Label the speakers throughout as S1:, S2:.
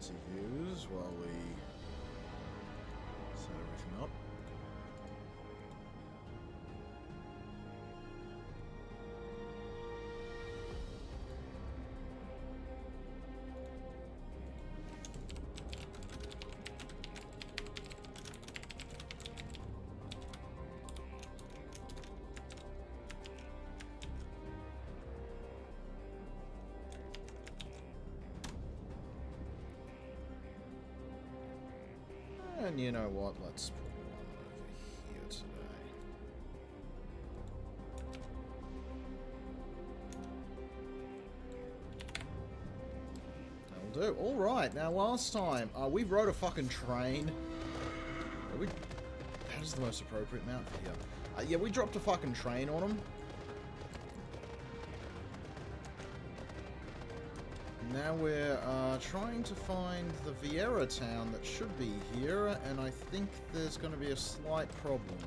S1: fancy views while we set everything up. And you know what? Let's put one over here today. That'll do. Alright, now last time, we rode a fucking train. That is the most appropriate mount for here. Yeah, we dropped a fucking train on them. Now we're trying to find the Vieira town that should be here, and I think there's going to be a slight problem.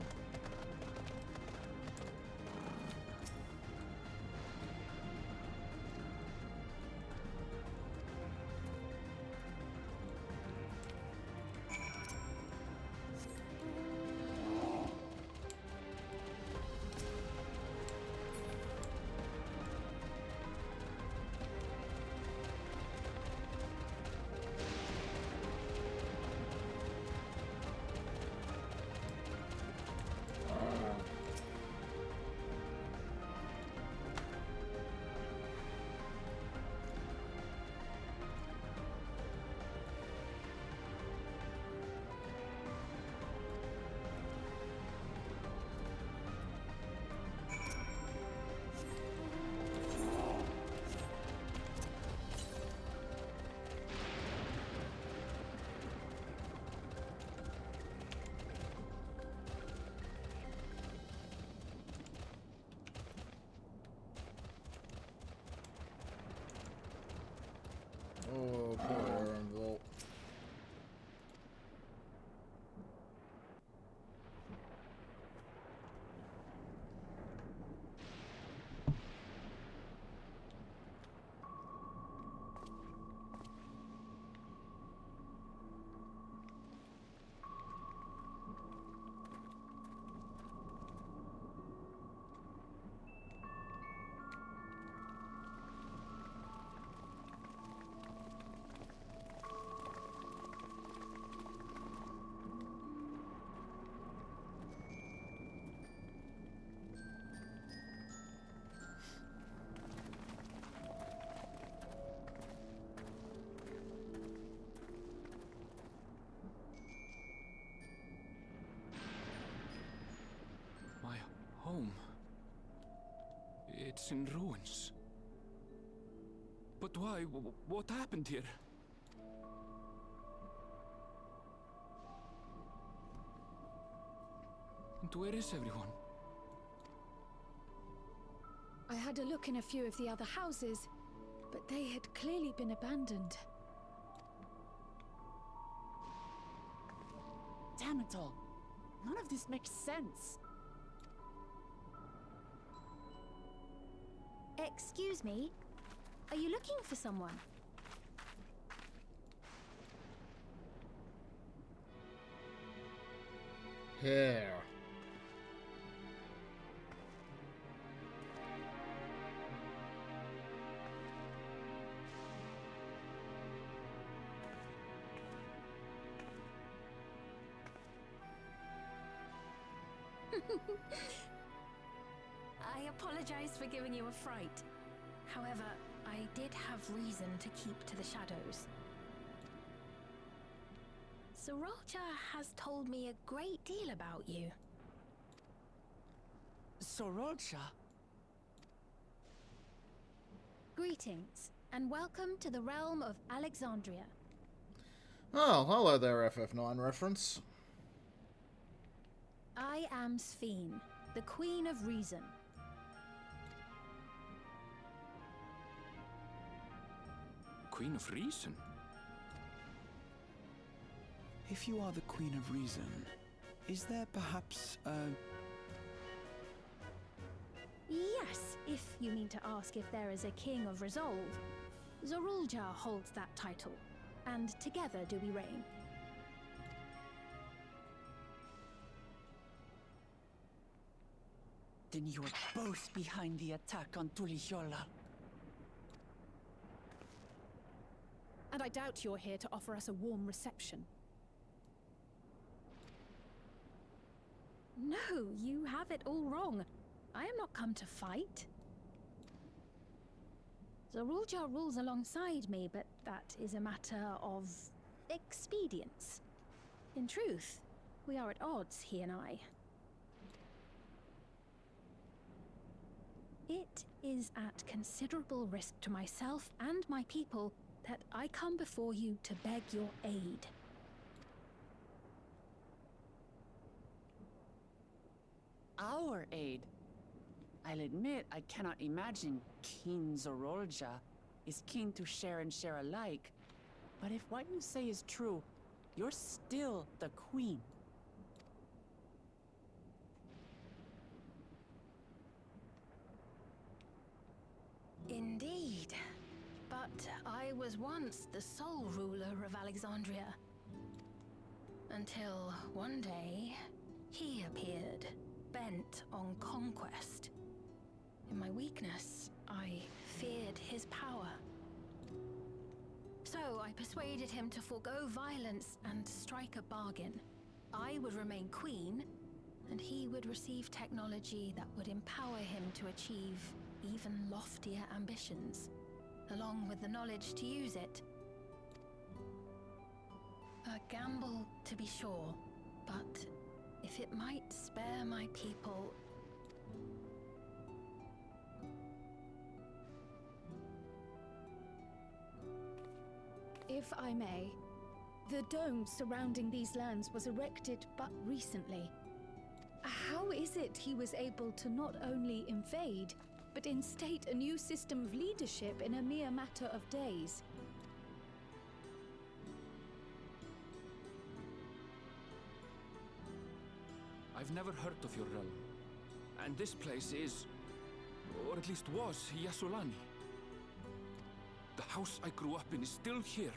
S1: Oh, poor Aaron Vault.
S2: My home. It's in ruins. But why? What happened here? And where is everyone?
S3: I had a look in a few of the other houses, but they had clearly been abandoned.
S4: Damn it all. None of this makes sense.
S5: Excuse me? Are you looking for someone?
S1: Here.
S5: I apologize for giving you a fright. However, I did have reason to keep to the shadows. Sorolcha has told me a great deal about you.
S4: Sorolcha?
S5: Greetings, and welcome to the realm of Alexandria.
S1: Oh, hello there, FF9 reference.
S5: I am Sphene, the Queen of Reason.
S2: Queen of Reason?
S6: If you are the Queen of Reason, is there perhaps a...
S5: Yes, if you mean to ask if there is a King of Resolve. Zorulja holds that title. and together do we reign.
S4: Then you're both behind the attack on Tulihiola. And I doubt you're here to offer us a warm reception.
S5: No, you have it all wrong. I am not come to fight. Zorulja rules alongside me, but that is a matter of expedience. In truth, we are at odds, he and I. It is at considerable risk to myself and my people that I come before you to beg your aid.
S4: Our aid? I'll admit I cannot imagine King Zorolja is keen to share and share alike. But if what you say is true, you're still the queen.
S5: Indeed. But I was once the sole ruler of Alexandria. Until one day, he appeared, bent on conquest. In my weakness, I feared his power. So I persuaded him to forego violence and strike a bargain. I would remain queen, and he would receive technology that would empower him to achieve even loftier ambitions, along with the knowledge to use it. A gamble, to be sure, but if it might spare my people...
S3: If I may, the dome surrounding these lands was erected but recently. How is it he was able to not only invade, but instate a new system of leadership in a mere matter of days?
S2: I've never heard of your realm. And this place is, or at least was, Yasulani. The house I grew up in is still here.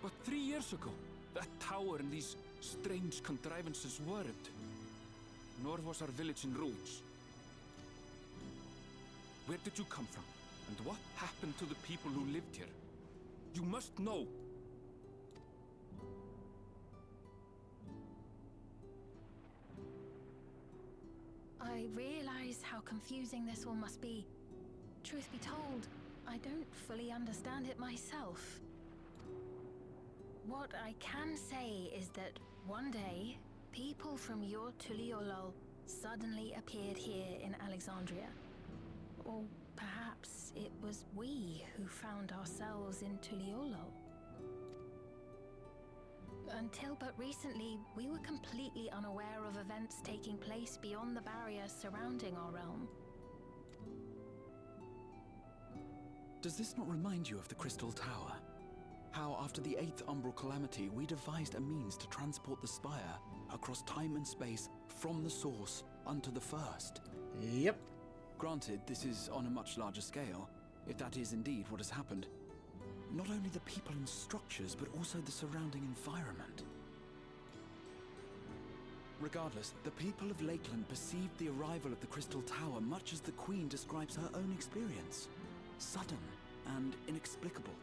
S2: But 3 years ago, that tower and these strange contrivances weren't. Nor was our village in ruins. Where did you come from? And what happened to the people who lived here? You must know!
S5: I realize how confusing this all must be. Truth be told, I don't fully understand it myself. What I can say is that one day, people from your Tuliolol suddenly appeared here in Alexandria. Or perhaps it was we who found ourselves in Tuliolol. Until but recently, we were completely unaware of events taking place beyond the barrier surrounding our realm.
S6: Does this not remind you of the Crystal Tower? How after the 8th Umbral Calamity, we devised a means to transport the Spire across time and space from the source unto the first?
S1: Yep.
S6: Granted, this is on a much larger scale, if that is indeed what has happened. Not only the people and structures, but also the surrounding environment. Regardless, the people of Lakeland perceived the arrival of the Crystal Tower much as the Queen describes her own experience. Sudden and inexplicable.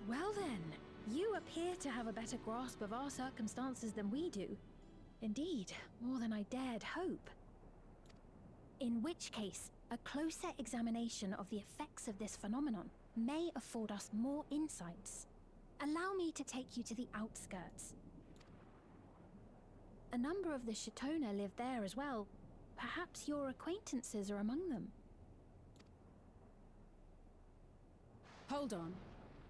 S5: Well then, you appear to have a better grasp of our circumstances than we do. Indeed, more than I dared hope. In which case, a closer examination of the effects of this phenomenon may afford us more insights. Allow me to take you to the outskirts. A number of the Shatona live there as well. Perhaps your acquaintances are among them.
S4: Hold on.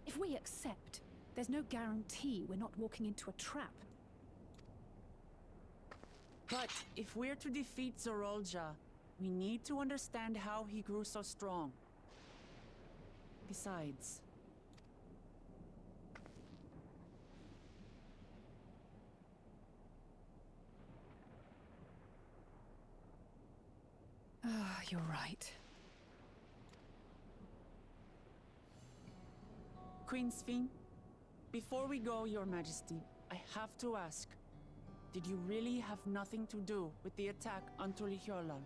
S4: If we accept, there's no guarantee we're not walking into a trap. But if we're to defeat Zorolja, we need to understand how he grew so strong. Besides... You're right. Queen Sphene, before we go, Your Majesty, I have to ask, did you really have nothing to do with the attack on Tulihyolal?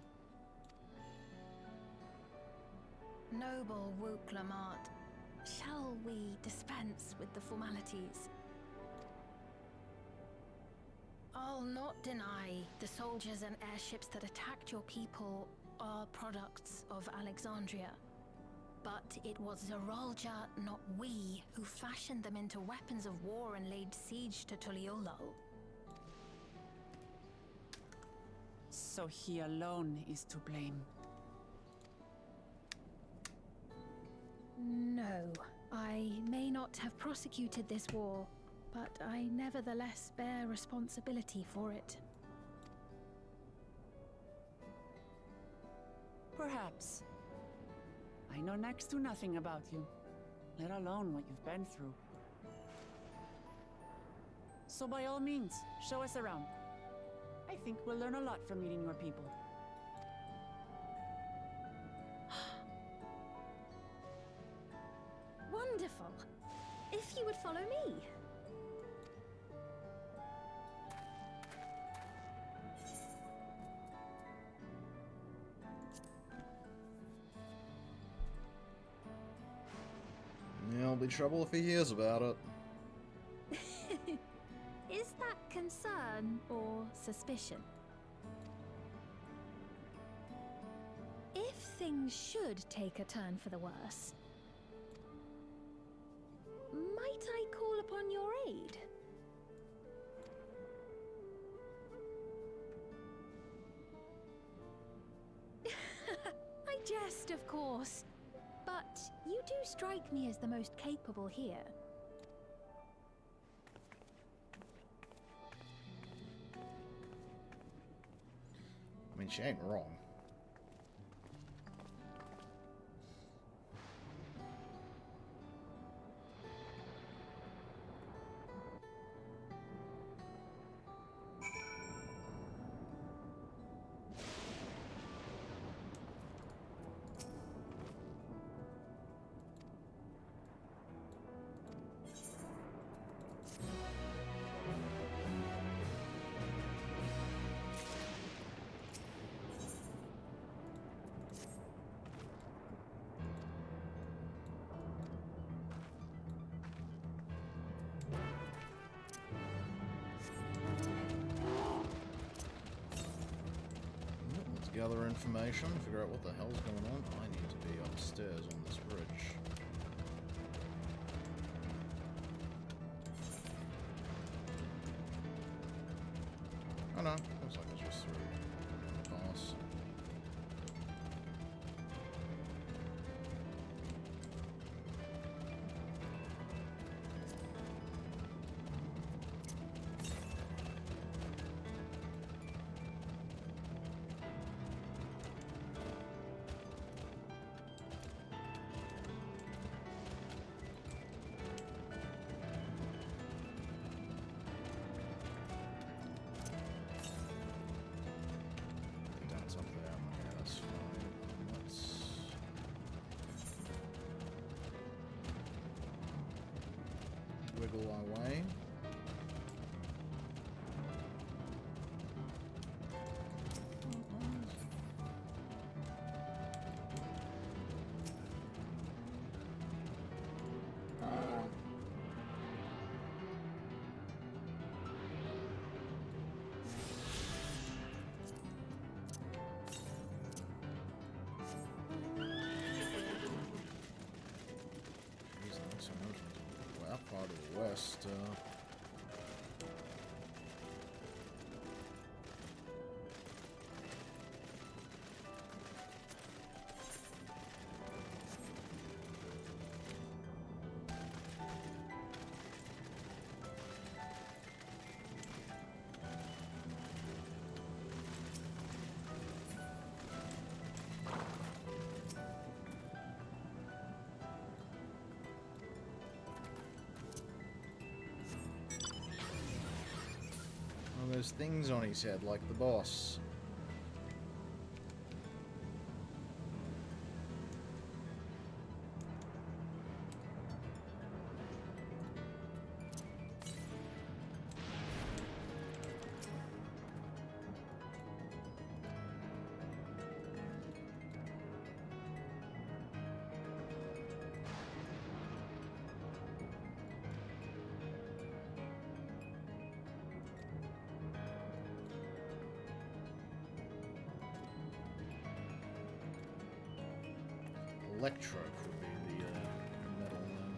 S5: Noble Wook Lamart, shall we dispense with the formalities? I'll not deny the soldiers and airships that attacked your people are products of Alexandria. But it was Zeralja, not we, who fashioned them into weapons of war and laid siege to Tuliolal.
S4: So he alone is to blame.
S5: No, I may not have prosecuted this war, but I nevertheless bear responsibility for it.
S4: Perhaps. I know next to nothing about you, let alone what you've been through. So by all means, show us around. I think we'll learn a lot from meeting your people.
S5: Wonderful! If you would follow me.
S1: There'll be trouble if he hears about it.
S5: Is that concern or suspicion? If things should take a turn for the worse, might I call upon your aid? I jest, of course. But you do strike me as the most capable here.
S1: I mean, she ain't wrong. Gather information, figure out what the hell's going on. I need to be upstairs on this bridge. Oh no, looks like it's just through. Pass. Wiggle our way. Part of the west, those things on his head, like the boss. Electro could be the metal then.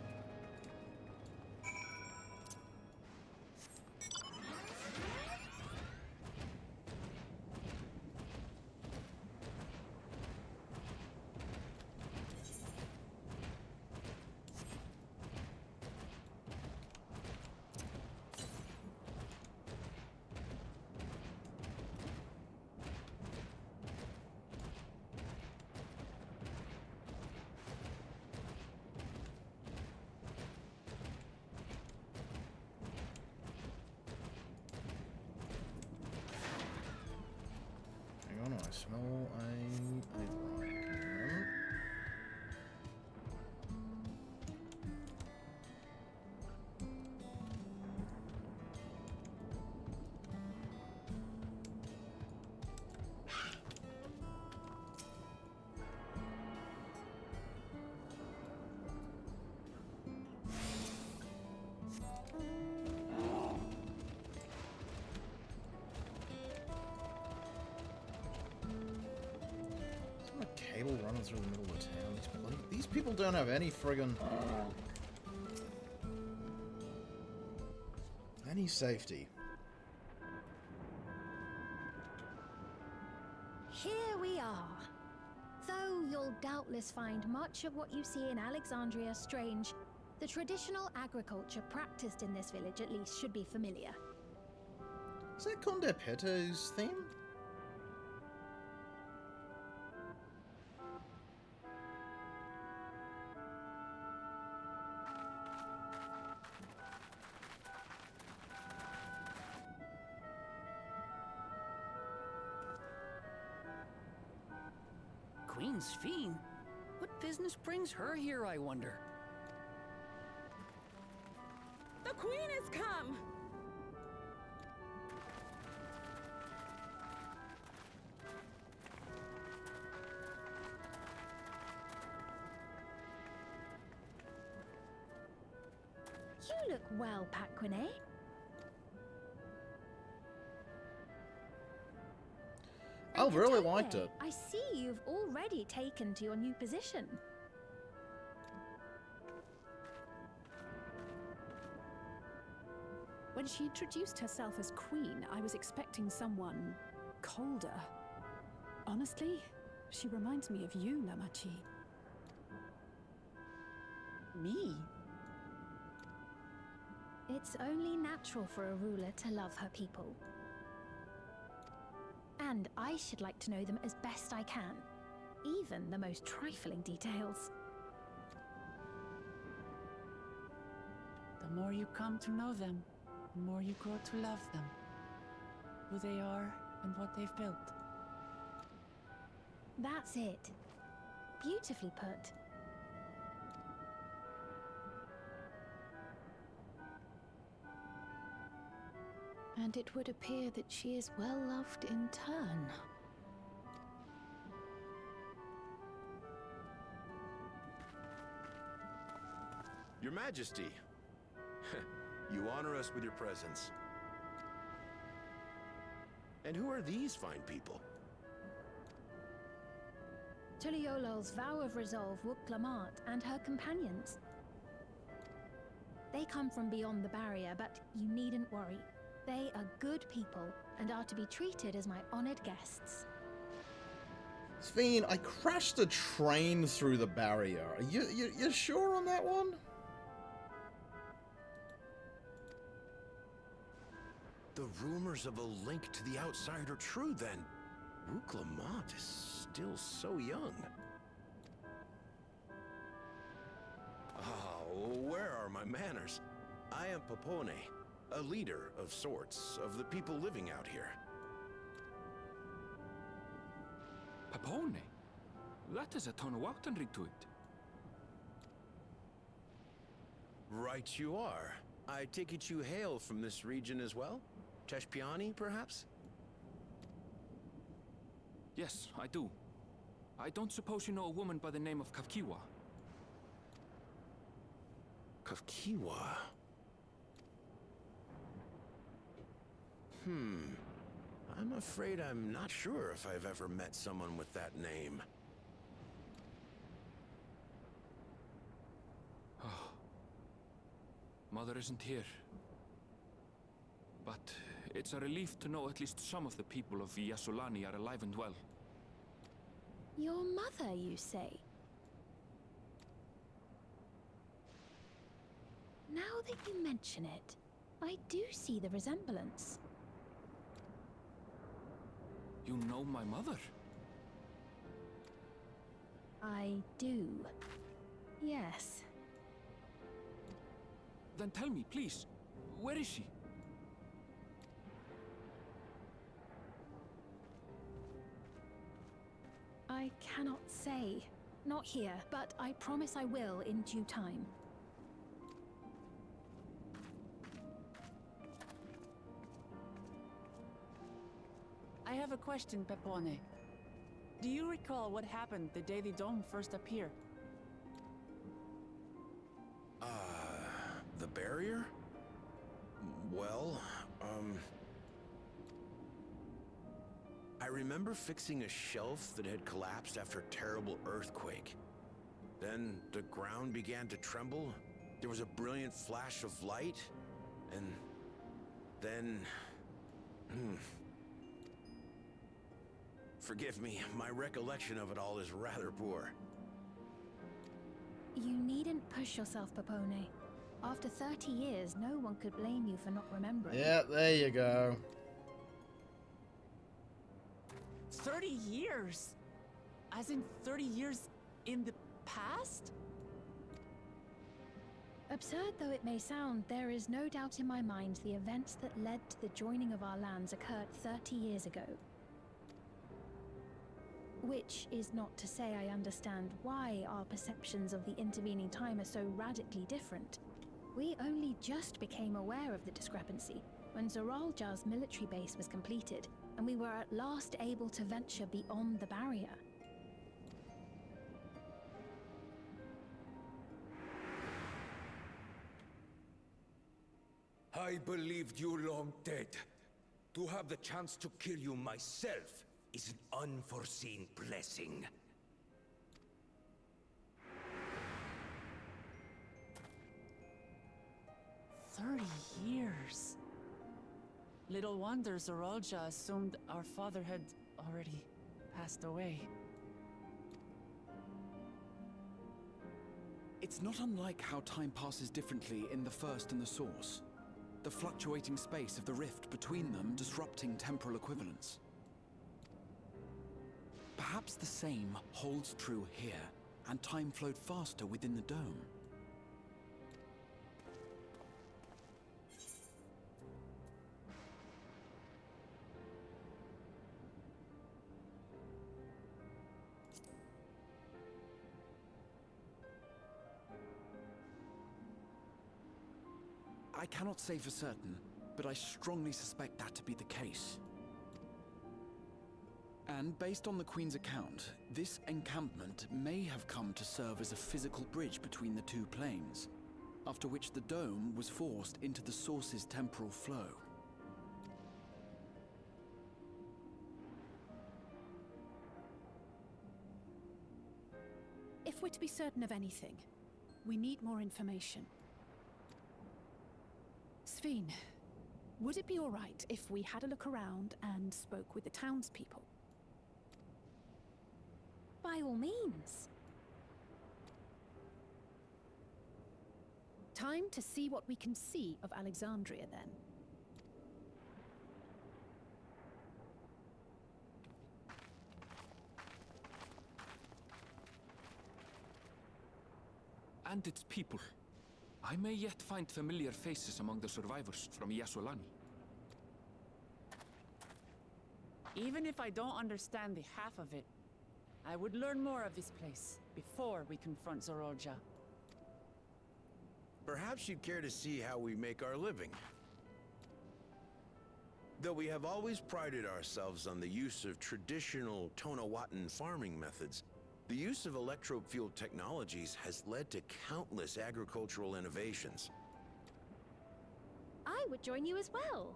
S1: I smell a rhino. Cable running through the middle of town. These people don't have any friggin' any safety.
S5: Here we are. Though you'll doubtless find much of what you see in Alexandria strange, the traditional agriculture practiced in this village at least should be familiar.
S1: Is that Conde Peto's theme?
S7: Queen's Fiend? What business brings her here, I wonder?
S8: The Queen has come!
S5: You look well, Paquine.
S1: I really liked it.
S5: I see you've already taken to your new position.
S9: When she introduced herself as queen, I was expecting someone colder. Honestly, she reminds me of you, Namachi.
S4: Me?
S5: It's only natural for a ruler to love her people. And I should like to know them as best I can, even the most trifling details.
S4: The more you come to know them, the more you grow to love them. Who they are and what they've built.
S5: That's it. Beautifully put.
S9: And it would appear that she is well loved in turn.
S10: Your Majesty, you honor us with your presence. And who are these fine people?
S5: Tuliolol's vow of resolve, Wuk-Lamat, and her companions. They come from beyond the barrier, but you needn't worry. They are good people and are to be treated as my honored guests.
S1: Sven, I crashed a train through the barrier. Are you sure on that one?
S10: The rumors of a link to the outside are true, then. Wuk-Lamat is still so young. Where are my manners? I am Popone, a leader of sorts of the people living out here.
S2: Papone? That is a Tonawautan ring to it.
S10: Right you are. I take it you hail from this region as well? Teshpiani, perhaps?
S2: Yes, I do. I don't suppose you know a woman by the name of Kafkiwa.
S10: Kafkiwa? I'm afraid I'm not sure if I've ever met someone with that name.
S2: father isn't here. But it's a relief to know at least some of the people of Yasulani are alive and well.
S5: Your mother, you say? Now that you mention it, I do see the resemblance.
S2: You know my mother?
S5: I do. Yes.
S2: Then tell me, please, where is she?
S5: I cannot say. Not here, but I promise I will in due time.
S4: I have a question, Pepone. Do you recall what happened the day the dome first appeared?
S10: The barrier? Well, I remember fixing a shelf that had collapsed after a terrible earthquake. Then the ground began to tremble. There was a brilliant flash of light, and then... Forgive me, my recollection of it all is rather poor.
S5: You needn't push yourself, Pepone. After 30 years, no one could blame you for not remembering.
S1: Yep, there you go.
S4: 30 years? As in 30 years in the past?
S5: Absurd though it may sound, there is no doubt in my mind the events that led to the joining of our lands occurred 30 years ago. Which is not to say I understand why our perceptions of the intervening time are so radically different. We only just became aware of the discrepancy when Zoralja's military base was completed, and we were at last able to venture beyond the barrier.
S11: I believed you long dead. To have the chance to kill you myself is an unforeseen blessing.
S4: "30 years. Little wonder Zoralja assumed our father had already passed away.
S6: It's not unlike how time passes differently in the First and the Source. The fluctuating space of the rift between them disrupting temporal equivalence. Perhaps the same holds true here, and time flowed faster within the dome. I cannot say for certain, but I strongly suspect that to be the case. And based on the Queen's account, this encampment may have come to serve as a physical bridge between the two planes, after which the dome was forced into the Source's temporal flow.
S9: If we're to be certain of anything, we need more information. Sveen, would it be all right if we had a look around and spoke with the townspeople?
S5: By all means.
S9: Time to see what we can see of Alexandria, then.
S2: And its people. I may yet find familiar faces among the survivors from Yasulani.
S4: Even if I don't understand the half of it, I would learn more of this place before we confront Zoralja.
S10: Perhaps you'd care to see how we make our living. Though we have always prided ourselves on the use of traditional Tonawatan farming methods, the use of electro-fueled technologies has led to countless agricultural innovations.
S5: I would join you as well.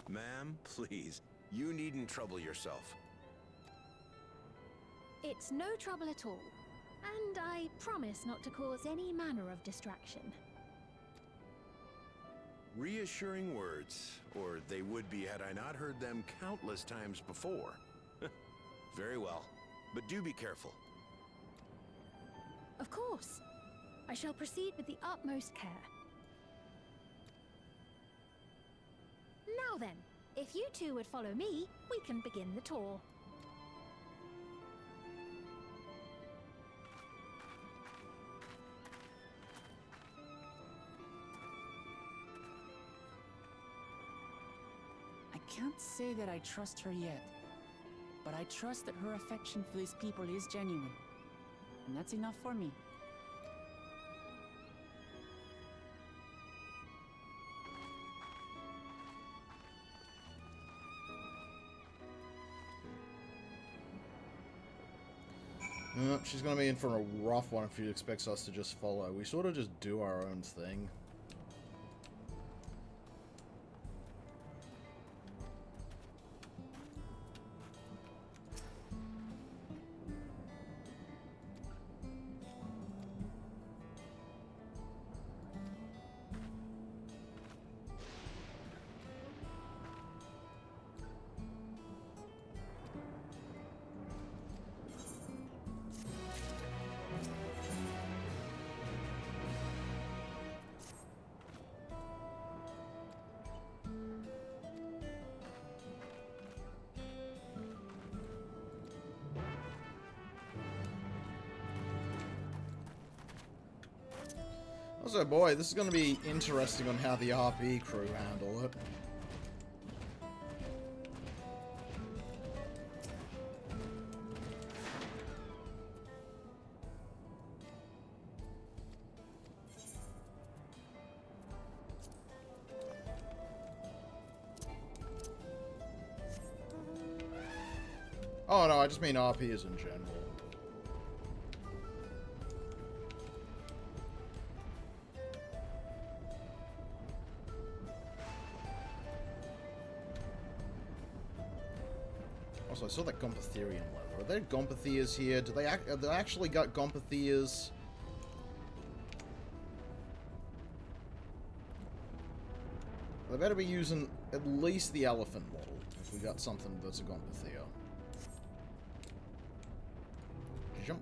S10: Ma'am, please, you needn't trouble yourself.
S5: It's no trouble at all. And I promise not to cause any manner of distraction.
S10: Reassuring words, or they would be had I not heard them countless times before. Very well, but do be careful.
S5: Of course. I shall proceed with the utmost care. Now then, if you two would follow me, we can begin the tour.
S4: I can't say that I trust her yet, but I trust that her affection for these people is genuine. And that's enough for me.
S1: She's gonna be in for a rough one if she expects us to just follow. We sort of just do our own thing. Also, boy, this is going to be interesting on how the RP crew handle it. Oh no, I just mean RPs in general. Also, I saw that Gompatherian leather. Are there Gompathias here? Do they have they actually got Gompathias? They better be using at least the elephant model if we got something that's a Gompathia. Jump.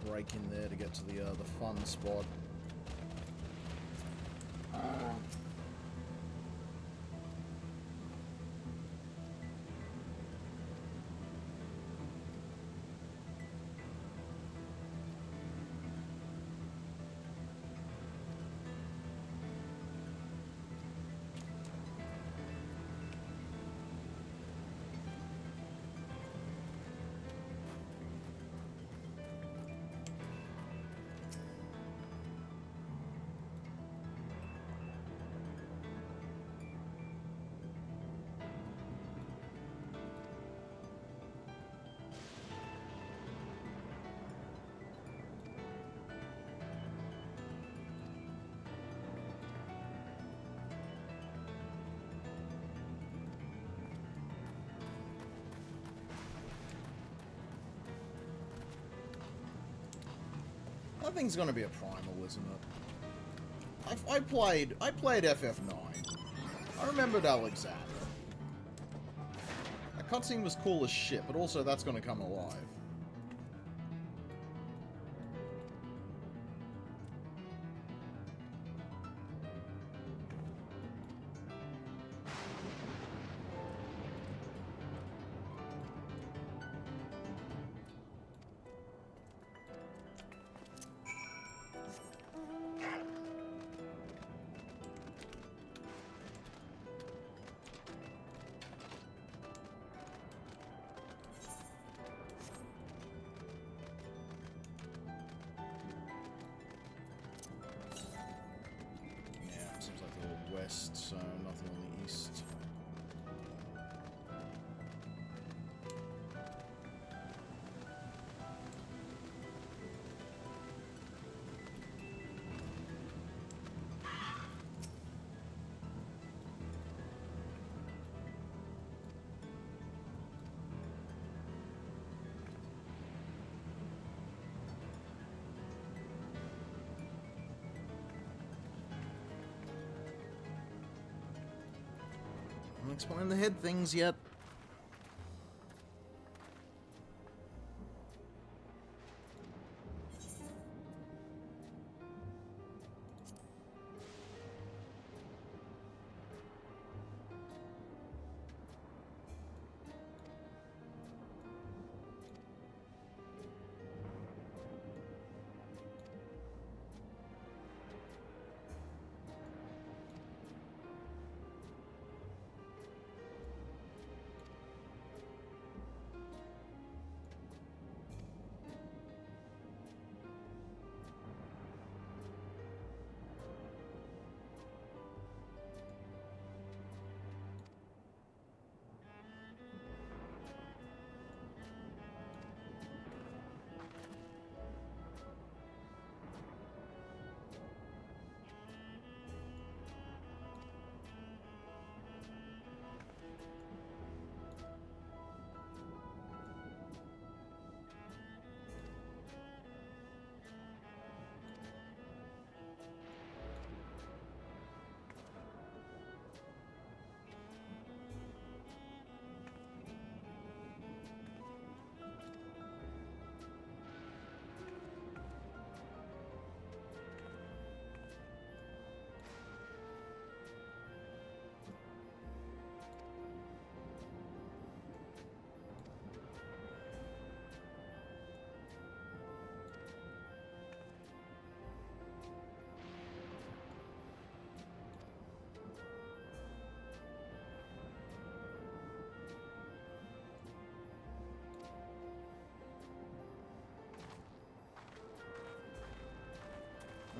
S1: Break in there to get to the fun spot. That thing's gonna be a primal, isn't it? I played FF9. I remembered Alexander. That cutscene was cool as shit, but also that's gonna come alive. West, so nothing on the east. Haven't explained the head things yet.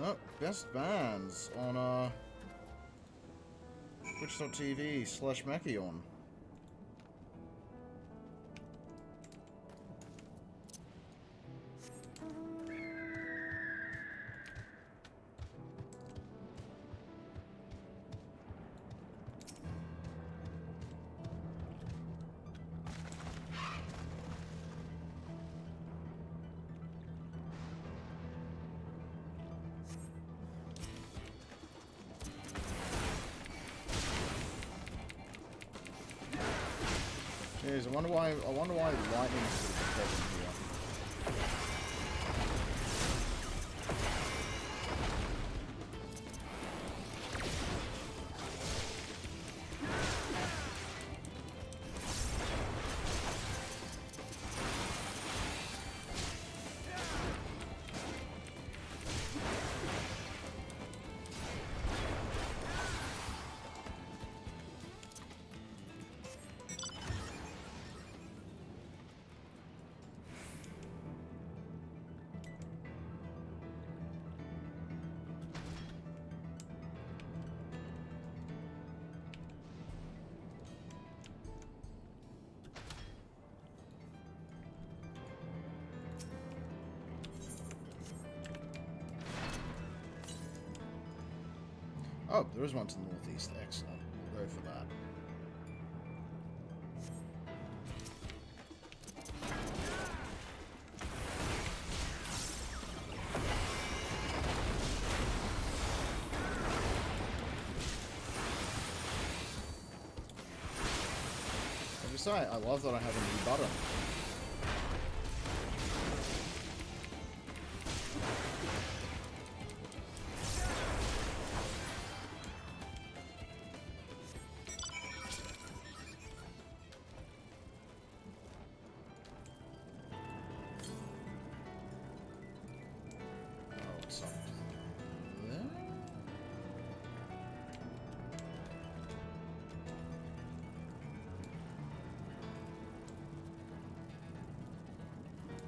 S1: Oh, best bands on twitch.tv/Machion. Jeez, I wonder why lightning's sort of a problem here. Oh, there is one to the northeast. Excellent. We'll go for that. say, I love that I have a new button. Oh, it's up there?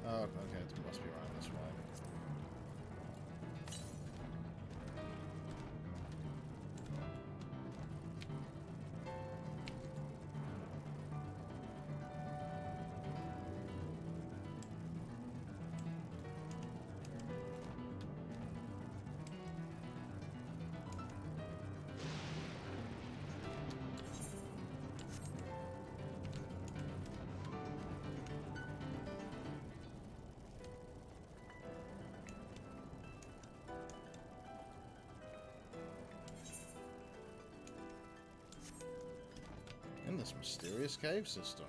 S1: Oh, okay, it must be around this way. In this mysterious cave system.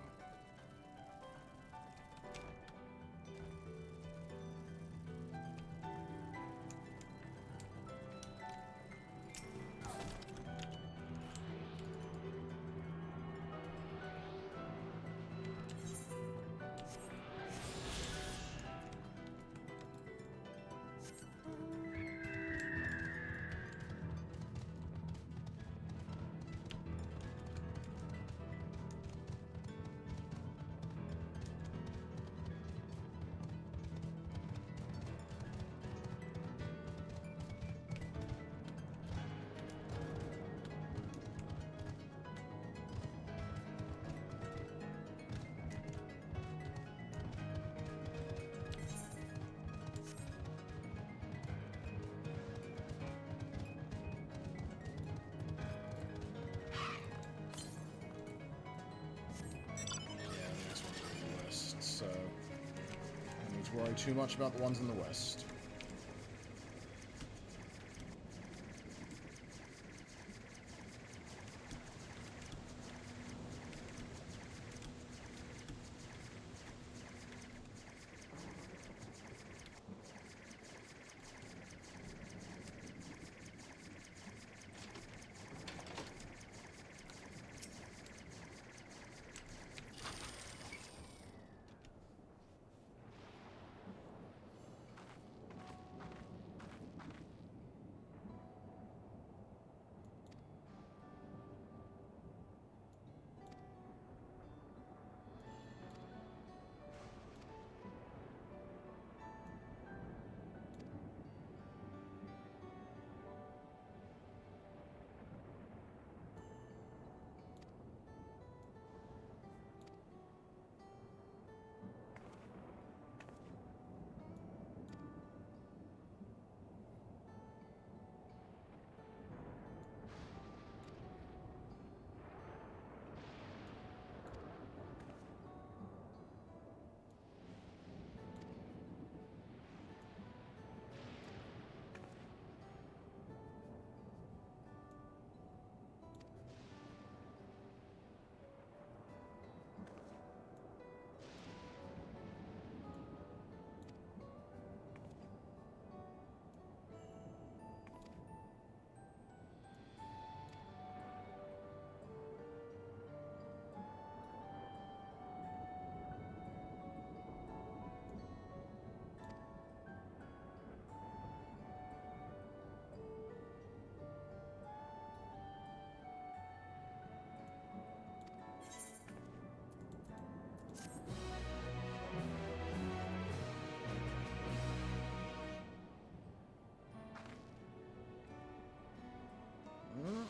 S1: So, I don't need to worry too much about the ones in the west.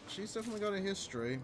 S1: She's definitely got a history.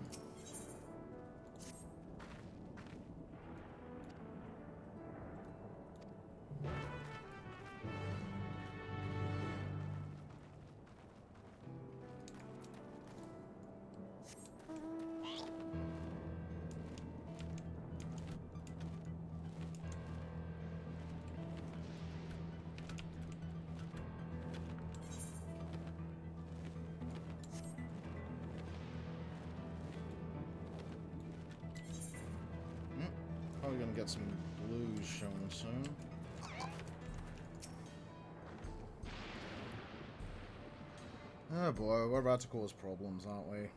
S1: Probably gonna get some blues showing soon. Oh boy, we're about to cause problems, aren't we?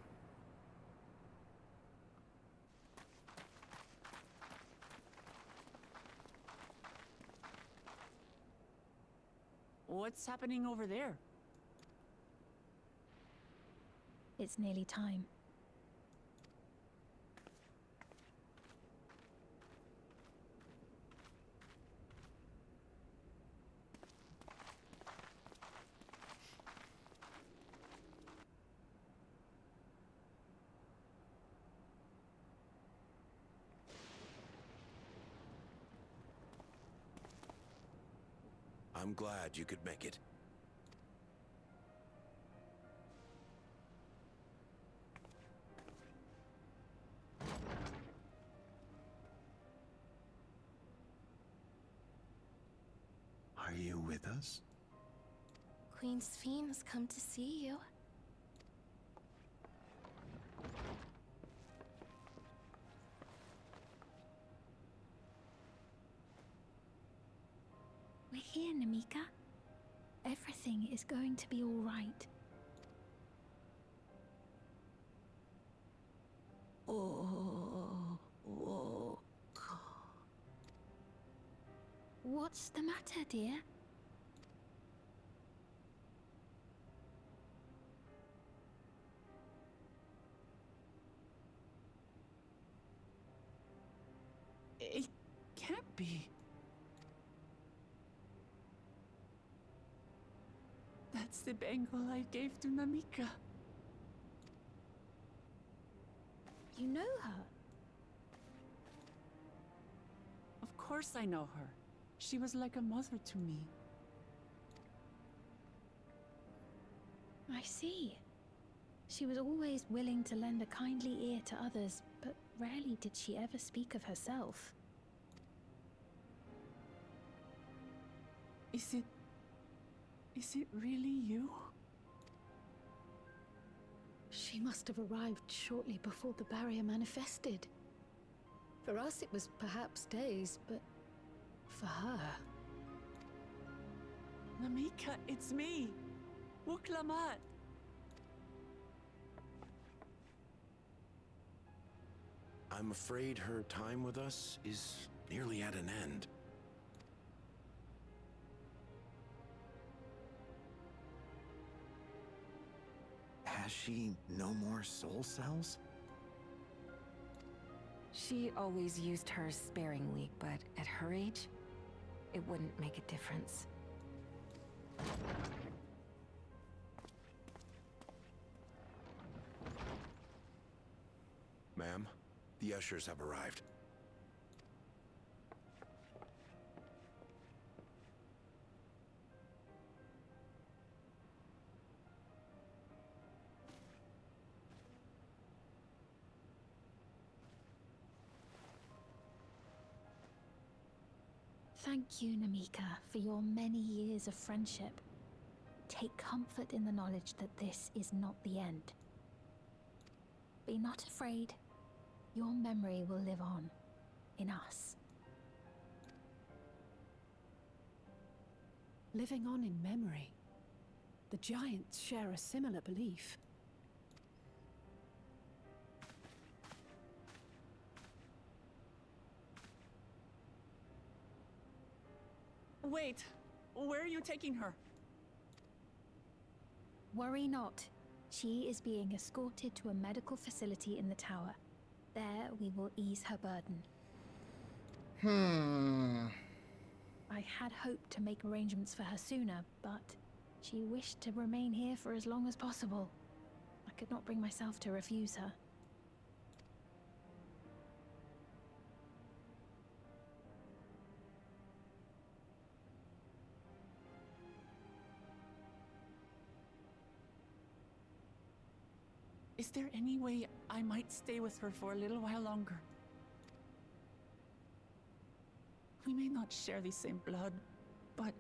S4: What's happening over there?
S5: It's nearly time.
S10: I'm glad you could make it.
S6: Are you with us?
S12: Queen Sphene has come to see you.
S5: We're here, Namika. Everything is going to be all right. What's the matter, dear?
S4: It can't be. That's the bangle I gave to Namika.
S5: You know her?
S4: Of course I know her. She was like a mother to me.
S5: I see. She was always willing to lend a kindly ear to others, but rarely did she ever speak of herself.
S4: Is it really you?
S3: She must have arrived shortly before the barrier manifested. For us, it was perhaps days, but for her...
S4: Namika, it's me! Wuklamat!
S10: I'm afraid her time with us is nearly at an end.
S6: Has she no more soul cells?
S12: She always used hers sparingly, but at her age, it wouldn't make a difference.
S10: Ma'am, the ushers have arrived.
S5: Thank you, Namika, for your many years of friendship. Take comfort in the knowledge that this is not the end. Be not afraid. Your memory will live on, in us.
S9: Living on in memory. The giants share a similar belief.
S4: Wait! Where are you taking her?
S5: Worry not. She is being escorted to a medical facility in the tower. There, we will ease her burden. I had hoped to make arrangements for her sooner, but she wished to remain here for as long as possible. I could not bring myself to refuse her.
S4: Is there any way I might stay with her for a little while longer? We may not share the same blood, but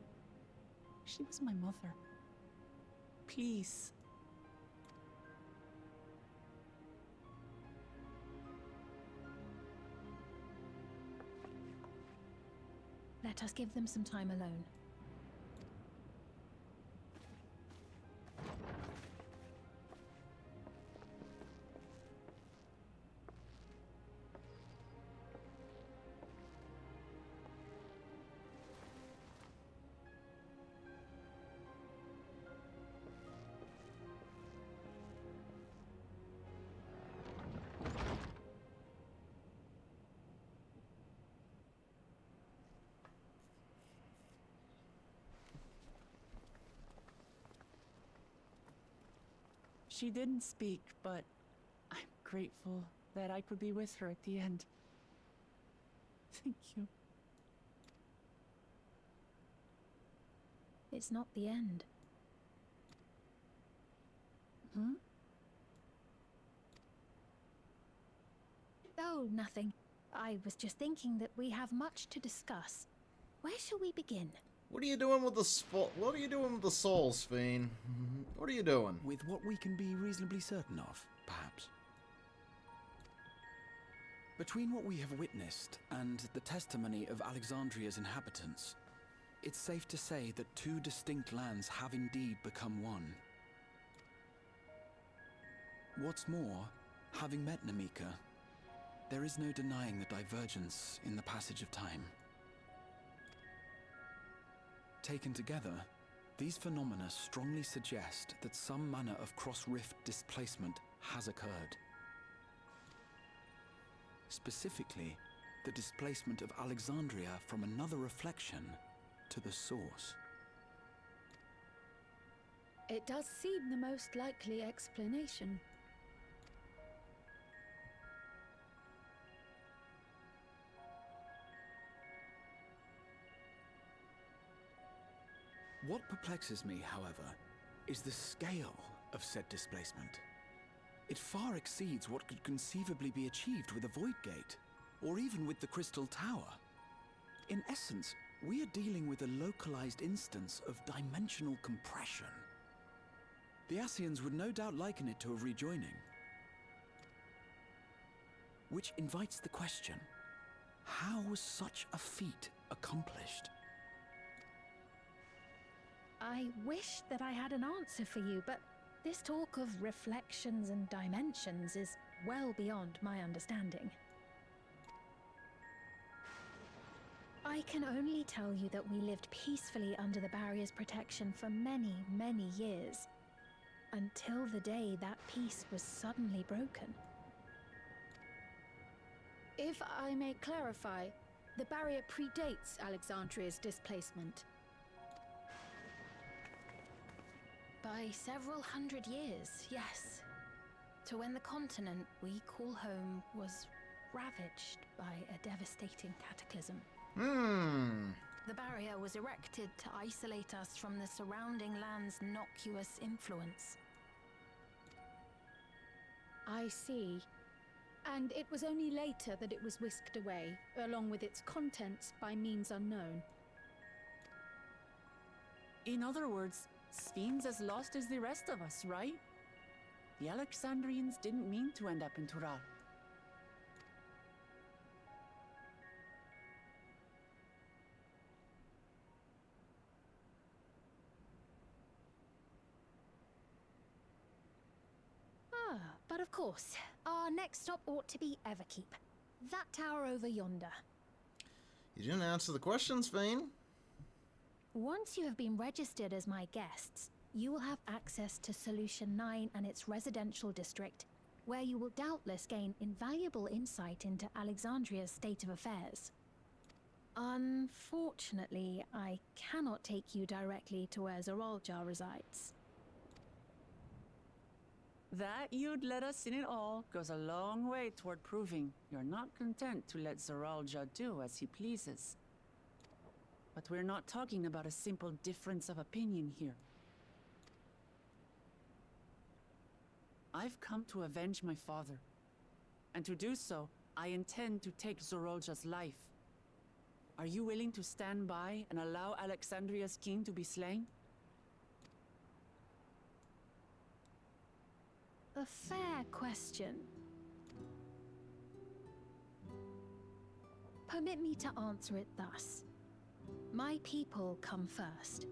S4: she was my mother. Please.
S5: Let us give them some time alone.
S4: She didn't speak, but I'm grateful that I could be with her at the end. Thank you.
S5: It's not the end.
S4: Hmm?
S5: Oh, nothing. I was just thinking that we have much to discuss. Where shall we begin?
S1: What are you doing with the What are you doing with the souls, Fiend? What are you doing?
S6: With what we can be reasonably certain of, perhaps. Between what we have witnessed and the testimony of Alexandria's inhabitants, it's safe to say that two distinct lands have indeed become one. What's more, having met Namika, there is no denying the divergence in the passage of time. Taken together, these phenomena strongly suggest that some manner of cross-rift displacement has occurred. Specifically, the displacement of Alexandria from another reflection to the source.
S3: It does seem the most likely explanation.
S6: What perplexes me, however, is the scale of said displacement. It far exceeds what could conceivably be achieved with a Void Gate, or even with the Crystal Tower. In essence, we are dealing with a localized instance of dimensional compression. The Ascians would no doubt liken it to a rejoining. Which invites the question, how was such a feat accomplished?
S5: I wish that I had an answer for you, but this talk of reflections and dimensions is well beyond my understanding. I can only tell you that we lived peacefully under the barrier's protection for many, many years, until the day that peace was suddenly broken.
S3: If I may clarify, the barrier predates Alexandria's displacement.
S5: By several hundred years, yes. To when the continent we call home was ravaged by a devastating cataclysm. The barrier was erected to isolate us from the surrounding land's innocuous influence.
S3: I see. And it was only later that it was whisked away, along with its contents, by means unknown.
S4: In other words, Sphin's as lost as the rest of us, right? The Alexandrians didn't mean to end up in Tural.
S5: But of course, our next stop ought to be Everkeep. That tower over yonder.
S1: You didn't answer the questions, Fiend.
S5: Once you have been registered as my guests, you will have access to Solution 9 and its residential district, where you will doubtless gain invaluable insight into Alexandria's state of affairs. Unfortunately, I cannot take you directly to where Zoraljar resides.
S4: That you'd let us in it all goes a long way toward proving you're not content to let Zoraljar do as he pleases. But we're not talking about a simple difference of opinion here. I've come to avenge my father. And to do so, I intend to take Zoraljar's life. Are you willing to stand by and allow Alexandria's king to be slain?
S5: A fair question. Permit me to answer it thus. My people come first.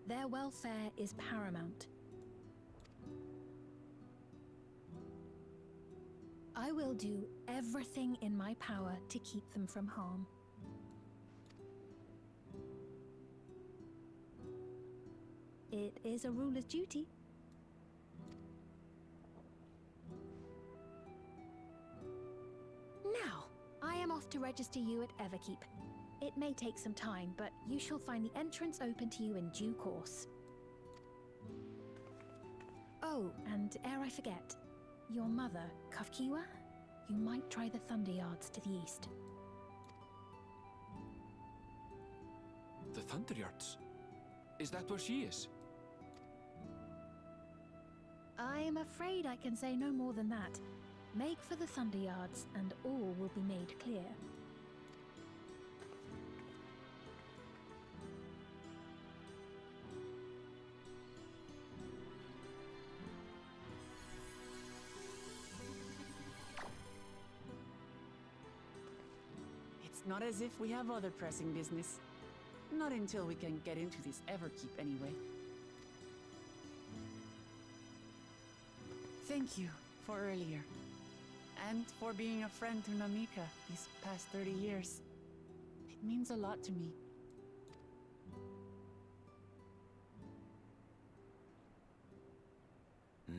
S5: Their welfare is paramount. I will do everything in my power to keep them from harm. It is a ruler's duty. Now, I am off to register you at Everkeep. It may take some time, but you shall find the entrance open to you in due course. Oh, and ere I forget, your mother, Kafkiwa, you might try the Thunder Yards to the east.
S2: The Thunder Yards? Is that where she is?
S5: I'm afraid I can say no more than that. Make for the Thunder Yards, and all will be made clear.
S4: It's not as if we have other pressing business. Not until we can get into this Everkeep, anyway. Thank you for earlier. And for being a friend to Namika these past 30 years. It means a lot to me.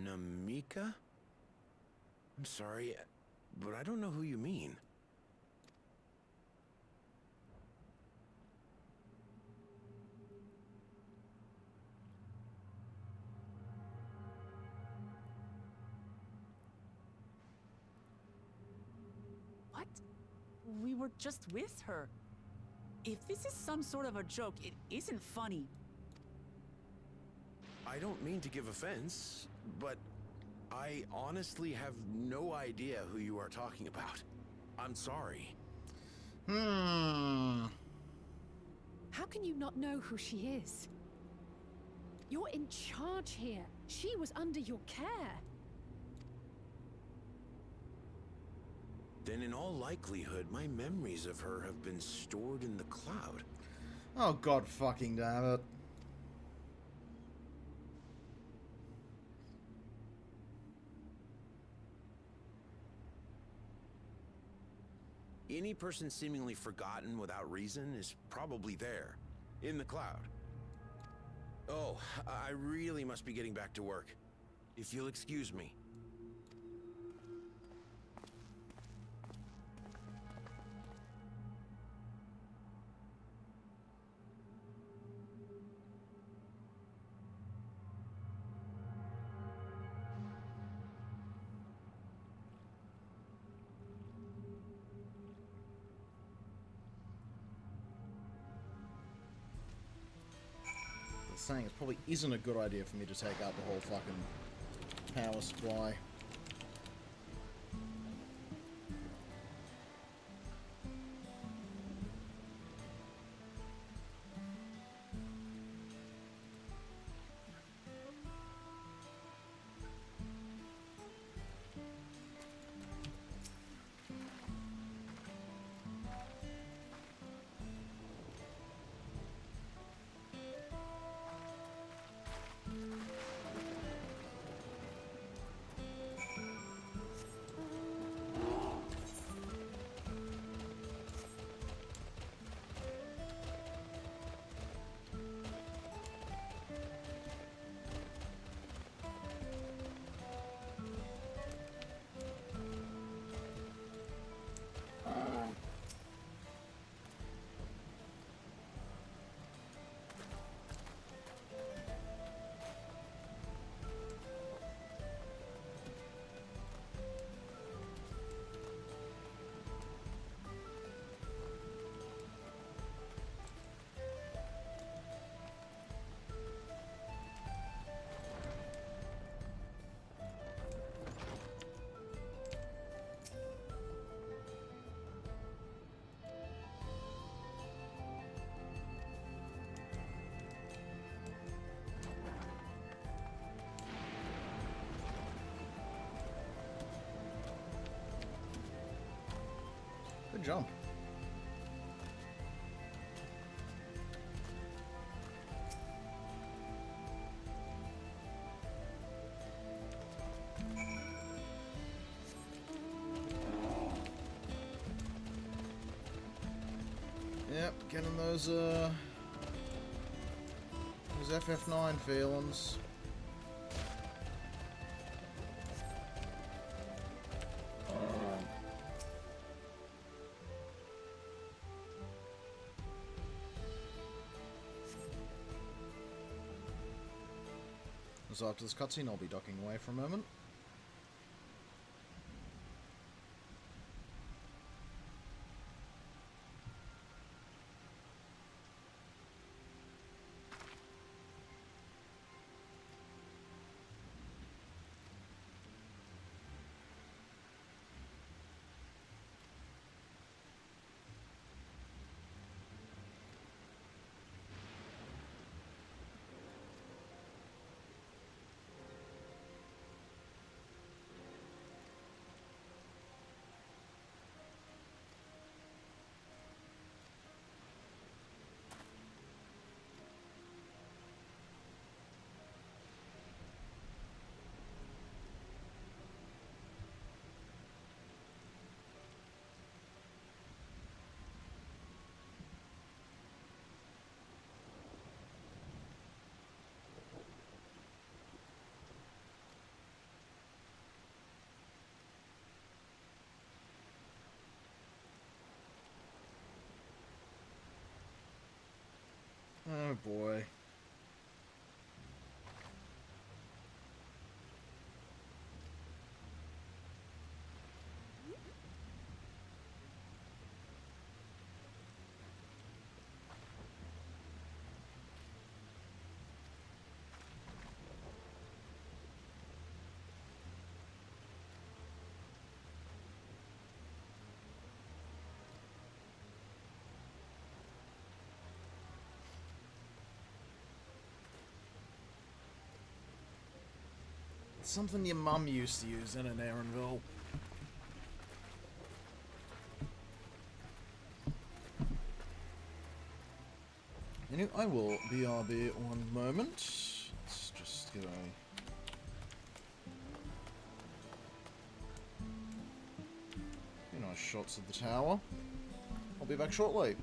S10: Namika? I'm sorry, but I don't know who you mean.
S4: What? We were just with her. If this is some sort of a joke, it isn't funny.
S10: I don't mean to give offense, but I honestly have no idea who you are talking about. I'm sorry.
S1: Hmm.
S9: How can you not know who she is? You're in charge here. She was under your care.
S10: Then in all likelihood, my memories of her have been stored in the cloud.
S1: Oh, god fucking damn it.
S10: Any person seemingly forgotten without reason is probably there, in the cloud. Oh, I really must be getting back to work. If you'll excuse me.
S1: Saying it probably isn't a good idea for me to take out the whole fucking power supply. Good jump. Yep, getting those FF9 feelings. So after this cutscene, I'll be ducking away for a moment. Oh boy. Something your mum used to use in an Aaronville. Anyway, I will BRB one moment. Let's just get a few nice shots of the tower. I'll be back shortly.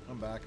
S1: I'm back.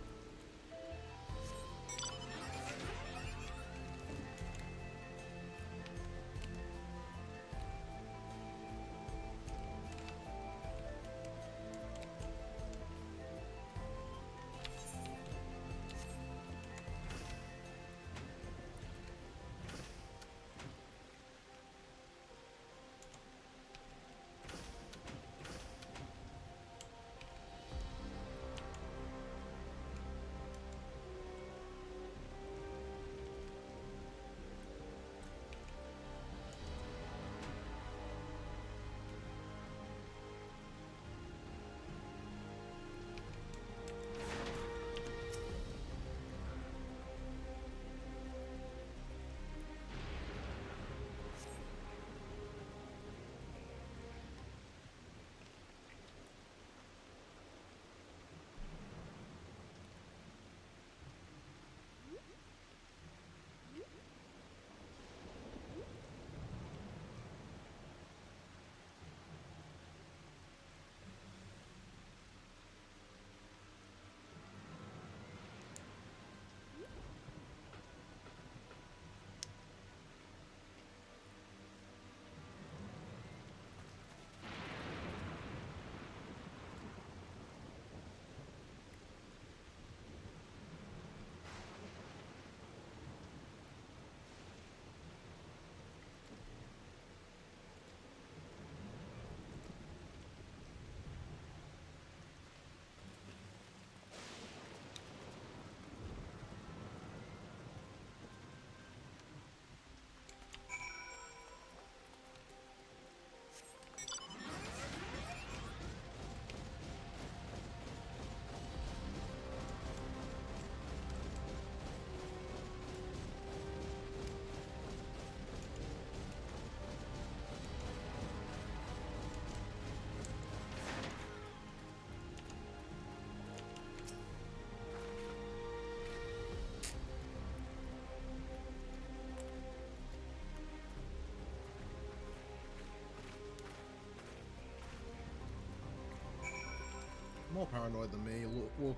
S1: More paranoid than me. Look.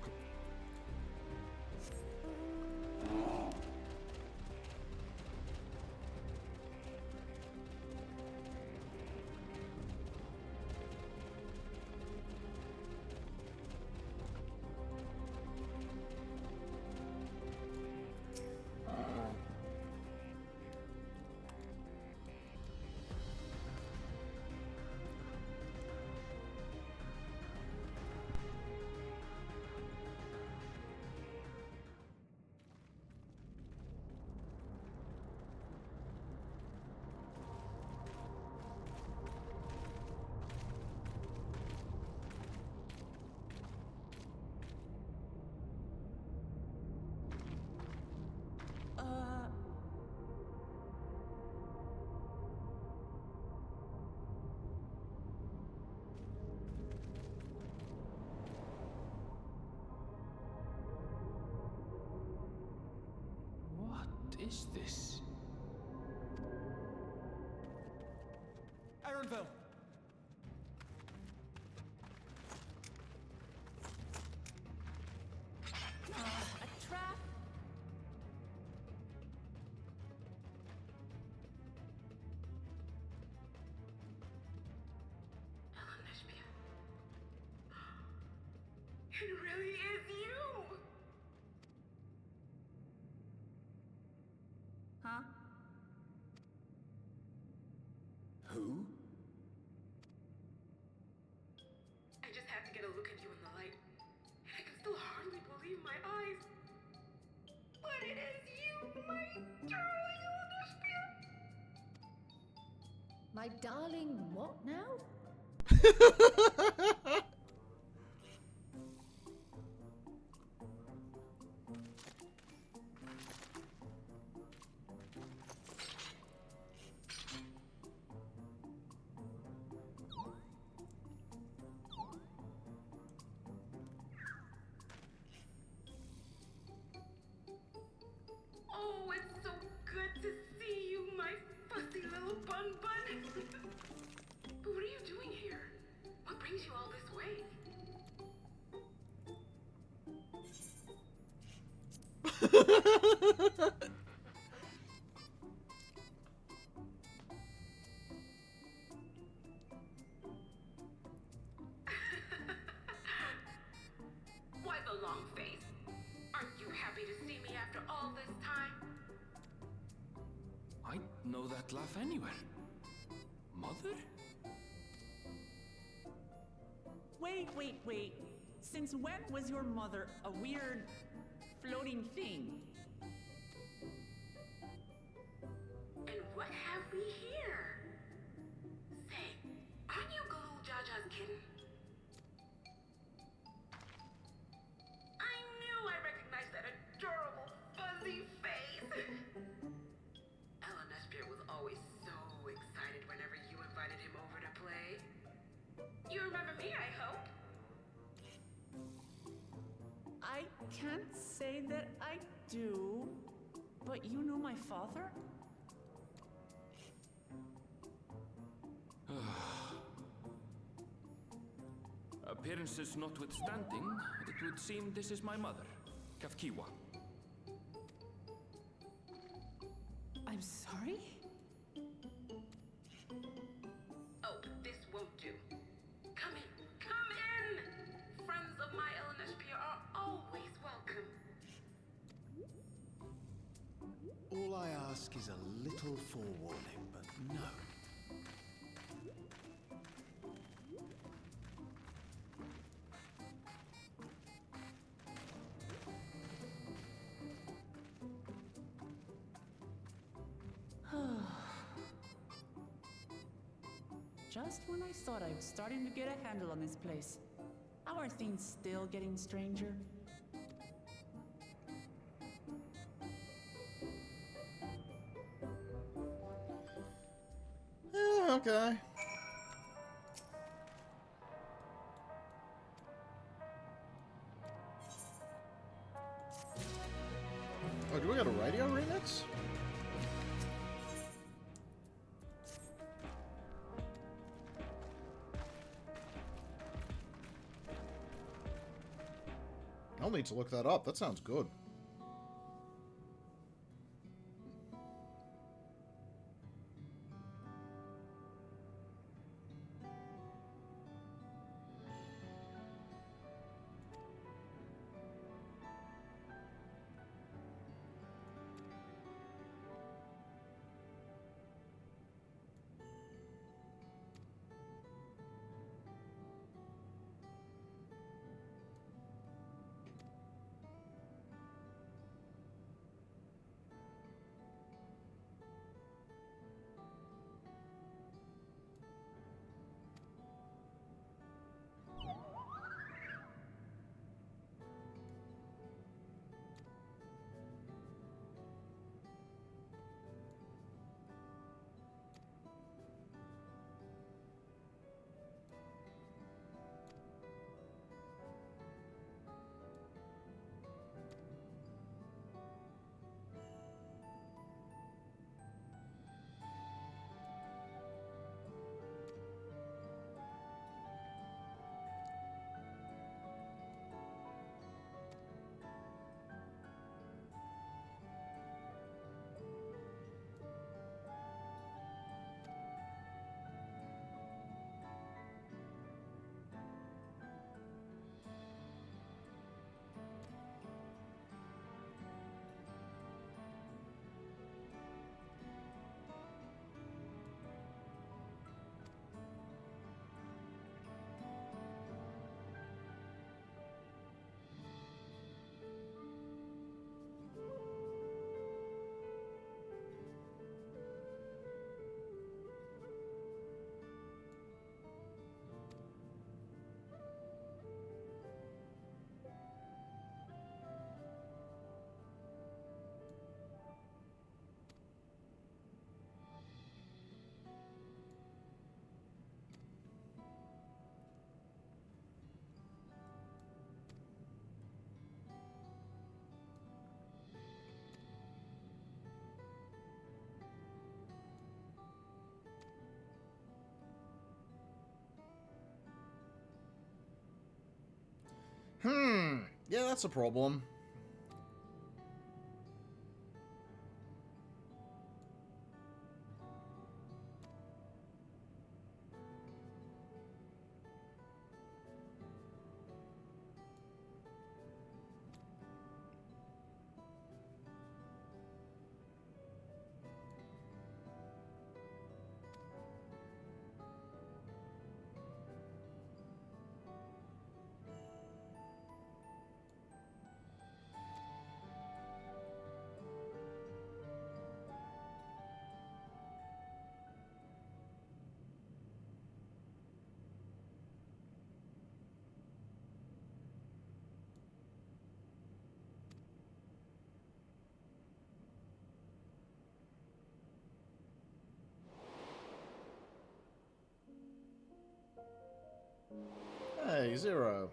S2: What is this?
S6: Aaronville!
S4: A trap?
S8: It really is you!
S4: Huh?
S10: Who?
S8: I just had to get a look at you in the light, and I can still hardly believe my eyes. But it is you, my darling Olivia!
S3: My darling, what now?
S8: Oh, it's so good to see you, my fussy little bun bun. But what are you doing here? What brings you all this way? Why the long face? Aren't you happy to see me after all this time?
S2: I know that laugh anywhere. Mother?
S4: Wait. Since when was your mother a weird floating thing?
S8: And what have we here? Say, aren't you Galoo Jaja's kitten? I knew I recognized that adorable fuzzy face. Ellen Espear was always so excited whenever you invited him over to play. You remember me, I hope?
S4: I can't say that I do, but you know my father?
S2: Appearances notwithstanding, it would seem this is my mother, Kafkiwa.
S9: I'm sorry?
S8: Oh, this won't do. Come in! Friends of my Ellen Espear are always welcome.
S13: All I ask is a little forewarning, but no.
S4: Just when I thought I was starting to get a handle on this place, how are things still getting stranger?
S1: Yeah, okay. Oh, do we got a radio remix? I'll need to look that up. That sounds good. Yeah, that's a problem. Hey, Zero.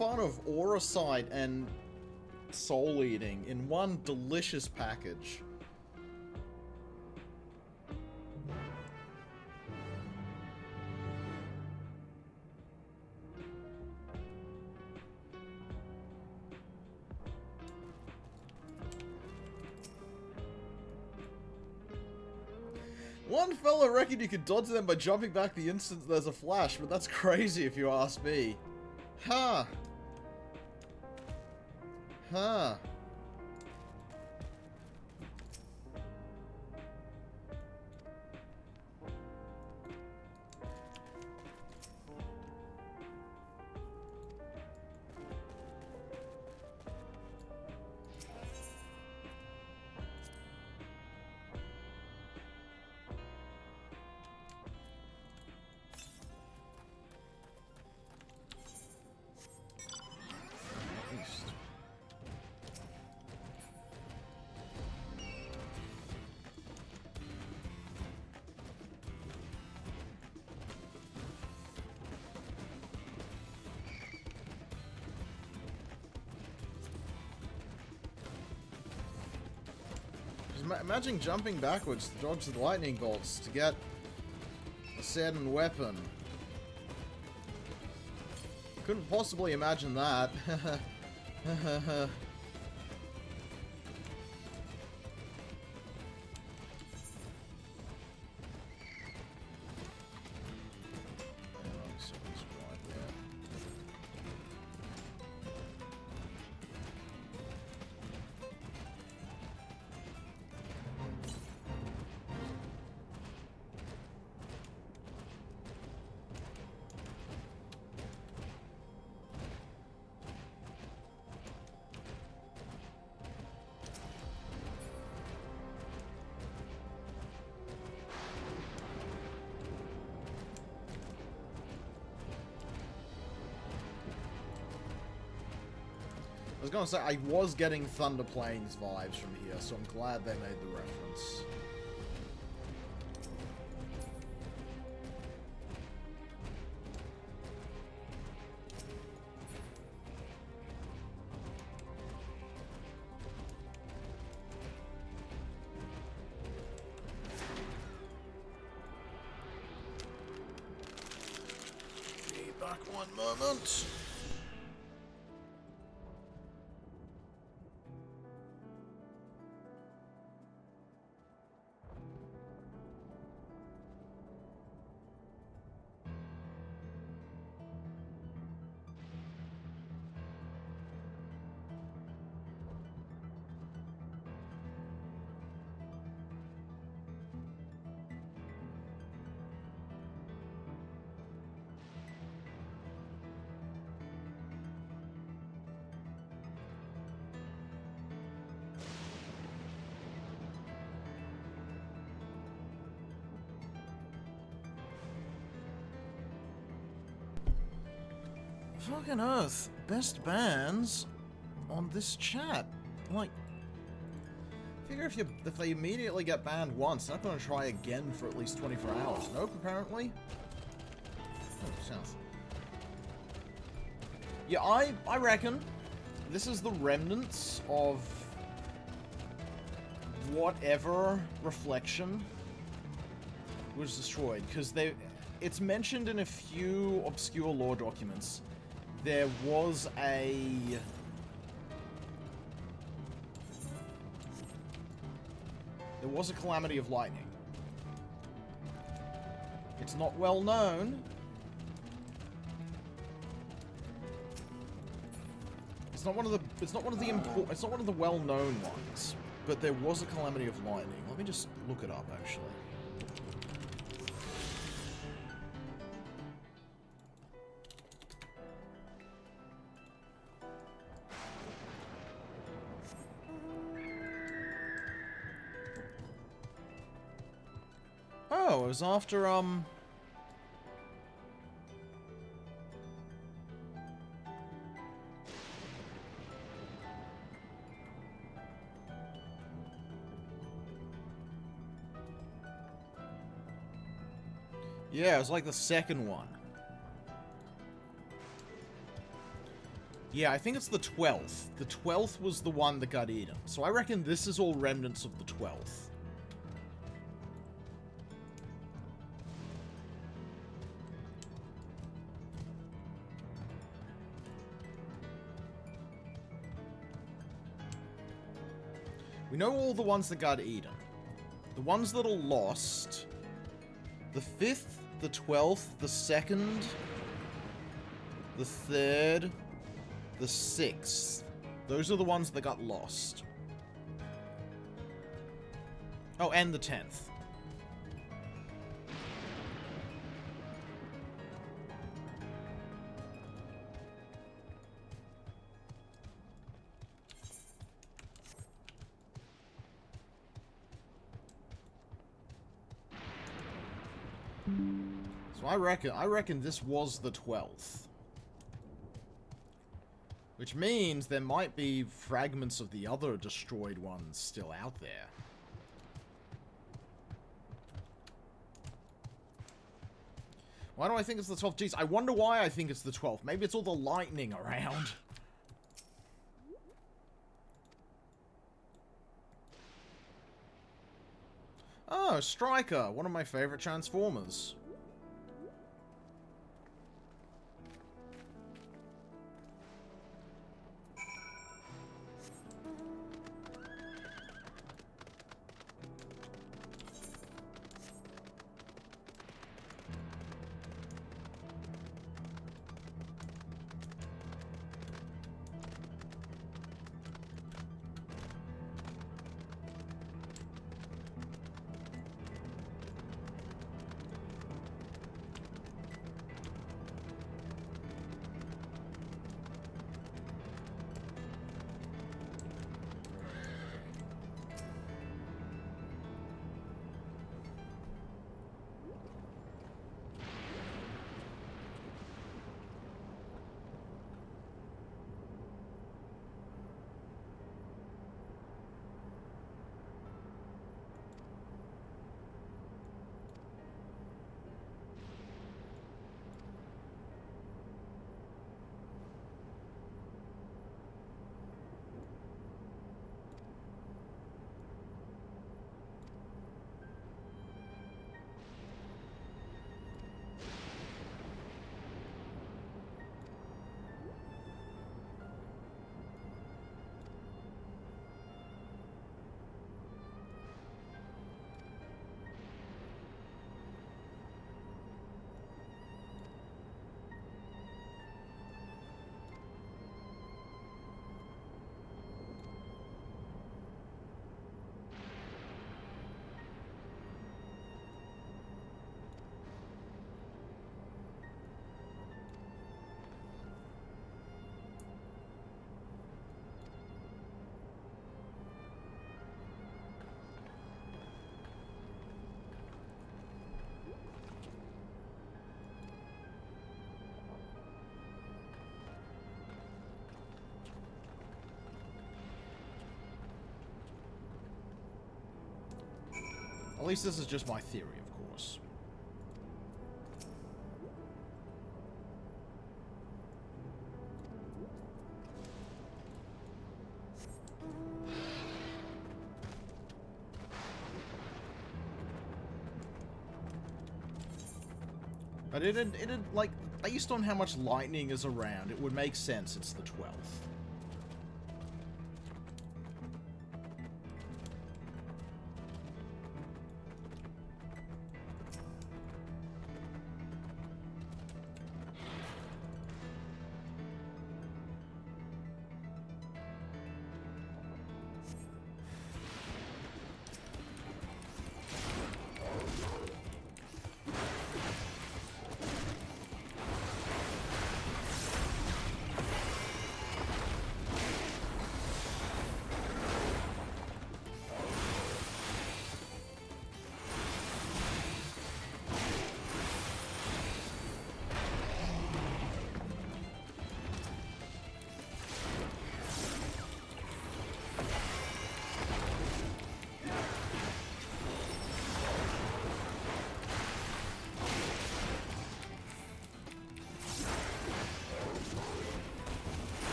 S1: fun of Auracite and Soul Eating in one delicious package. One fella reckoned you could dodge them by jumping back the instant there's a flash, but that's crazy if you ask me. Huh. Huh. Imagine jumping backwards to dodge the lightning bolts to get a certain weapon. Couldn't possibly imagine that. I was gonna say, I was getting Thunder Plains vibes from here, so I'm glad they made the reference. Be back one moment. Fucking earth, best bands on this chat. Like, figure if they immediately get banned once, they're not going to try again for at least 24 hours. Nope, apparently. Oh, south. Yeah, I reckon this is the remnants of whatever reflection was destroyed, because it's mentioned in a few obscure lore documents. There was a calamity of lightning. It's not well known. It's not one of the well-known ones, but there was a calamity of lightning. Let me just look it up actually. Oh, it was after, yeah, it was like the second one. Yeah, I think it's the 12th. The 12th was the one that got eaten. So I reckon this is all remnants of the 12th. We know all the ones that got eaten. The ones that are lost. The 5th, the 12th, the 2nd, the 3rd, the 6th. Those are the ones that got lost. Oh, and the 10th. So I reckon this was the 12th. Which means there might be fragments of the other destroyed ones still out there. Why do I think it's the 12th? Jeez, I wonder why I think it's the 12th. Maybe it's all the lightning around. Oh, Striker, one of my favorite Transformers. At least this is just my theory, of course. But it'd, like, based on how much lightning is around, it would make sense it's the 12th.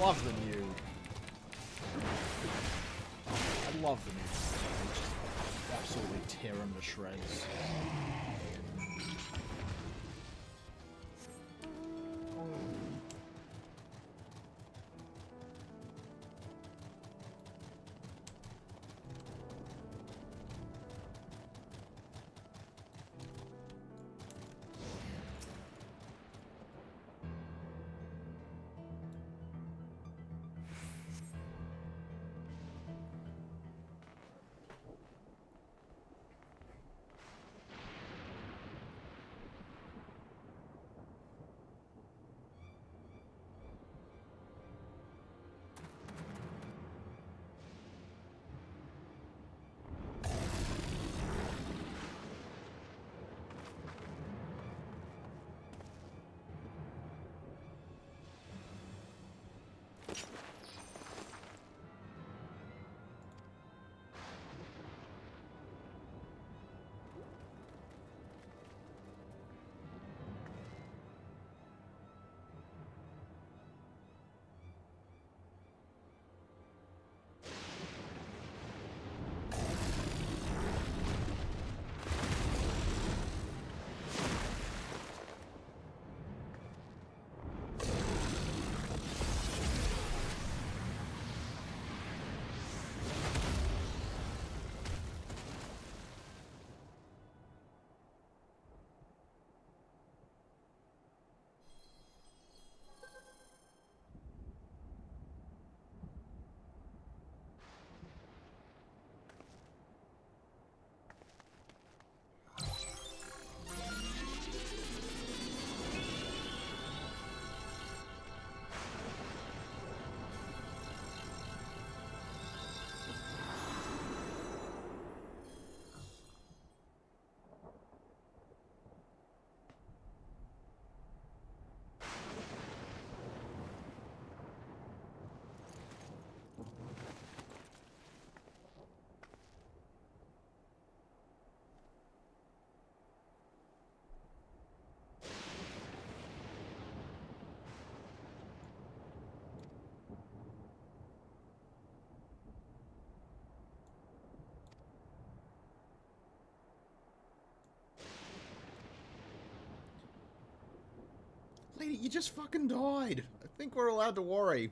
S1: love the new... I love the new... They just absolutely tear him to shreds. Lady, you just fucking died. I think we're allowed to worry.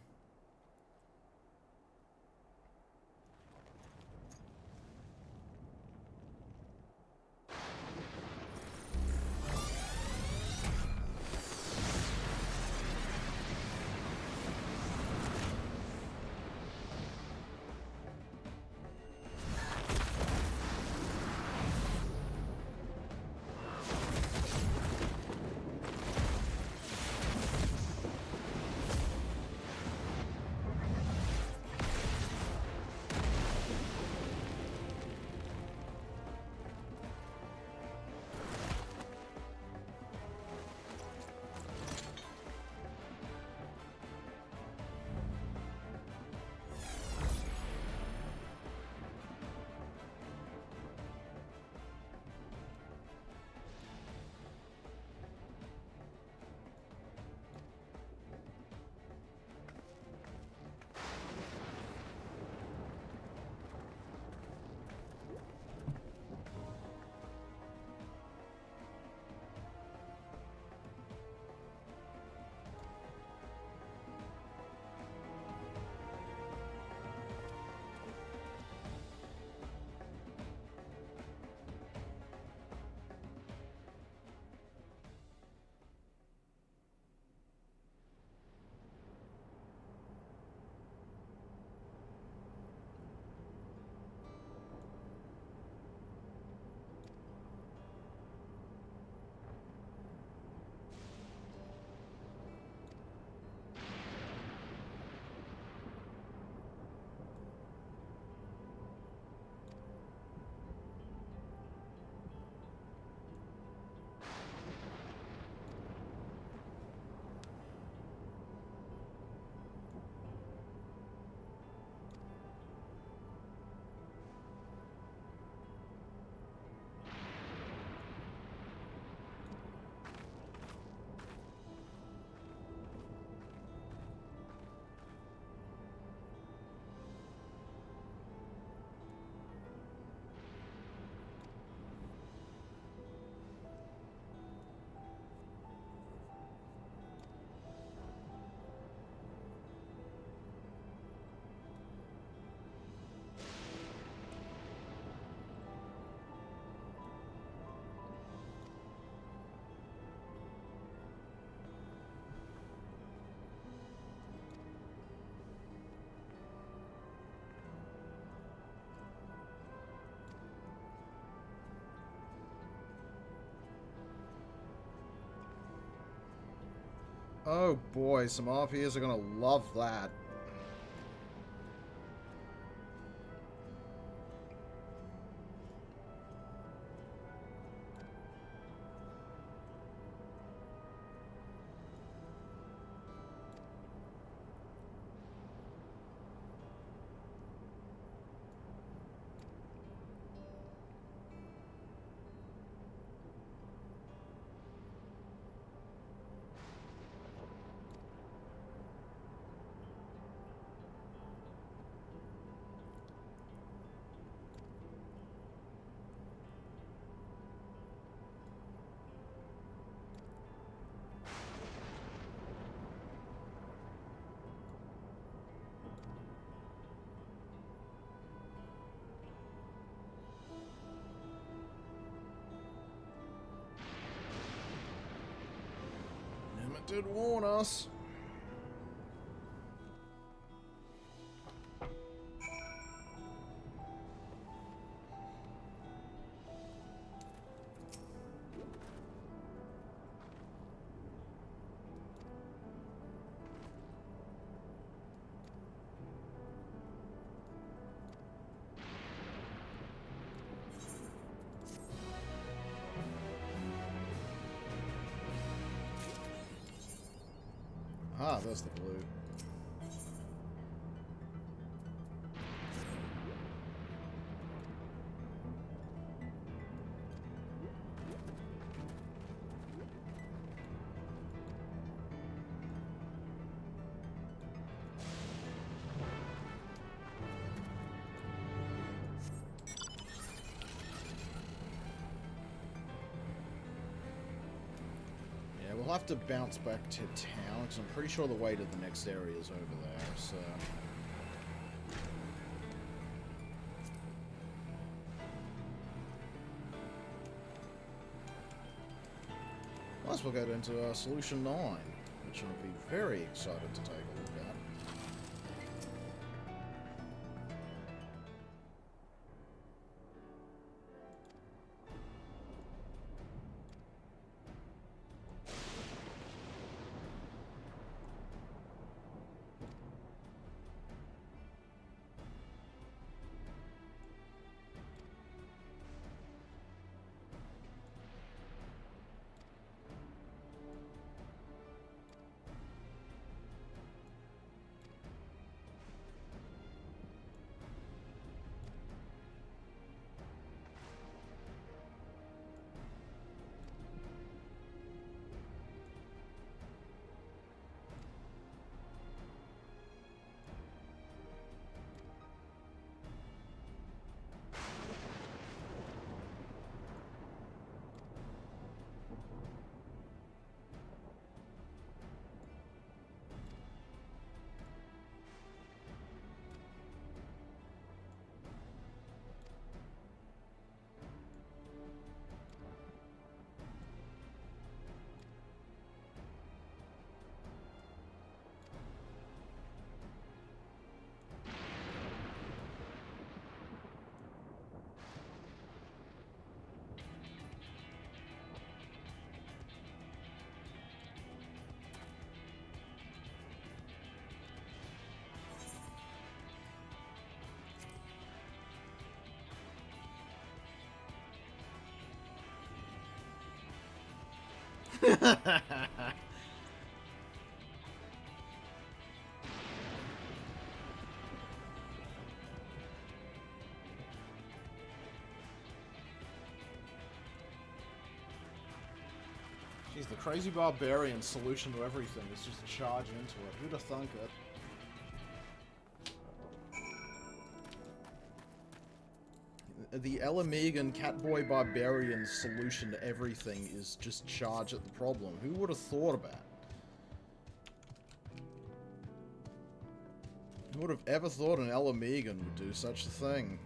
S1: Oh boy, some RPers are gonna love that. It did warn us. Ah, there's the blue. Yeah, we'll have to bounce back to town, because I'm pretty sure the way to the next area is over there, so... Plus we'll go into Solution 9, which I'll be very excited to take a look at. Jeez, the crazy barbarian solution to everything is just charge into it. Who'd have thunk it? The Elamegan Catboy Barbarian solution to everything is just charge at the problem. Who would have thought of that? Who would have ever thought an Elamegan would do such a thing?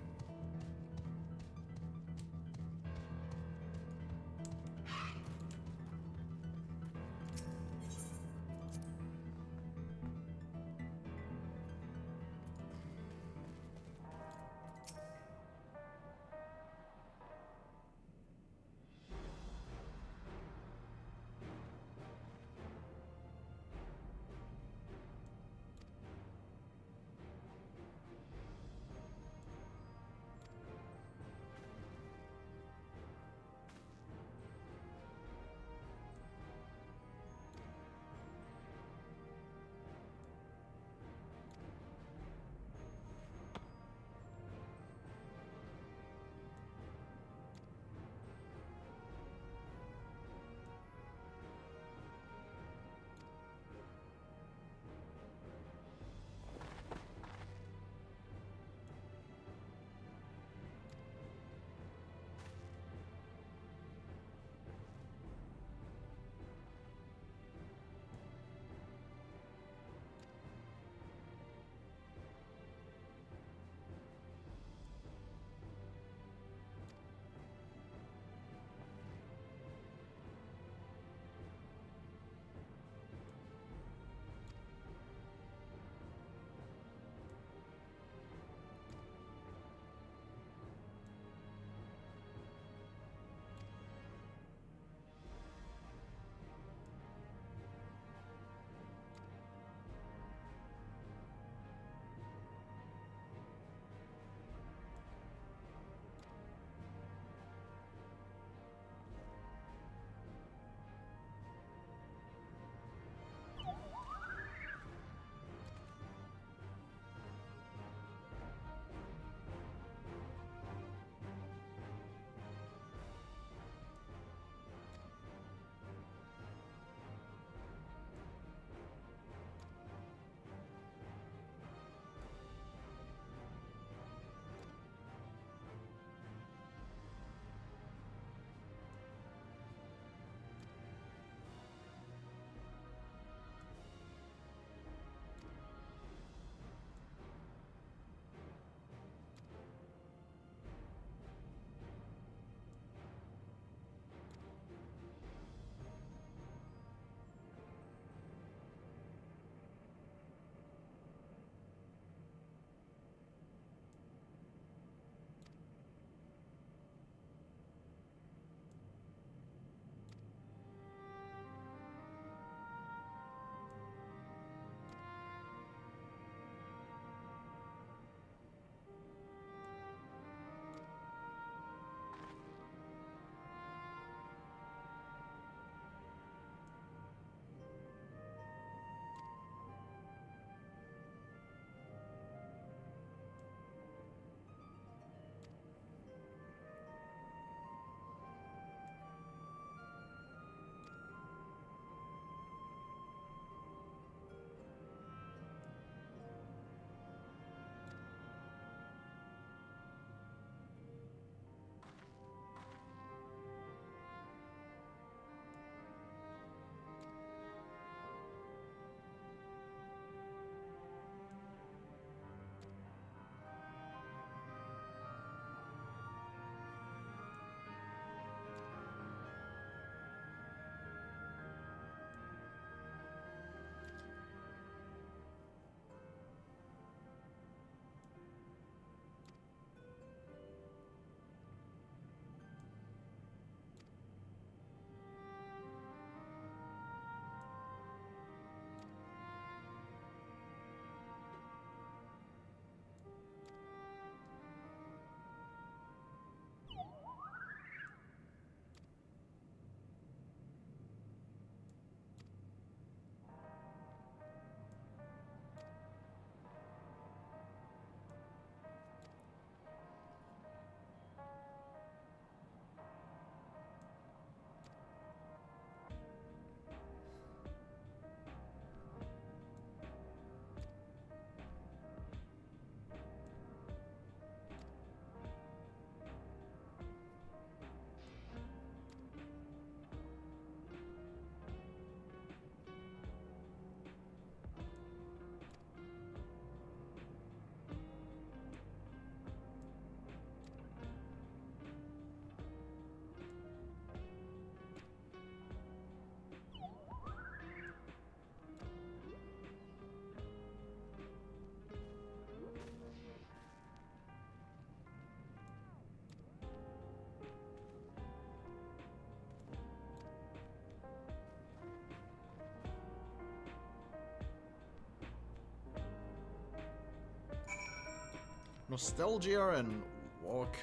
S1: Nostalgia and walk.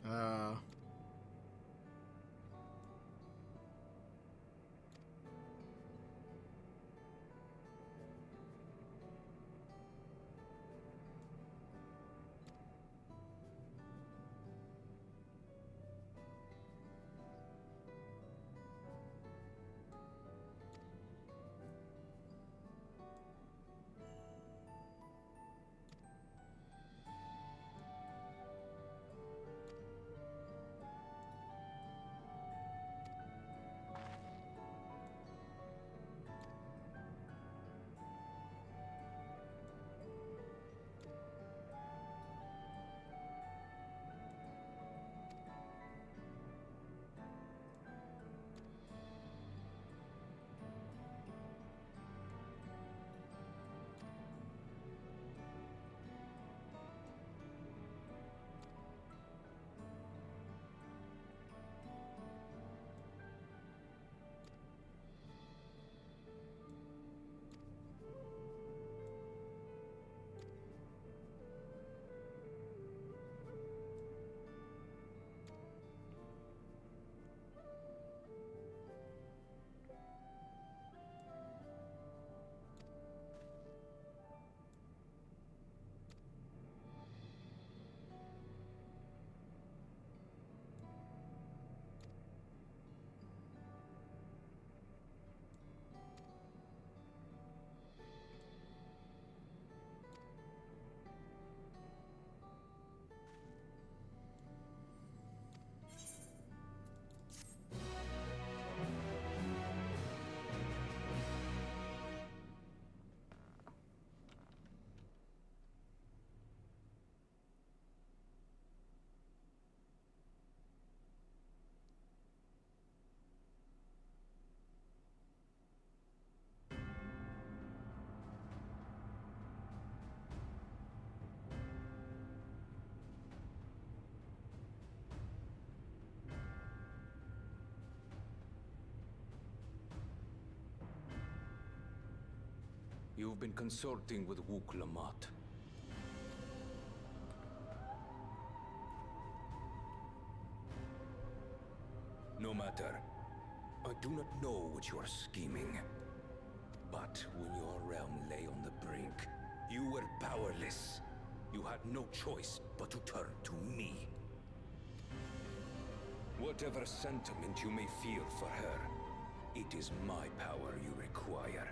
S1: Uh...
S11: You've been consulting with Wuk Lamat. No matter. I do not know what you are scheming. But when your realm lay on the brink, you were powerless. You had no choice but to turn to me. Whatever sentiment you may feel for her, it is my power you require.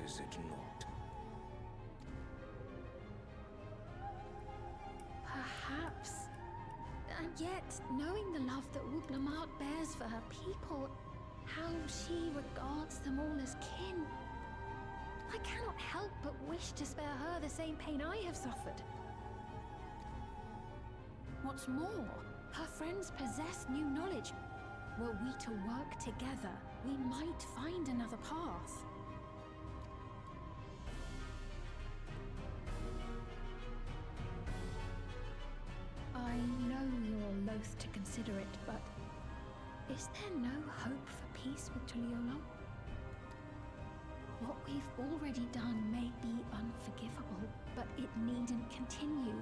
S11: Is it not?
S5: Perhaps. And yet, knowing the love that Wuk Lamat bears for her people, how she regards them all as kin, I cannot help but wish to spare her the same pain I have suffered. What's more, her friends possess new knowledge. Were we to work together, we might find another path. I know you're loath to consider it, but is there no hope for peace with Tuliolo? What we've already done may be unforgivable, but it needn't continue.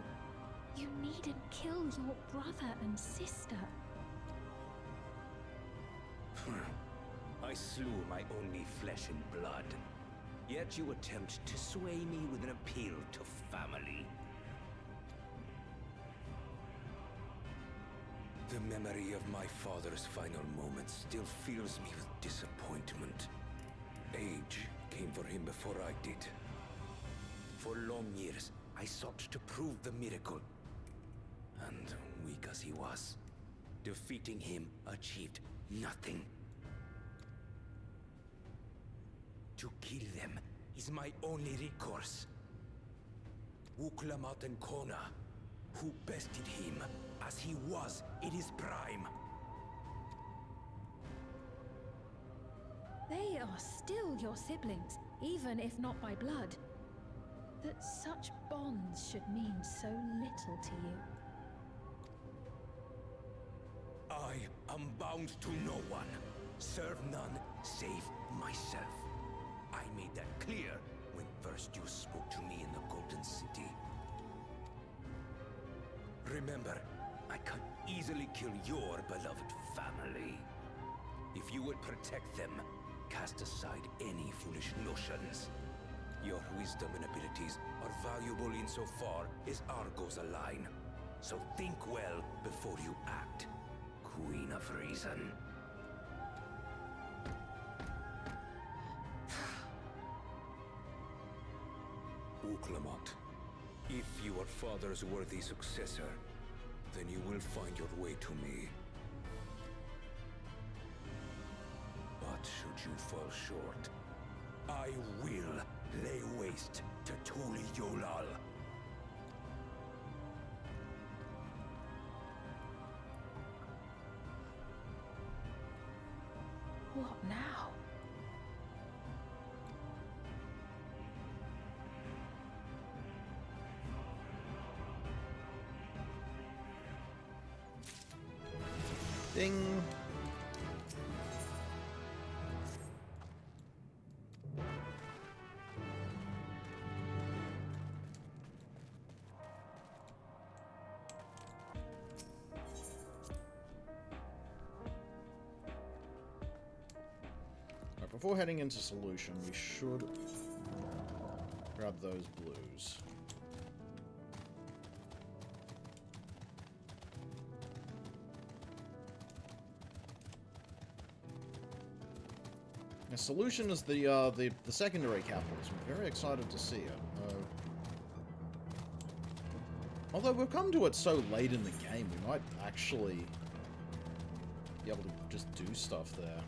S5: You needn't kill your brother and sister.
S11: I slew my only flesh and blood. Yet you attempt to sway me with an appeal to family. The memory of my father's final moments still fills me with disappointment. Age came for him before I did. For long years, I sought to prove the miracle. And weak as he was, Defeating him achieved nothing. To kill them is my only recourse. Uklamat and Kona, who bested him as he was in his prime.
S5: They are still your siblings, even if not by blood. That such bonds should mean so little to you.
S11: I am bound to no one. Serve none save myself. I made that clear when first you spoke to me in the Golden City. Remember, I can easily kill your beloved family. If you would protect them, cast aside any foolish notions. Your wisdom and abilities are valuable insofar as Argos align. So think well before you act, Queen of Reason. Uklamat, if you are Father's worthy successor, then you will find your way to me. But should you fall short, I will lay waste to Tuli Yolal.
S5: What now?
S1: Ding. Right, before heading into solution, we should grab those blues. The solution is the secondary capitalism. I'm very excited to see it. Although we've come to it so late in the game, we might actually be able to just do stuff there.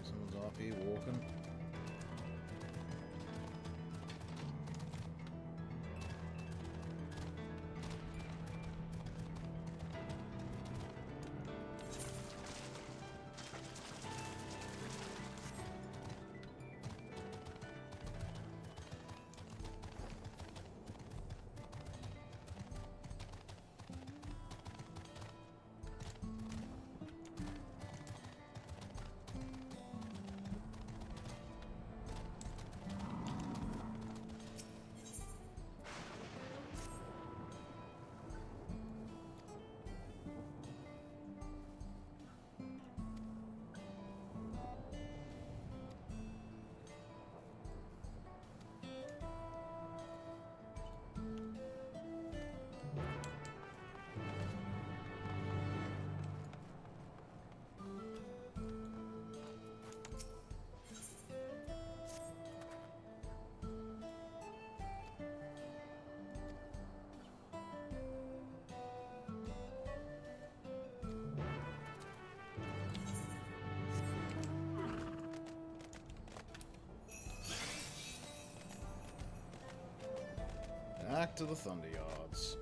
S1: Someone's off here walking. Back to the Thunder Yards.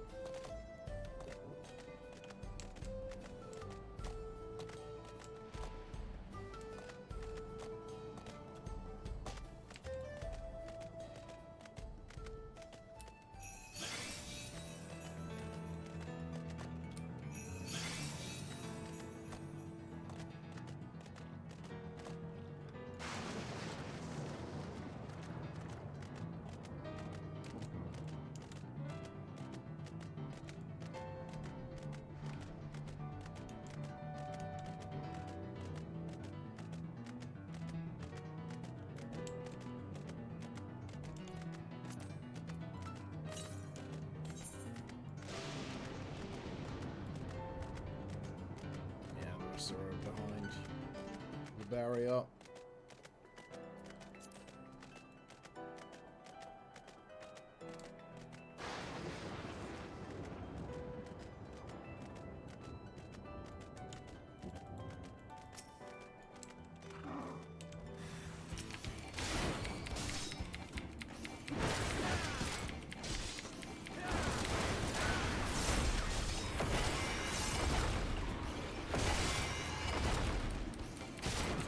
S1: barrier.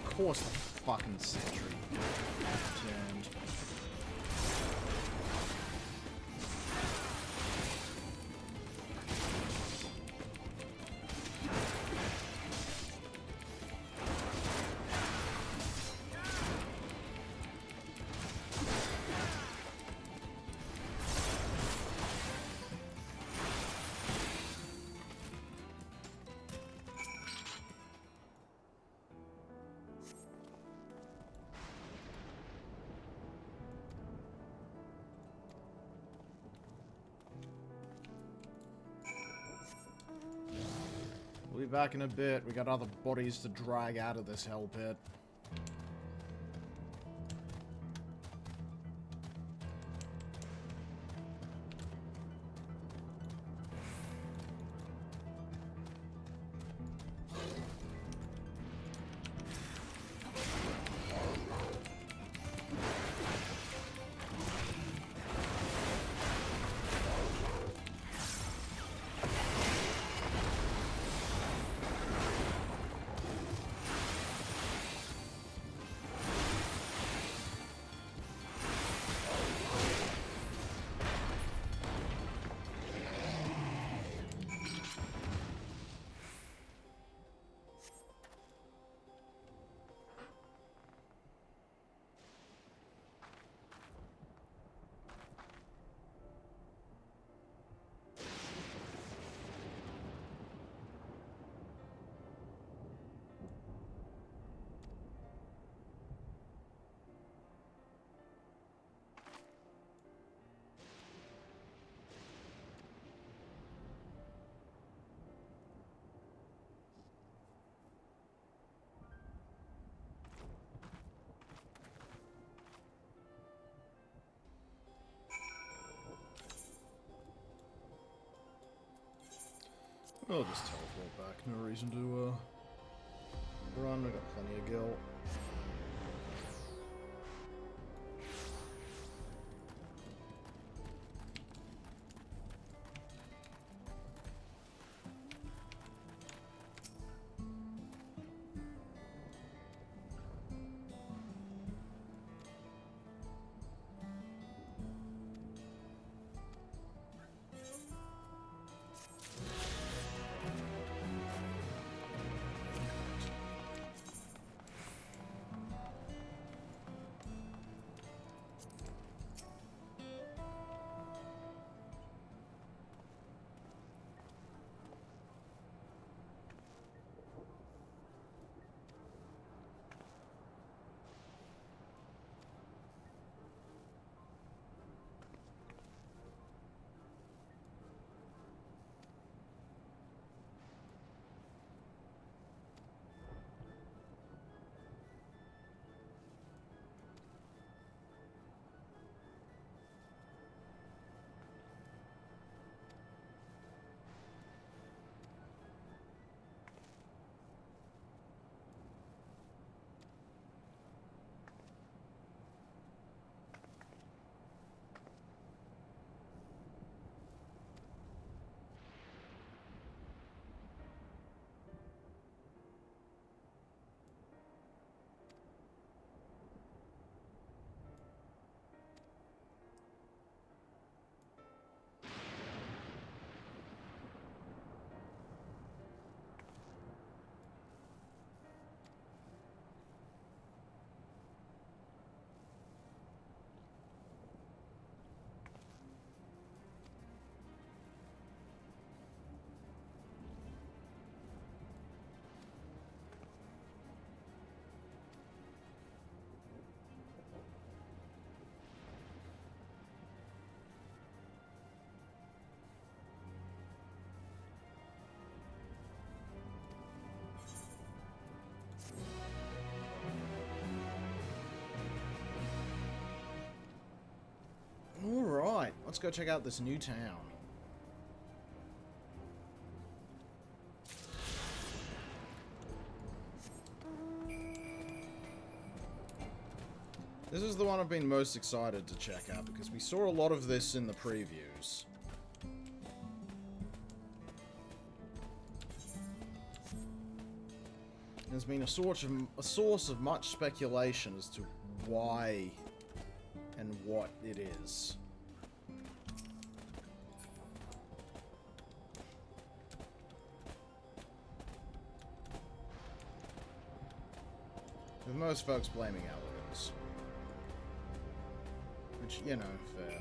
S1: Of course the fucking sentry turned. We'll be back in a bit. We got other bodies to drag out of this hell pit. I'll just teleport back. No reason to run. I got plenty of gil. let's go check out this new town. This is the one I've been most excited to check out because we saw a lot of this in the previews. There's been a source of much speculation as to why and what it is. With most folks blaming Elegance. Which, you know, fair.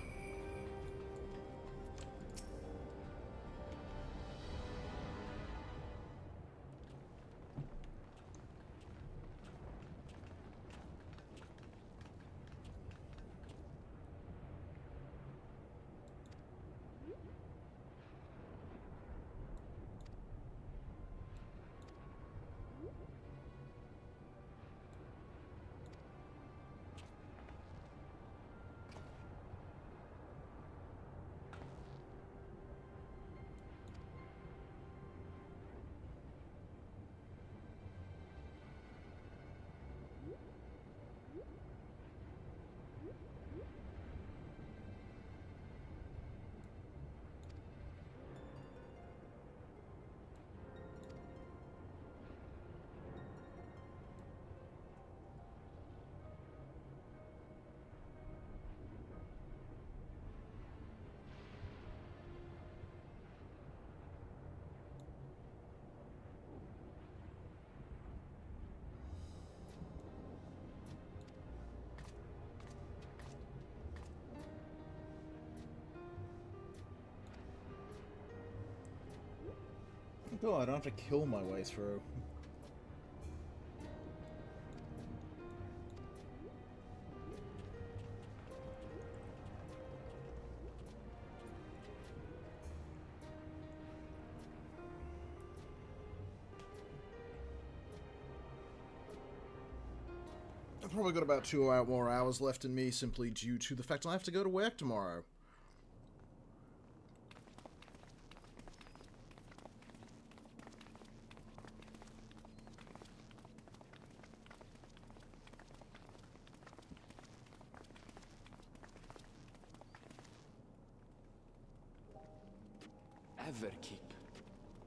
S1: Oh, I don't have to kill my way through. I've probably got about 2 more hours left in me simply due to the fact I have to go to work tomorrow.
S2: Everkeep,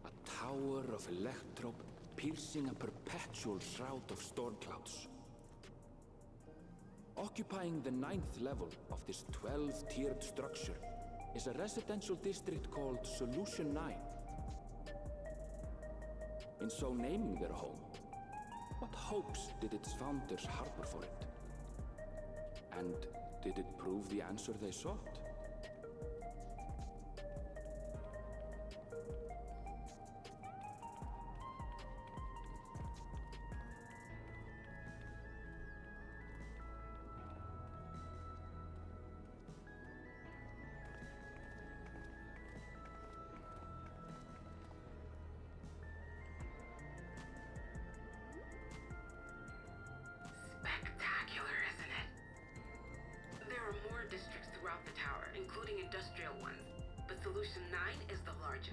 S2: a tower of electrope piercing a perpetual shroud of storm clouds. Occupying the 9th level of this 12-tiered structure is a residential district called Solution 9. In so naming their home, what hopes did its founders harbor for it? And did it prove the answer they sought?
S8: Spectacular, isn't it? There are more districts throughout the tower, including industrial ones, but Solution 9 is the largest.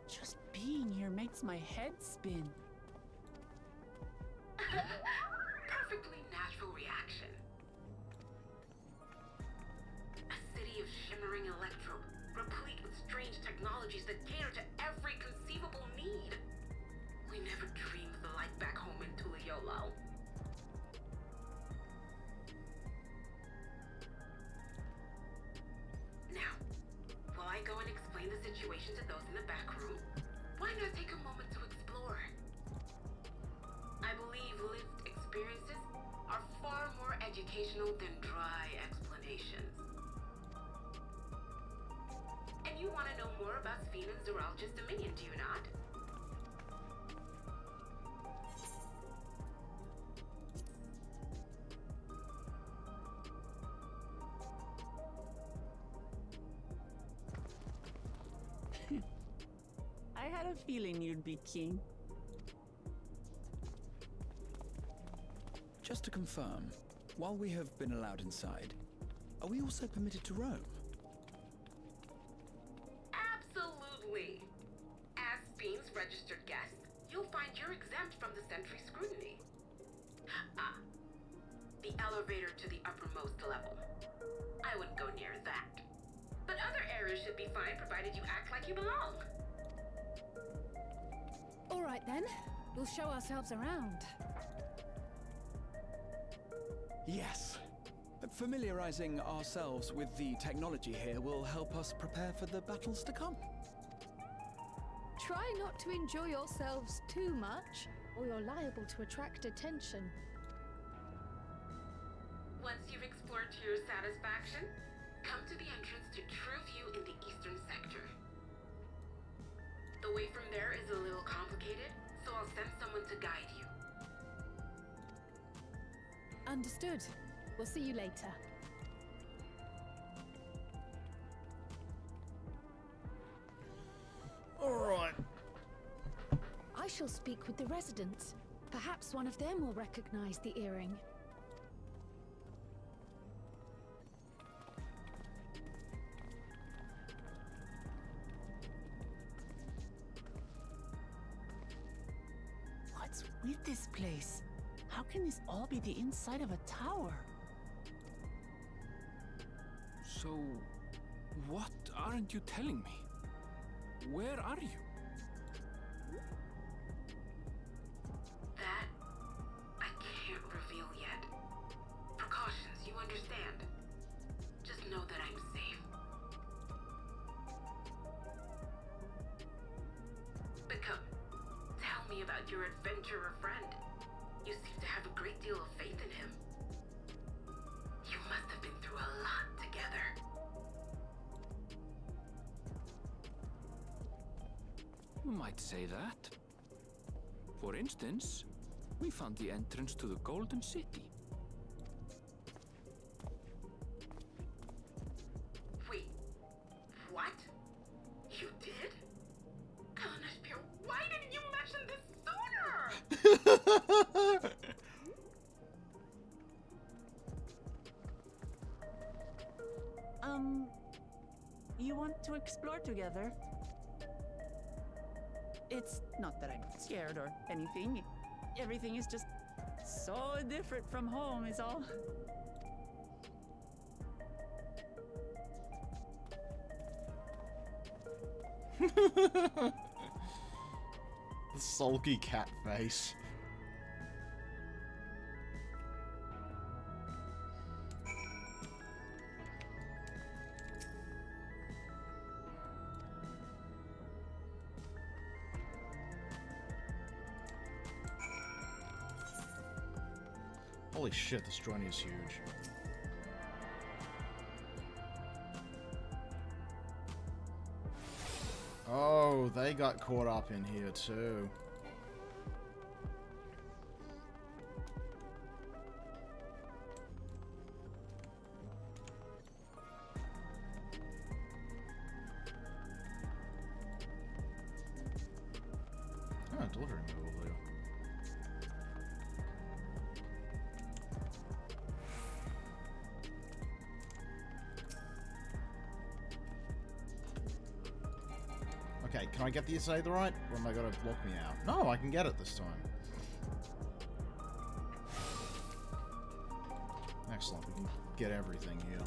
S4: Just being here makes my head spin.
S8: Perfectly natural reaction. A city of shimmering electrope, replete with strange technologies that cater to every conceivable need. We never dreamed of the life back home in Tuliolo. Now, while I go and explain the situation to those in the back room, why not take a moment to explore? I believe lived experiences are far more educational than dry explanations. And you want to know more about Sphene and Zeralja's dominion, do you not?
S4: I had a feeling you'd be keen.
S6: Just to confirm, while we have been allowed inside, Are we also permitted to roam?
S8: Absolutely. As Fiend's registered guest, you'll find you're exempt from the sentry scrutiny. Ah, the elevator to the uppermost level. I wouldn't go near that. But other areas should be fine provided you act like you belong.
S5: All right then, we'll show ourselves around.
S6: Yes. Familiarizing ourselves with the technology here will help us prepare for the battles to come.
S3: Try not to enjoy yourselves too much, or you're liable to attract attention.
S8: Once you've explored to your satisfaction, come to the entrance to True View in the eastern sector. The way from there is a little complicated, so I'll send someone to guide you.
S5: Understood. We'll see you later.
S1: Alright.
S3: I shall speak with the residents. Perhaps one of them will recognize the earring.
S4: What's with this place? How can this all be the inside of a tower?
S2: So, what aren't you telling me? Where are you?
S8: That, I can't reveal yet. Precautions, you understand. Just know that I'm safe. But come, tell me about your adventurer friend. You seem to have a great deal of faith in him. You must have been through a lot together.
S2: You might say that. For instance, we found the entrance to the Golden City.
S8: Wait, what? You did? Eleanor, why didn't you mention this sooner?
S4: You want to explore together? It's not that I'm scared or anything. Everything is just so different from home is all.
S1: The sulky cat face. Holy shit, this journey is huge. Oh, they got caught up in here too. Oh, delivery mobile there. Okay, can I get the Aether right? Or am I gonna lock me out? No, I can get it this time. Excellent, we can get everything here.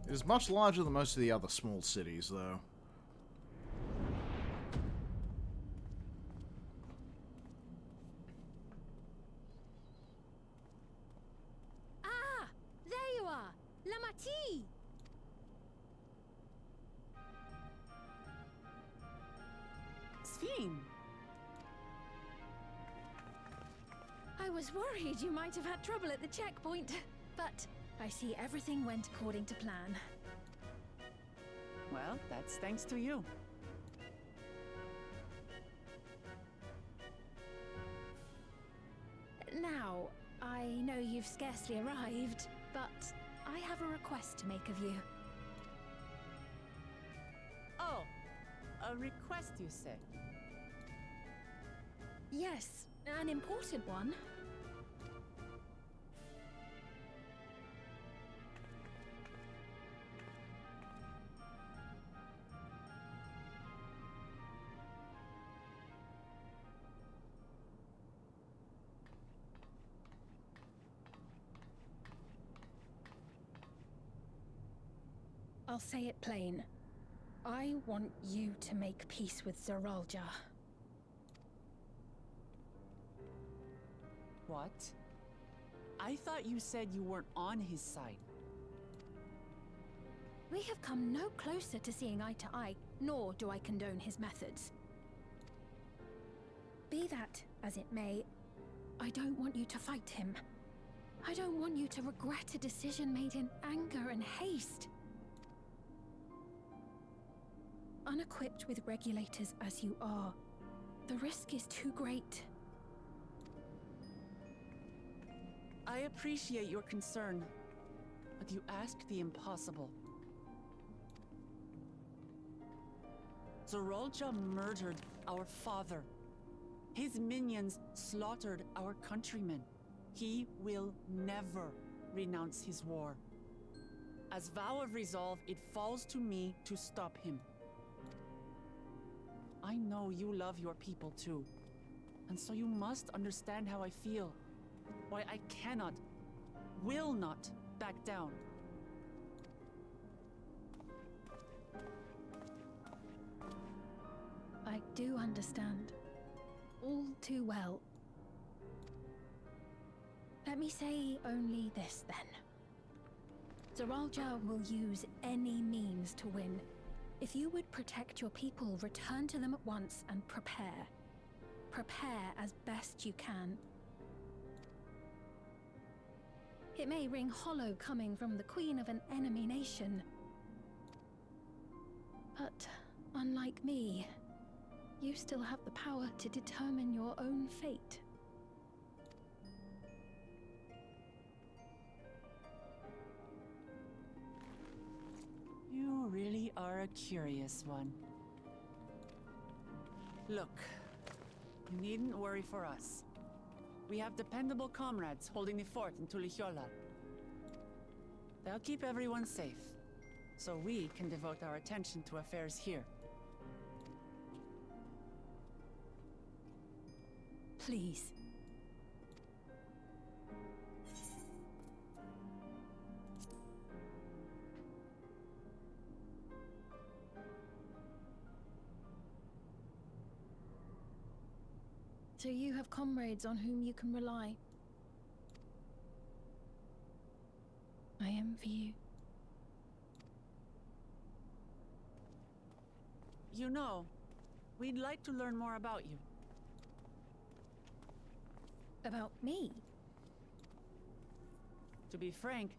S1: It is much larger than most of the other small cities, though.
S5: Ah! There you are! Lamati!
S4: Sphene!
S5: I was worried you might have had trouble at the checkpoint, but I see everything went according to plan.
S4: Well, that's thanks to you.
S5: Now, I know you've scarcely arrived, but I have a request to make of you.
S4: Oh, a request, you say?
S5: Yes, an important one. I'll say it plain. I want you to make peace with Zeralja.
S4: What? I thought you said you weren't on his side.
S5: We have come no closer to seeing eye to eye, nor do I condone his methods. Be that as it may, I don't want you to fight him. I don't want you to regret a decision made in anger and haste. Unequipped with regulators as you are, the risk is too great.
S4: I appreciate your concern, but you asked the impossible. Zeralja murdered our father. His minions slaughtered our countrymen. He will never renounce his war. As vow of resolve, it falls to me to stop him. I know you love your people too, and so you must understand how I feel. Why I cannot, will not back down.
S5: I do understand. All too well. Let me say only this then. Zeralja will use any means to win. If you would protect your people, return to them at once and prepare. Prepare as best you can. It may ring hollow coming from the queen of an enemy nation. But unlike me, you still have the power to determine your own fate.
S4: You really are a curious one. Look, you needn't worry for us. We have dependable comrades holding the fort in Tulihiola. They'll keep everyone safe, so we can devote our attention to affairs here.
S5: Please. So you have comrades on whom you can rely. I envy you.
S4: You know, we'd like to learn more about you.
S5: About me?
S4: To be frank,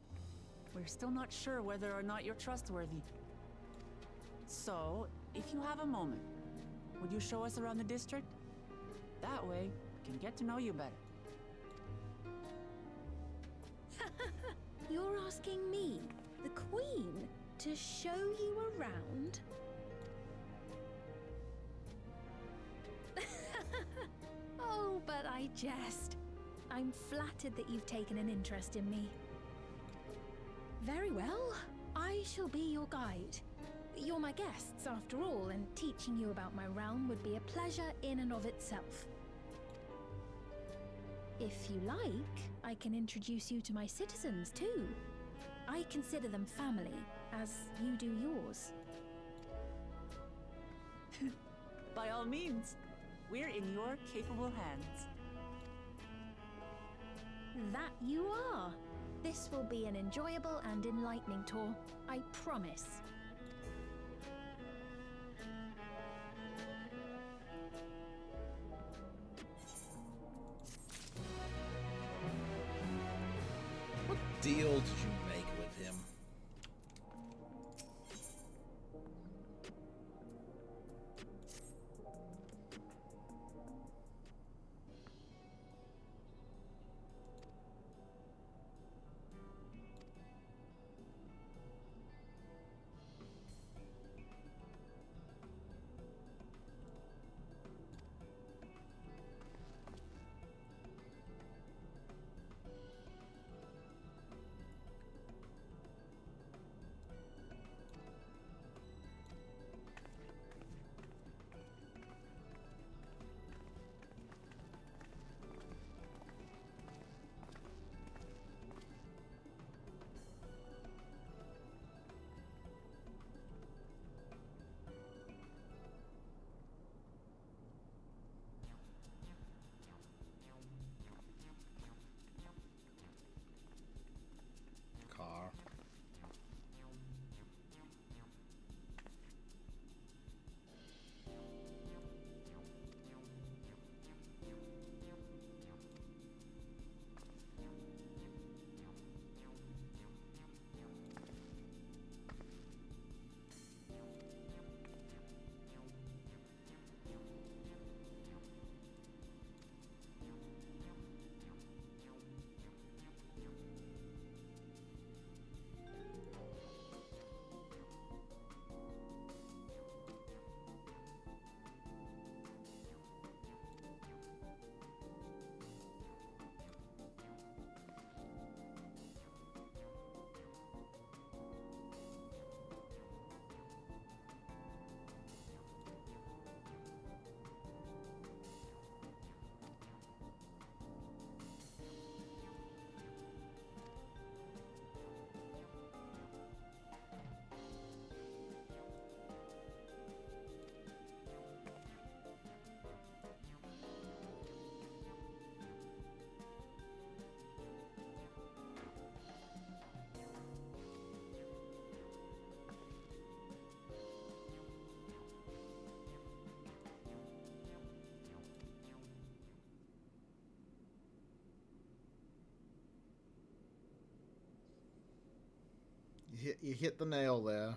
S4: we're still not sure whether or not you're trustworthy. So, if you have a moment, would you show us around the district? That way, we can get to know you better.
S5: You're asking me, the Queen, to show you around? Oh, but I jest. I'm flattered that you've taken an interest in me. Very well, I shall be your guide. You're my guests, after all, and teaching you about my realm would be a pleasure in and of itself. If you like, I can introduce you to my citizens, too. I consider them family, as you do yours.
S4: By all means, we're in your capable hands.
S5: That you are. This will be an enjoyable and enlightening tour, I promise.
S1: What deal did you make with him? You hit the nail there.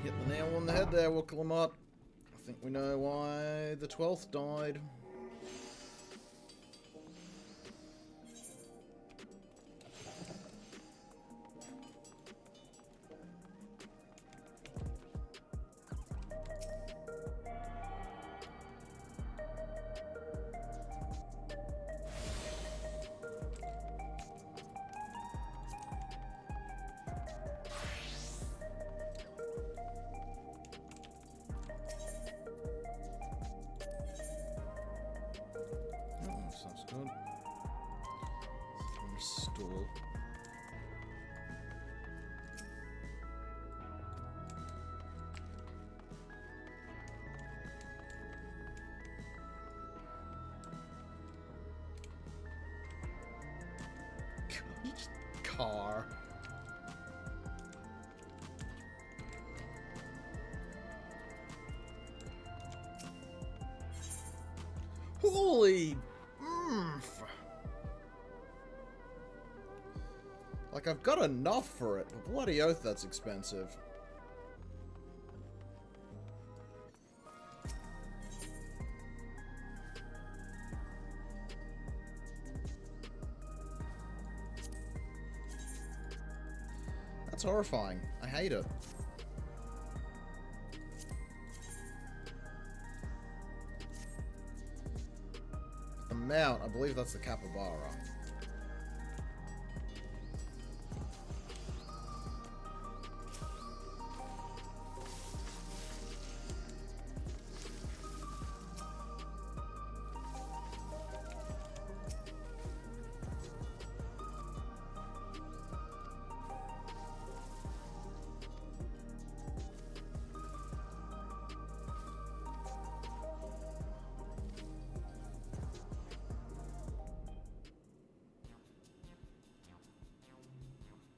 S1: Hit the nail on the head there, Wookalamot. I think we know why the 12th died. Sounds good. Restore. Car. Holy like, I've got enough for it, but bloody oath that's expensive. That's horrifying. I hate it. The mount, I believe that's the capybara.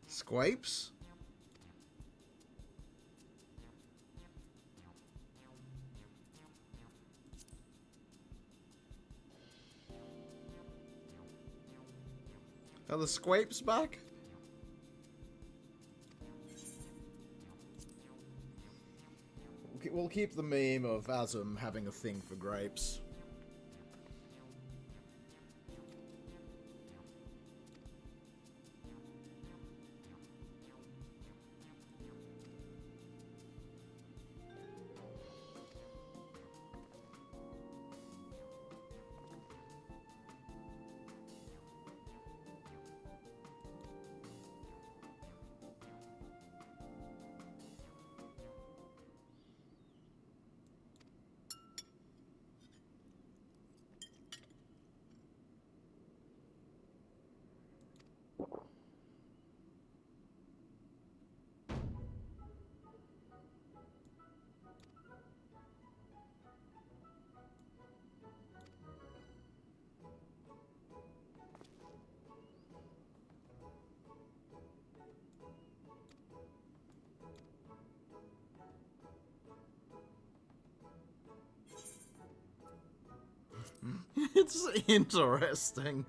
S1: Squapes? Are the squapes back? We'll keep the meme of Azum having a thing for grapes. It's interesting.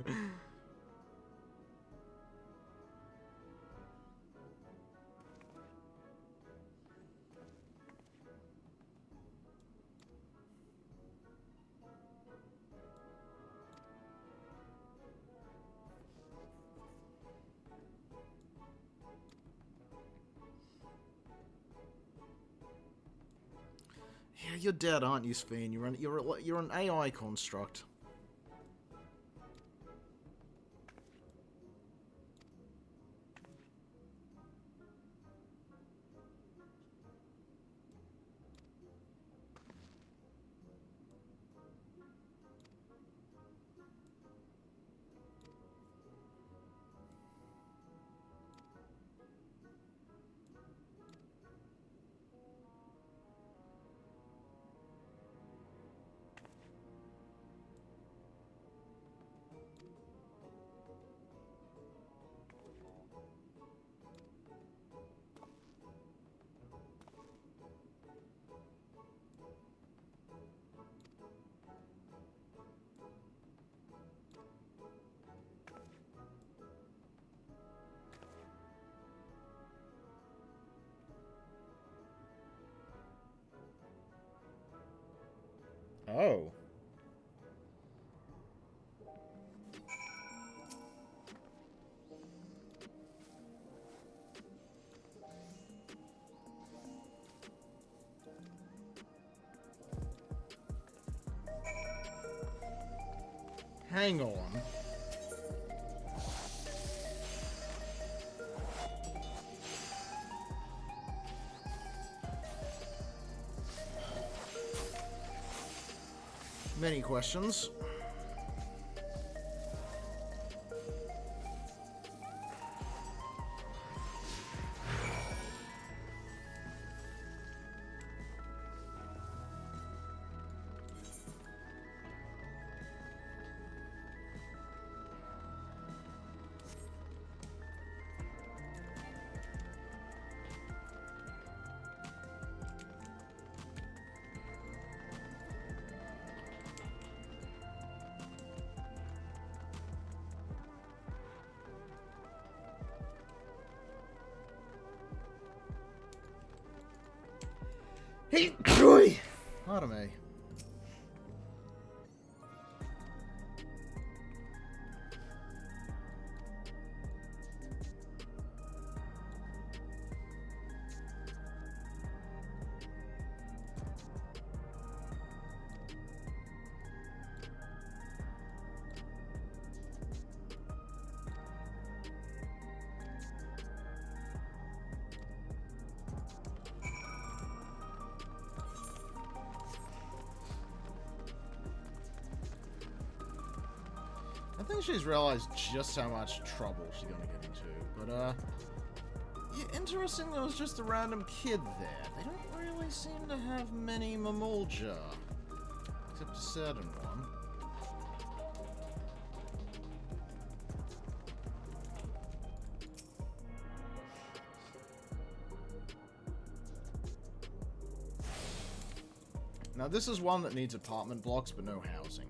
S1: Yeah, you're dead, aren't you, Sphene? You're an AI construct. Oh. Hang on. Many questions. Hey, Troy! Pardon me. I think she's realized just how much trouble she's gonna get into. But, yeah, interesting there was just a random kid there. They don't really seem to have many Mamulja. Except a certain one. Now, this is one that needs apartment blocks, but no housing.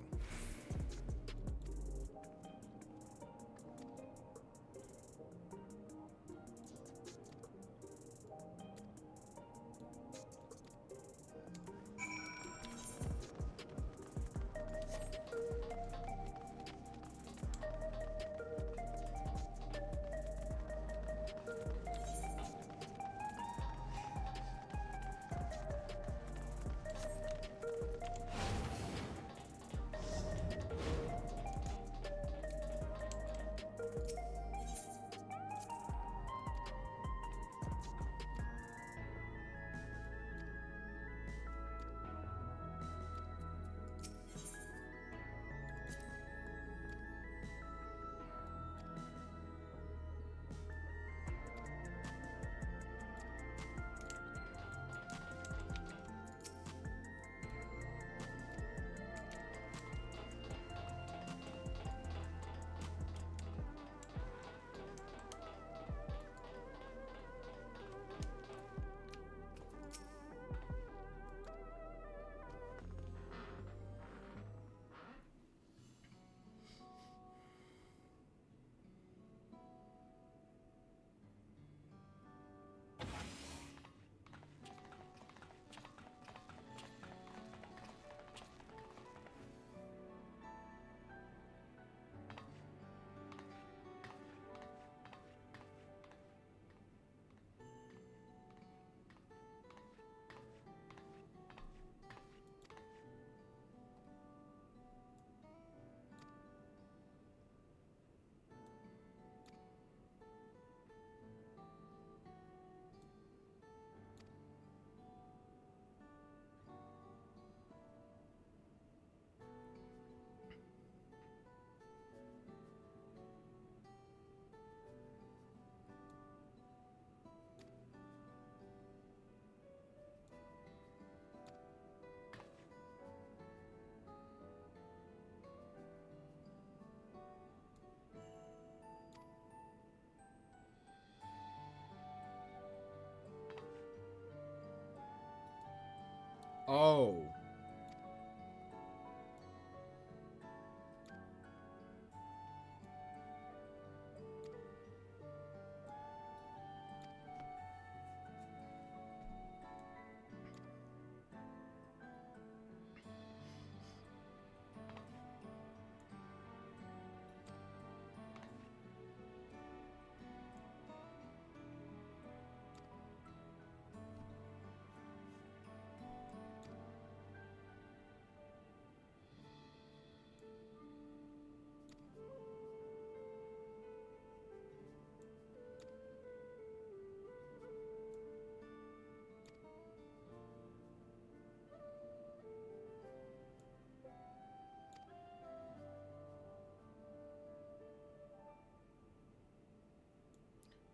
S1: Oh.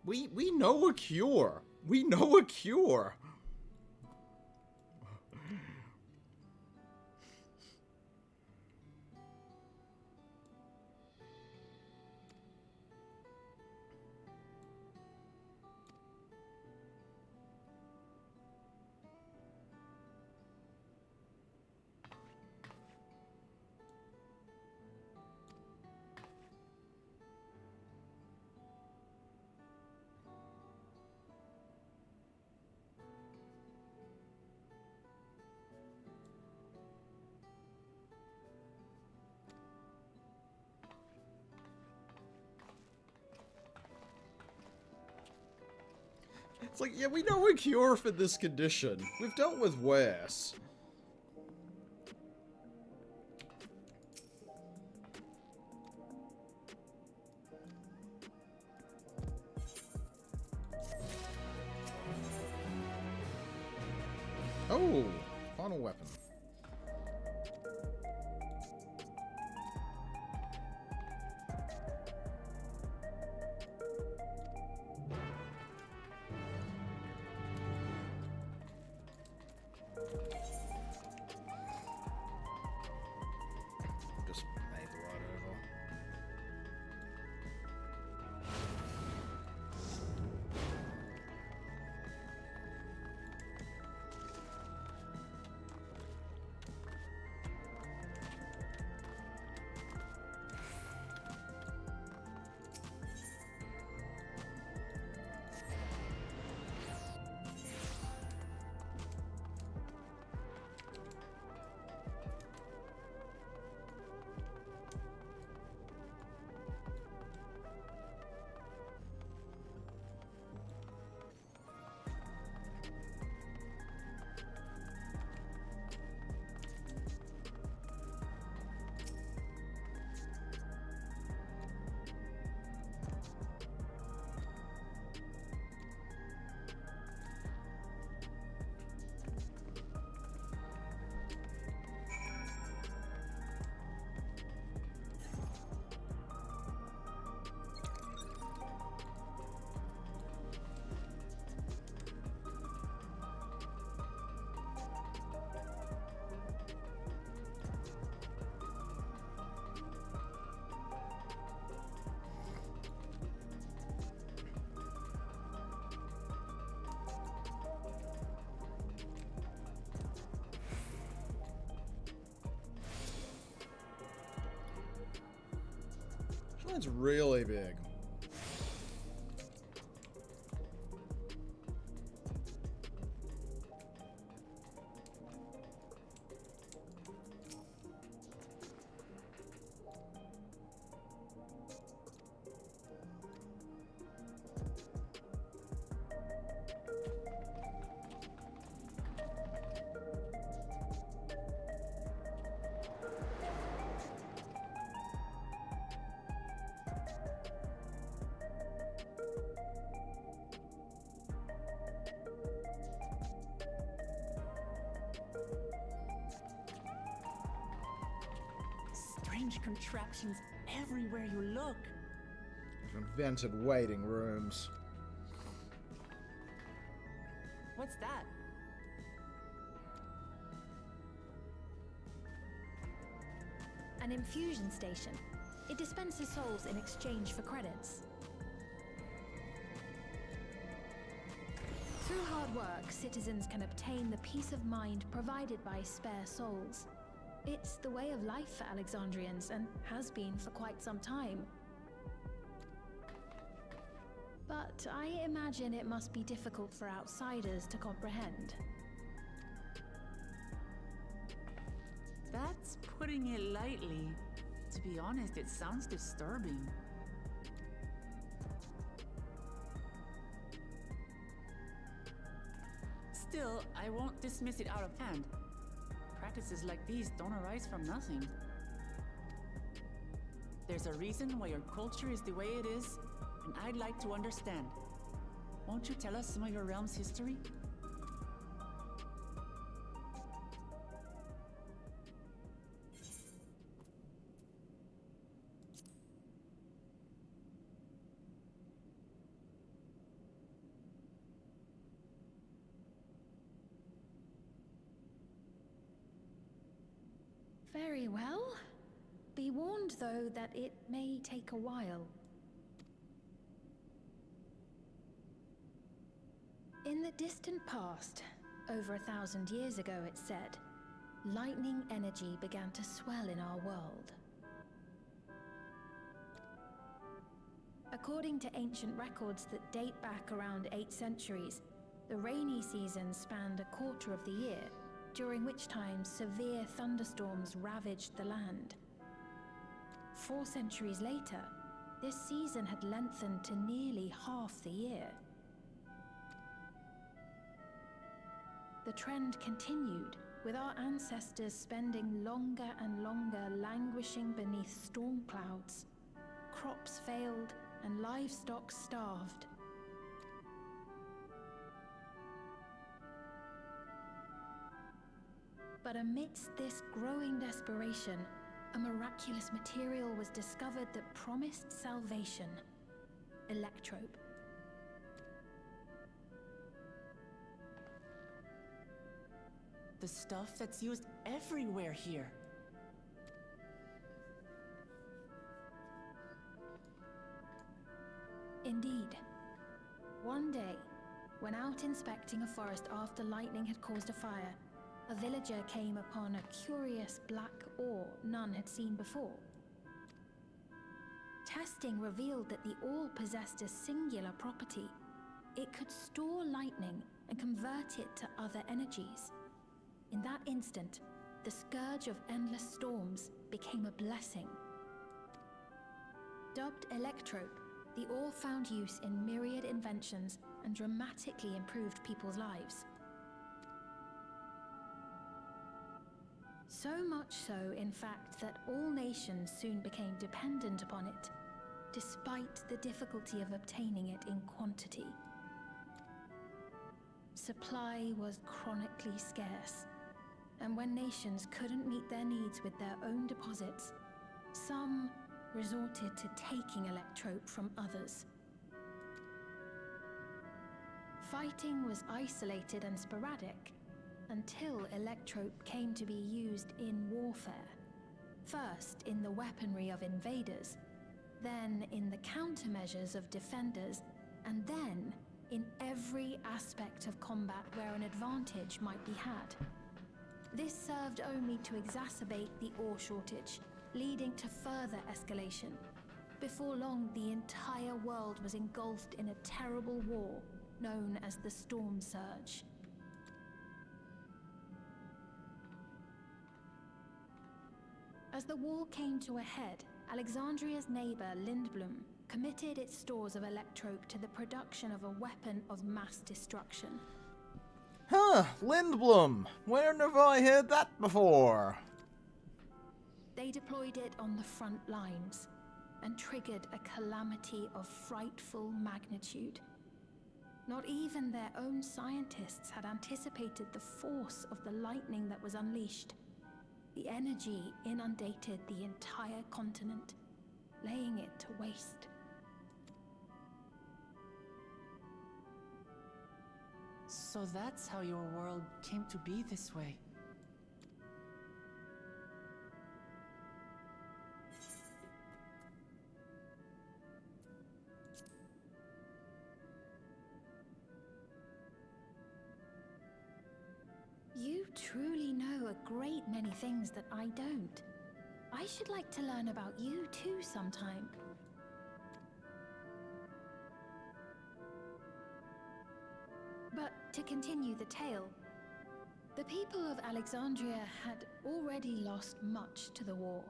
S1: We know a cure. We know a cure. It's like, yeah, we know a cure for this condition. We've dealt with worse. Oh, final weapon. Just made the right over. It's really big.
S4: Strange contraptions everywhere you look.
S1: I've invented waiting rooms.
S4: What's that?
S5: An infusion station. It dispenses souls in exchange for credits. Through hard work, citizens can obtain the peace of mind provided by spare souls. It's the way of life for Alexandrians, and has been for quite some time. But I imagine it must be difficult for outsiders to comprehend.
S4: That's putting it lightly. To be honest, it sounds disturbing. Still, I won't dismiss it out of hand. Practices like these don't arise from nothing. There's a reason why your culture is the way it is, and I'd like to understand. Won't you tell us some of your realm's history?
S5: Very well. Be warned, though, that it may take a while. In the distant past, over 1,000 years ago it's said, lightning energy began to swell in our world. According to ancient records that date back around 8 centuries, the rainy season spanned a quarter of the year, during which time severe thunderstorms ravaged the land. 4 centuries later, this season had lengthened to nearly half the year. The trend continued, with our ancestors spending longer and longer languishing beneath storm clouds. Crops failed and livestock starved. But amidst this growing desperation, a miraculous material was discovered that promised salvation: electrope.
S4: The stuff that's used everywhere here.
S5: Indeed. One day, when out inspecting a forest after lightning had caused a fire, a villager came upon a curious black ore none had seen before. Testing revealed that the ore possessed a singular property. It could store lightning and convert it to other energies. In that instant, the scourge of endless storms became a blessing. Dubbed electrope, the ore found use in myriad inventions and dramatically improved people's lives. So much so, in fact, that all nations soon became dependent upon it, despite the difficulty of obtaining it in quantity. Supply was chronically scarce, and when nations couldn't meet their needs with their own deposits, some resorted to taking electrope from others. Fighting was isolated and sporadic until electrope came to be used in warfare. First in the weaponry of invaders, then in the countermeasures of defenders, and then in every aspect of combat where an advantage might be had. This served only to exacerbate the ore shortage, leading to further escalation. Before long, the entire world was engulfed in a terrible war known as the Storm Surge. As the war came to a head, Alexandria's neighbor, Lindblum, committed its stores of electrope to the production of a weapon of mass destruction.
S1: Huh, Lindblum. Where have I heard that before?
S5: They deployed it on the front lines and triggered a calamity of frightful magnitude. Not even their own scientists had anticipated the force of the lightning that was unleashed. The energy inundated the entire continent, laying it to waste.
S4: So that's how your world came to be this way.
S5: You truly know a great many things that I don't. I should like to learn about you too sometime. But to continue the tale, the people of Alexandria had already lost much to the war.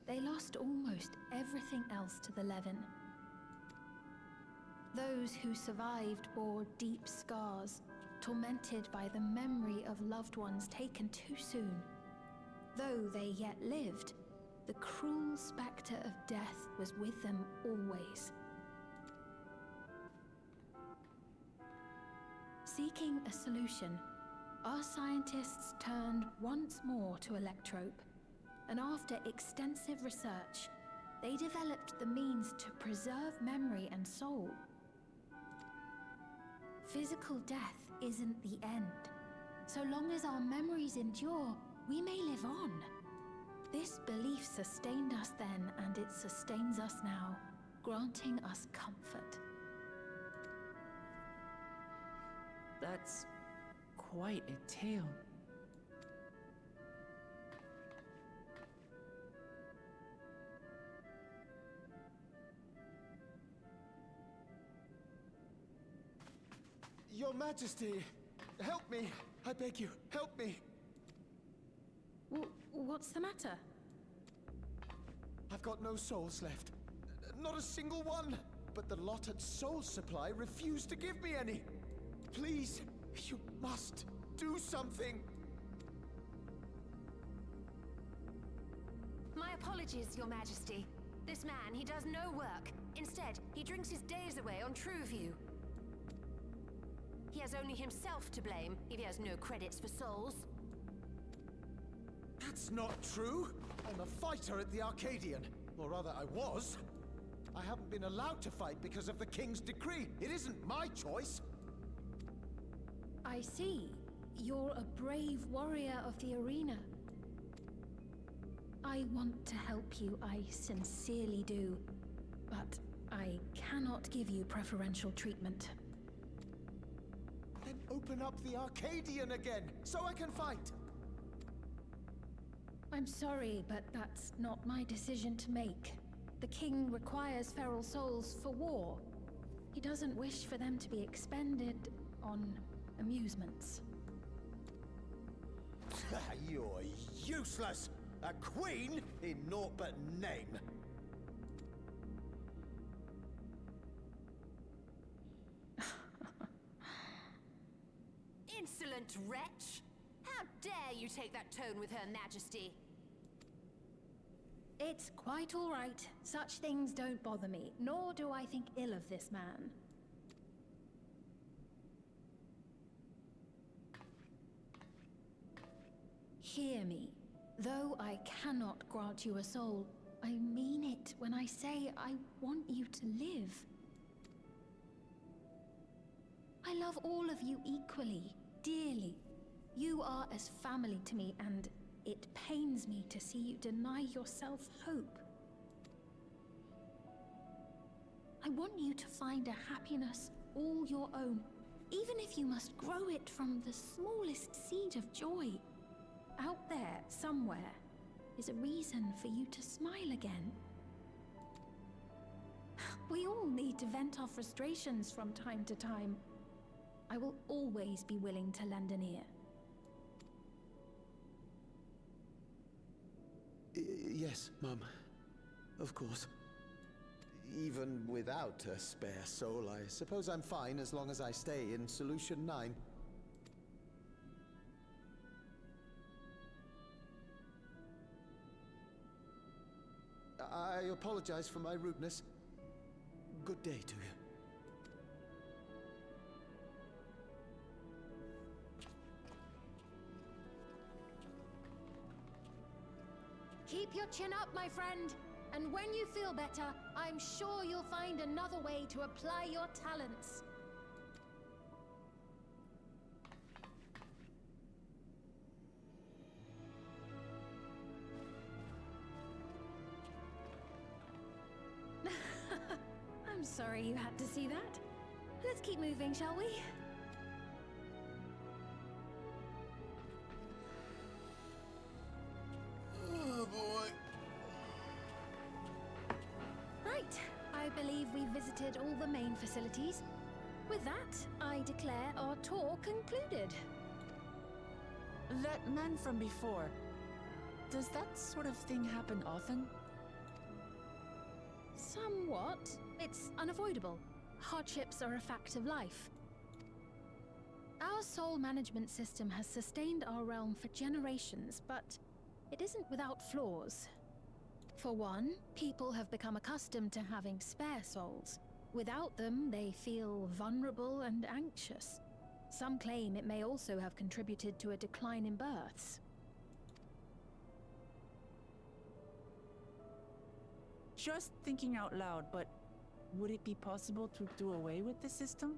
S5: They lost almost everything else to the Levin. Those who survived bore deep scars, tormented by the memory of loved ones taken too soon. Though they yet lived, the cruel spectre of death was with them always. Seeking a solution, our scientists turned once more to electrope, and after extensive research, they developed the means to preserve memory and soul. Physical death isn't the end. So long as our memories endure, we may live on. This belief sustained us then, and it sustains us now, granting us comfort.
S4: That's quite a tale.
S13: Your Majesty, help me! I beg you, help me!
S5: What's the matter?
S13: I've got no souls left. Not a single one! But the lot at Soul Supply refused to give me any! Please, you must do something!
S14: My apologies, Your Majesty. This man, he does no work. Instead, he drinks his days away on Trueview. He has only himself to blame if he has no credits for souls.
S13: That's not true! I'm a fighter at the Arcadian. Or rather, I was. I haven't been allowed to fight because of the King's decree. It isn't my choice.
S5: I see. You're a brave warrior of the arena. I want to help you, I sincerely do. But I cannot give you preferential treatment.
S13: Then open up the Arcadian again, so I can fight!
S5: I'm sorry, but that's not my decision to make. The king requires feral souls for war. He doesn't wish for them to be expended on amusements.
S13: You're useless! A queen in naught but name!
S14: Insolent wretch! How dare you take that tone with Her Majesty?
S5: It's quite all right. Such things don't bother me, nor do I think ill of this man. Hear me. Though I cannot grant you a soul, I mean it when I say I want you to live. I love all of you equally, dearly. You are as family to me, and it pains me to see you deny yourself hope. I want you to find a happiness all your own, even if you must grow it from the smallest seed of joy. Out there, somewhere, is a reason for you to smile again. We all need to vent our frustrations from time to time. I will always be willing to lend an ear.
S13: Yes, Mum. Of course. Even without a spare soul, I suppose I'm fine as long as I stay in Solution 9. I apologize for my rudeness. Good day to you.
S5: Keep your chin up, my friend. And when you feel better, I'm sure you'll find another way to apply your talents. I'm sorry you had to see that. Let's keep moving, shall we?
S1: Oh boy.
S5: Right. I believe we visited all the main facilities. With that, I declare our tour concluded.
S4: That man from before, does that sort of thing happen often?
S5: Somewhat. It's unavoidable. Hardships are a fact of life. Our soul management system has sustained our realm for generations, but it isn't without flaws. For one, people have become accustomed to having spare souls. Without them, they feel vulnerable and anxious. Some claim it may also have contributed to a decline in births.
S4: Just thinking out loud, but would it be possible to do away with the system?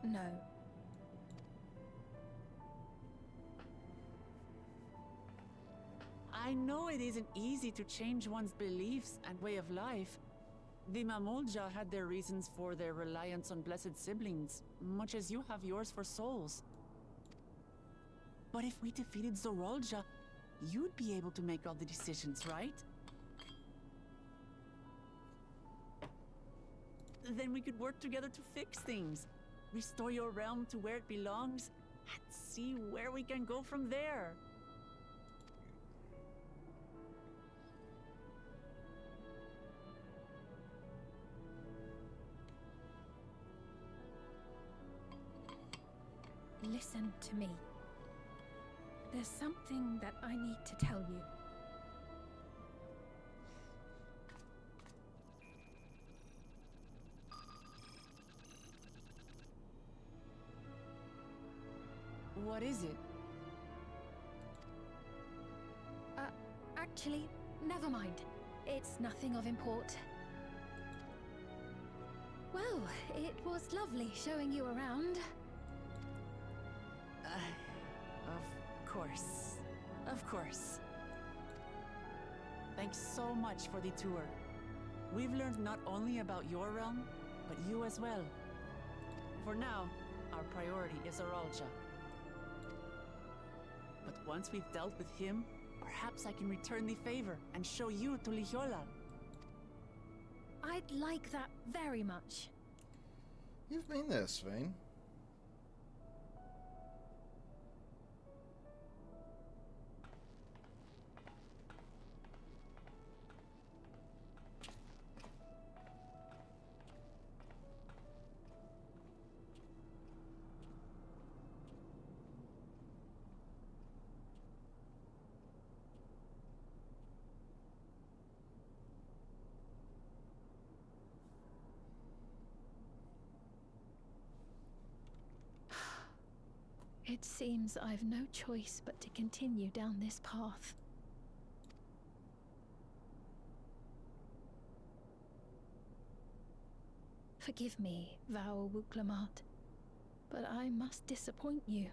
S5: No.
S4: I know it isn't easy to change one's beliefs and way of life. The Mamolja had their reasons for their reliance on blessed siblings, much as you have yours for souls. But if we defeated Zorolja, you'd be able to make all the decisions, right? Then we could work together to fix things, restore your realm to where it belongs, and see where we can go from there.
S5: Listen to me. There's something that I need to tell you.
S4: What is it?
S5: Actually, never mind. It's nothing of import. Well, it was lovely showing you around.
S4: Of course. Of course. Thanks so much for the tour. We've learned not only about your realm, but you as well. For now, our priority is Zorolja. But once we've dealt with him, perhaps I can return the favor and show you to Lihiolal.
S5: I'd like that very much.
S1: You've been there, Svein.
S5: It seems I've no choice but to continue down this path. Forgive me, Val Wuklamat, but I must disappoint you.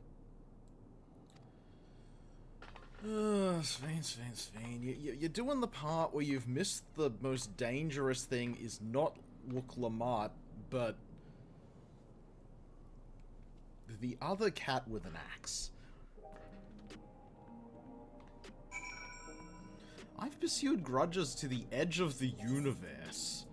S1: Svein. You're doing the part where you've missed the most dangerous thing is not Wuklamat, but the other cat with an axe. I've pursued grudges to the edge of the universe.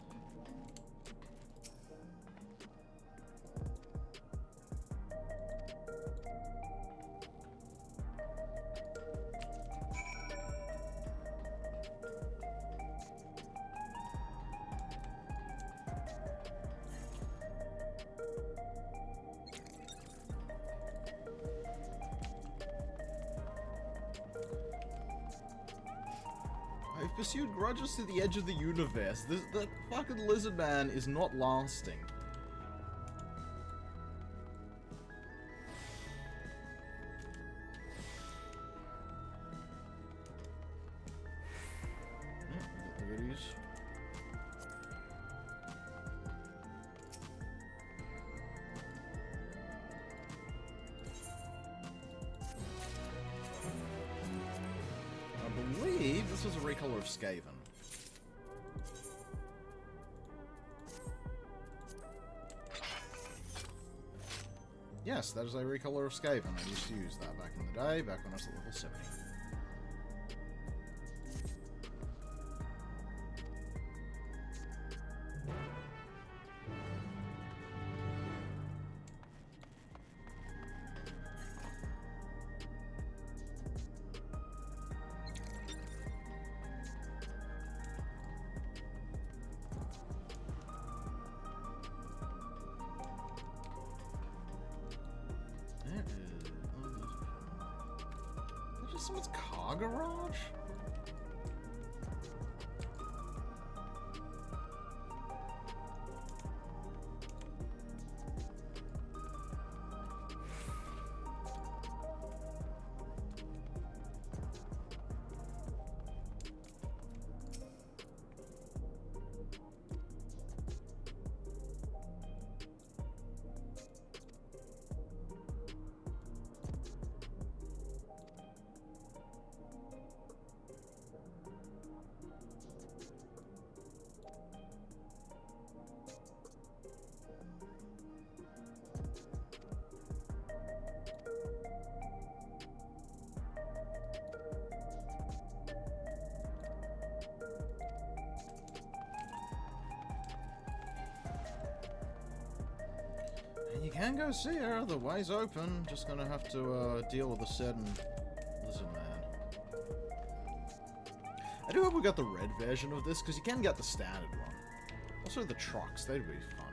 S1: I've pursued grudges to the edge of the universe. That fucking lizard man is not lasting. Yeah, look at these. I believe this was a recolor of Skaven. Yes, that is a recolor of Skaven. I used to use that back in the day, back when I was at level 70. Someone's car garage? You can go see her, the way's open. Just gonna have to deal with a certain lizard man. I do hope we got the red version of this, because you can get the standard one. Also the trucks, they'd be fun.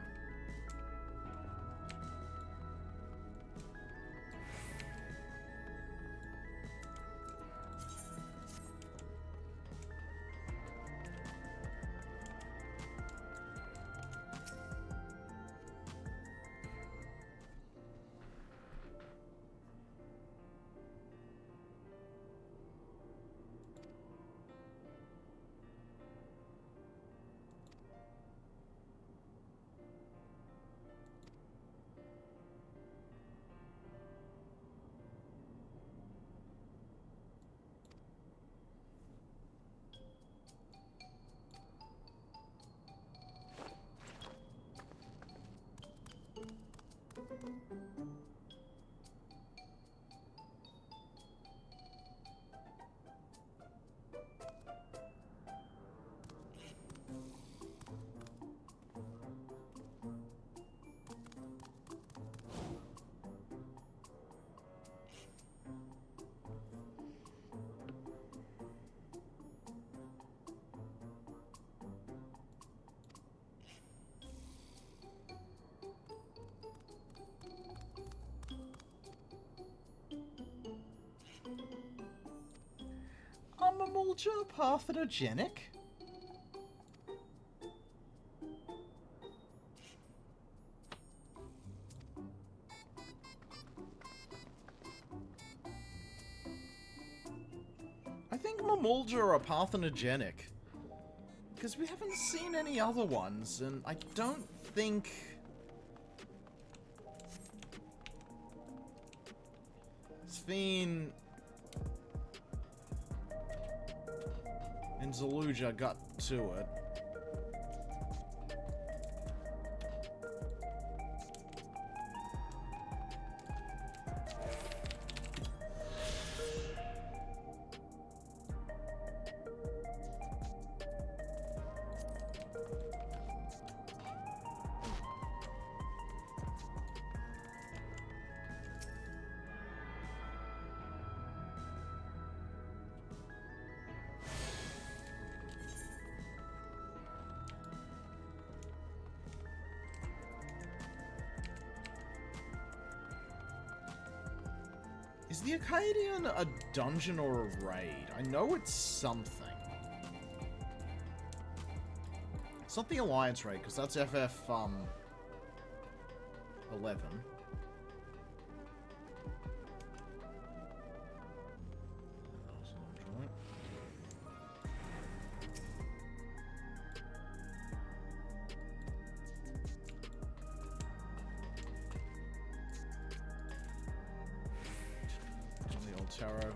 S1: Mulcher parthenogenic? I think Mamulja are parthenogenic. Because we haven't seen any other ones, and I don't think... Sphene... and Zaluja got to it. Is the Acadian a dungeon or a raid? I know it's something. It's not the Alliance raid, because that's FF, 11. Tarot.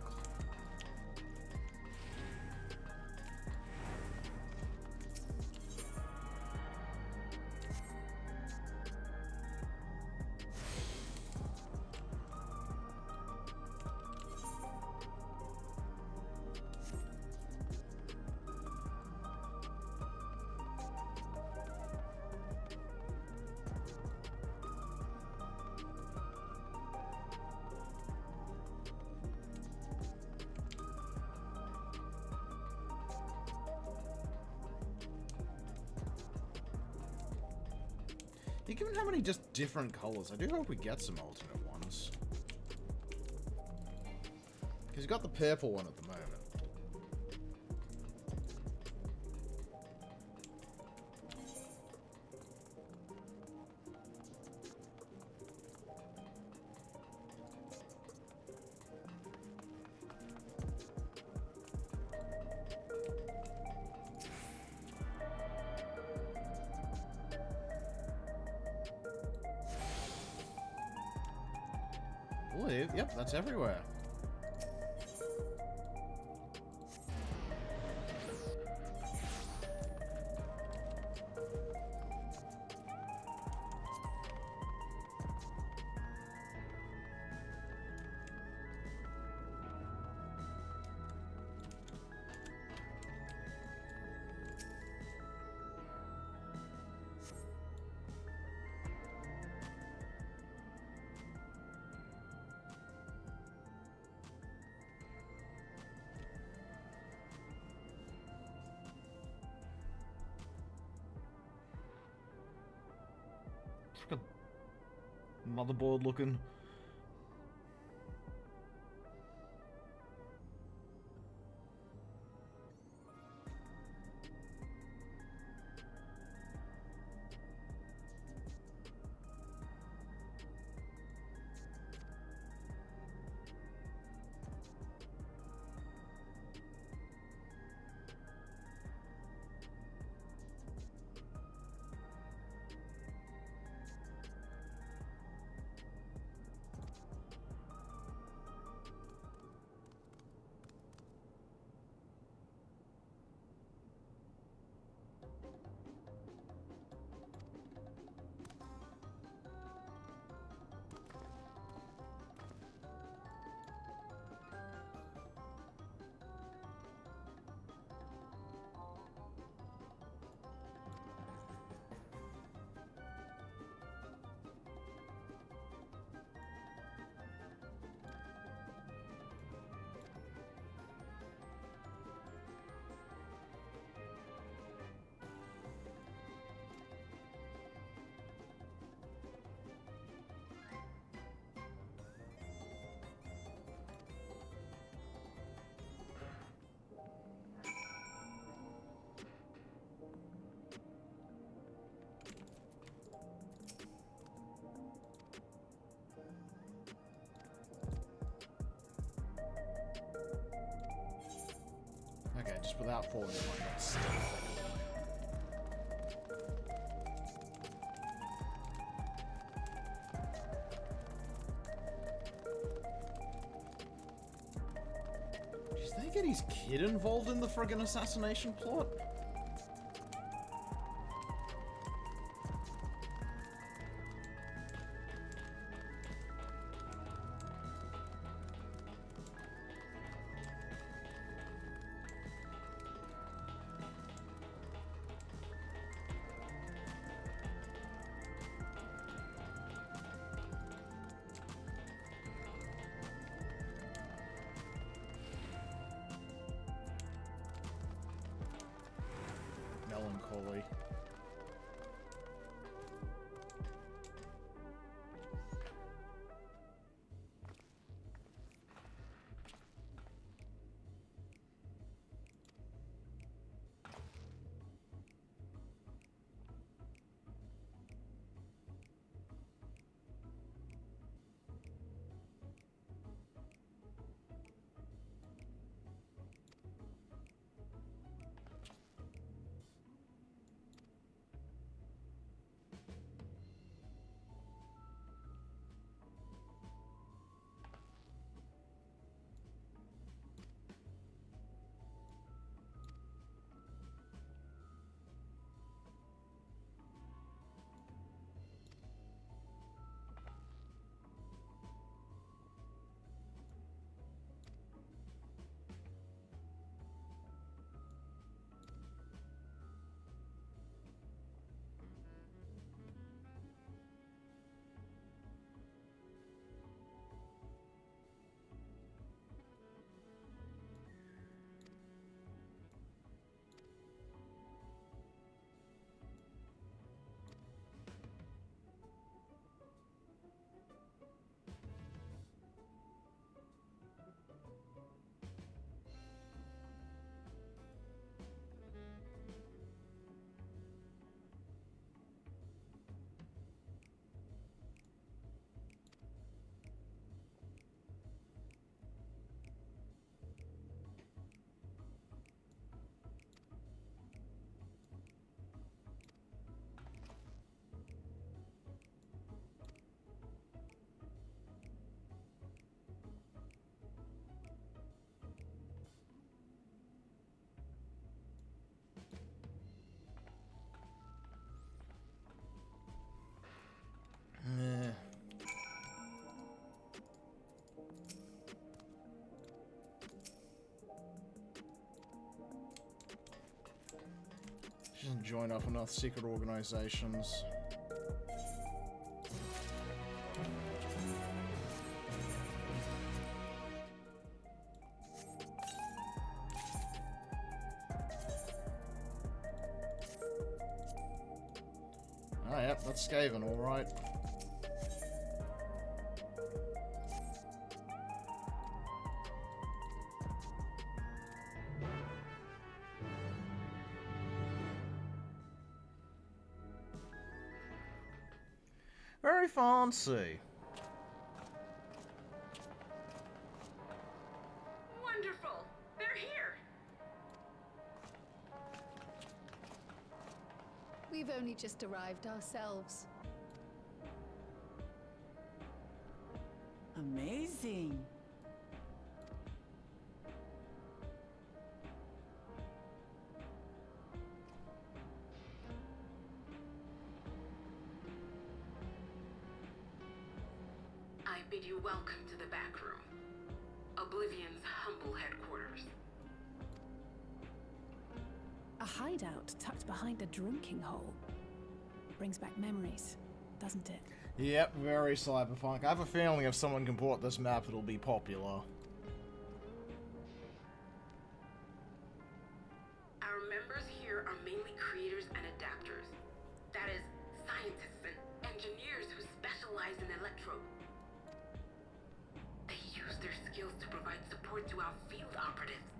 S1: Given how many just different colors, I do hope we get some alternate ones. Because you got the purple one at the moment. Yep, that's everywhere. Freaking motherboard looking. Okay, just without falling in like that stuff. Did they get his kid involved in the friggin' assassination plot? Melancholy. She doesn't join up enough secret organizations. yep, that's Skaven, alright. Very fancy.
S8: Wonderful! They're here!
S3: We've only just arrived ourselves.
S4: Amazing.
S8: I bid you welcome to the back room. Oblivion's humble headquarters.
S9: A hideout tucked behind a drinking hole. Brings back memories, doesn't it?
S1: Yep, very cyberpunk. I have a feeling if someone can port this map, it'll be popular.
S8: Our members here are mainly creators and adapters. That is, scientists and engineers who specialize in electro. They use their skills to provide support to our field operatives.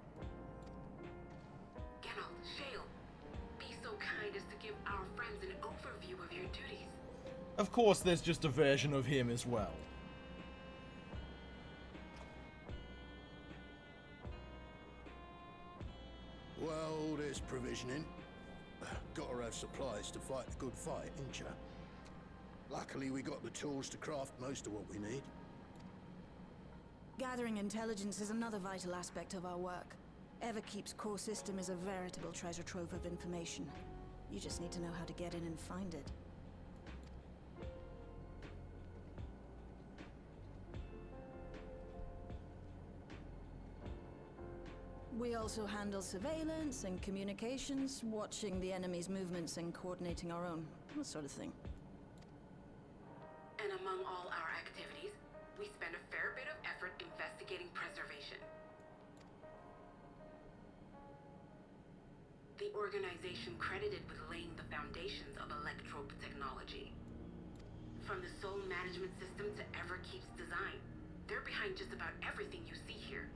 S8: Geralt, Shale, be so kind as to give our friends an overview of your duties.
S1: Of course, there's just a version of him as well.
S15: Well, there's provisioning. Gotta have supplies to fight a good fight, ain't ya? Luckily, we got the tools to craft most of what we need.
S16: Gathering intelligence is another vital aspect of our work. Everkeep's core system is a veritable treasure trove of information. You just need to know how to get in and find it. We also handle surveillance and communications, watching the enemy's movements and coordinating our own, that sort of thing.
S8: And among all our activities, we spend a fair bit of effort investigating preservation. The organization credited with laying the foundations of electrope technology. From the soul management system to Everkeep's design, they're behind just about everything you see here.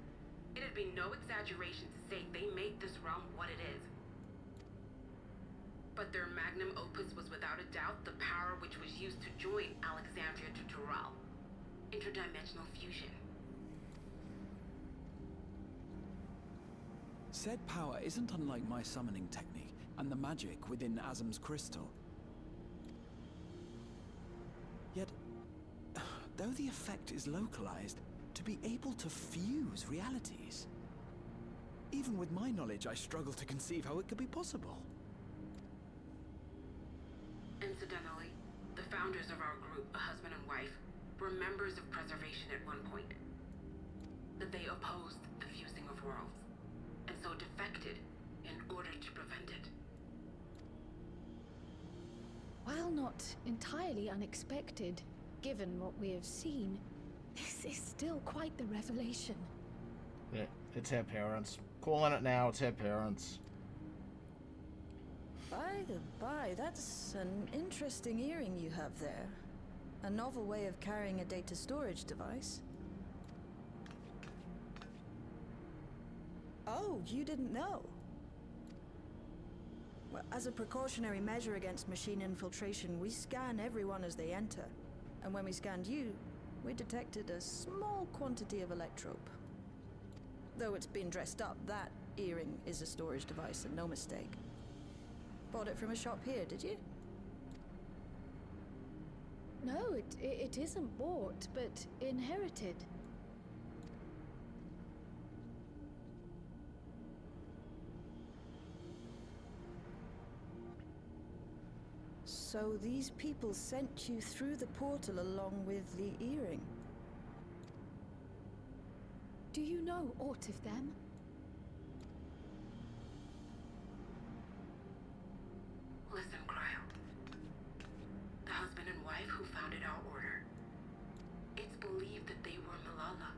S8: It'd be no exaggeration to say they made this realm what it is. But their magnum opus was without a doubt the power which was used to join Alexandria to Tural. Interdimensional fusion.
S6: Said power isn't unlike my summoning technique and the magic within Azam's crystal. Yet, though the effect is localized, to be able to fuse realities. Even with my knowledge, I struggle to conceive how it could be possible.
S8: Incidentally, the founders of our group, a husband and wife, were members of preservation at one point. That they opposed the fusing of worlds, and so defected in order to prevent it.
S3: While not entirely unexpected, given what we have seen, this is still quite the revelation.
S1: Yeah, it's her parents. Calling it now, it's her parents.
S16: By the by, that's an interesting earring you have there. A novel way of carrying a data storage device. Oh, you didn't know? Well, as a precautionary measure against machine infiltration, we scan everyone as they enter. And when we scanned you, we detected a small quantity of electrope. Though it's been dressed up, that earring is a storage device and no mistake. Bought it from a shop here, did you?
S3: No, it isn't bought, but inherited.
S16: So these people sent you through the portal along with the earring?
S3: Do you know aught of them?
S8: Listen, Cryo. The husband and wife who founded our order. It's believed that they were Malala.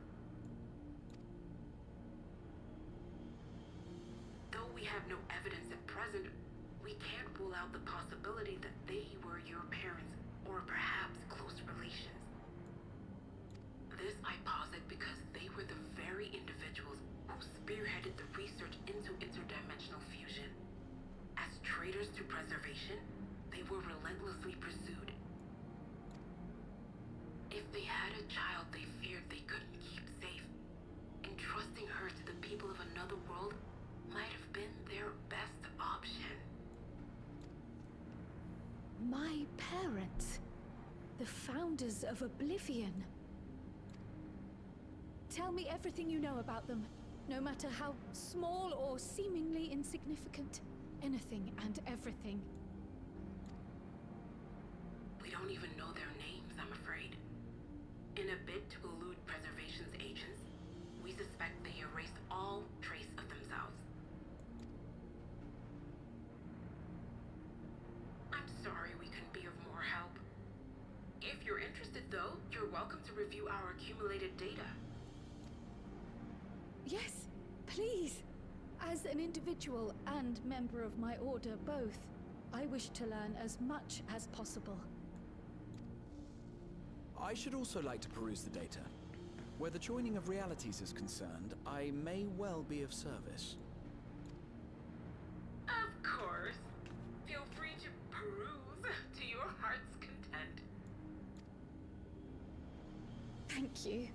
S8: Though we have no evidence at present, we we can't rule out the possibility that they were your parents, or perhaps close relations. This I posit because they were the very individuals who spearheaded the research into interdimensional fusion. As traitors to preservation, they were relentlessly pursued. If they had a child they feared they couldn't keep safe, entrusting her to the people of another world might have been their best option.
S3: My parents, the founders of Oblivion. Tell me everything you know about them, no matter how small or seemingly insignificant. Anything and everything.
S8: We don't even know their names, I'm afraid. In a bid to elude preservation's agents, we suspect they erased all trace of themselves. I'm sorry we couldn't be of more help. If you're interested, though, you're welcome to review our accumulated data.
S3: Yes, please. As an individual and member of my order both, I wish to learn as much as possible.
S6: I should also like to peruse the data. Where the joining of realities is concerned, I may well be of service.
S8: Of course. Feel free to peruse to your heart's content.
S3: Thank you.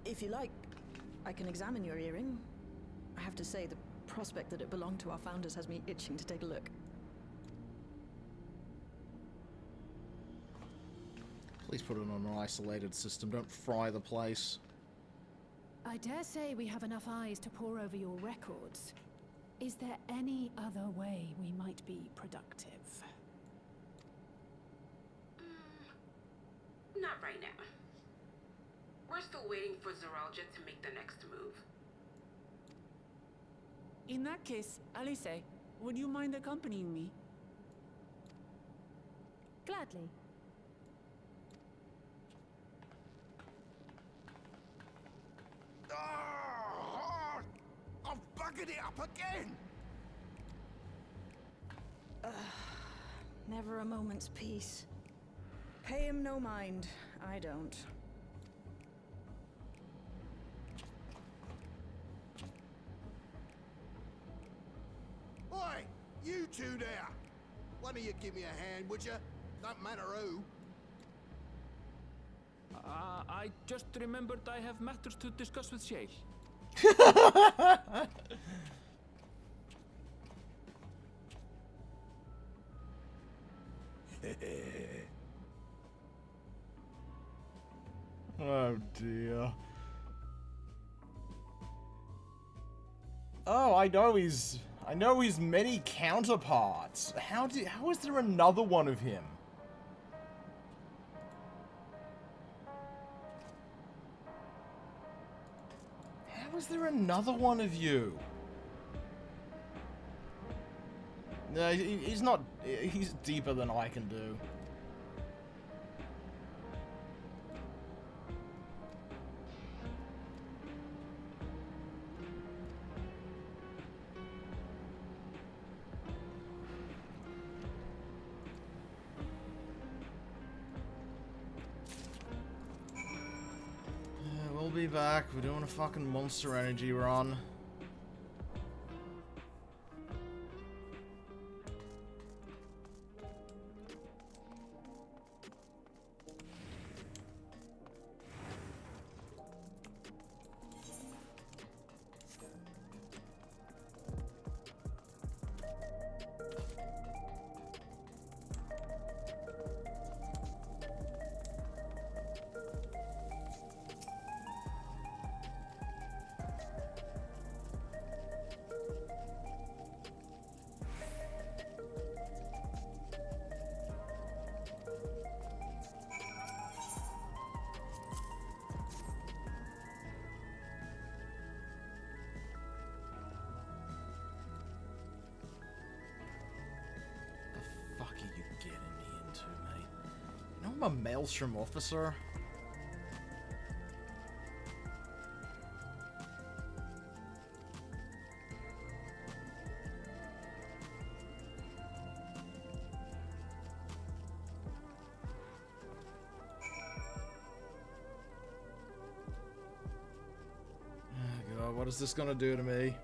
S16: If you like, I can examine your earring. I have to say, the prospect that it belonged to our founders has me itching to take a look.
S1: Please put it on an isolated system. Don't fry the place.
S9: I dare say we have enough eyes to pore over your records. Is there any other way we might be productive?
S8: Not right now. We're still waiting for Zoralja to make the next move.
S4: In that case, Alice, would you mind accompanying me?
S5: Gladly.
S15: I've buggered it up again!
S16: Never a moment's peace. Pay him no mind. I don't.
S15: Oi! You two there! One of you give me a hand, would you? Don't matter who.
S2: I just remembered I have matters to discuss with Shale.
S1: Oh dear. Oh, I know his many counterparts. How is there another one of him? How is there another one of you? No, he's not. He's deeper than I can do. We'll be back. We're doing a fucking Monster Energy run. I'm a Maelstrom officer. What is this gonna do to me?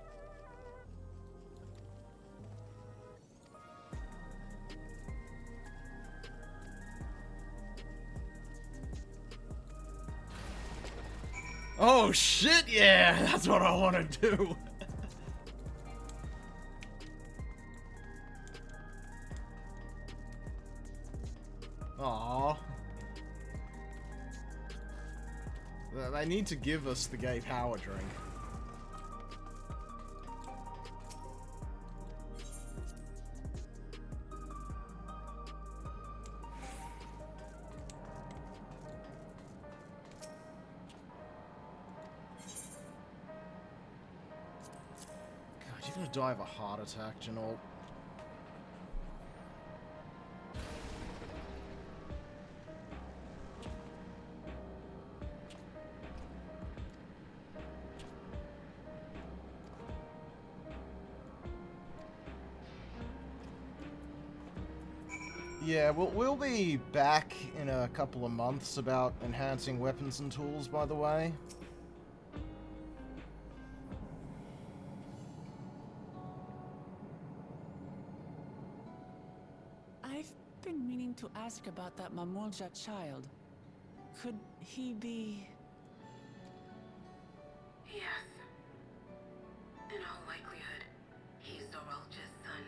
S1: Oh shit, yeah! That's what I want to do! Aww. They need to give us the gay power drink. God, you're gonna die of a heart attack, Janol. Yeah, we'll be back in a couple of months about enhancing weapons and tools, by the way.
S4: I've been meaning to ask about that Mamulja child. Could he be...
S8: Yes. In all likelihood, he's Zoralja's son.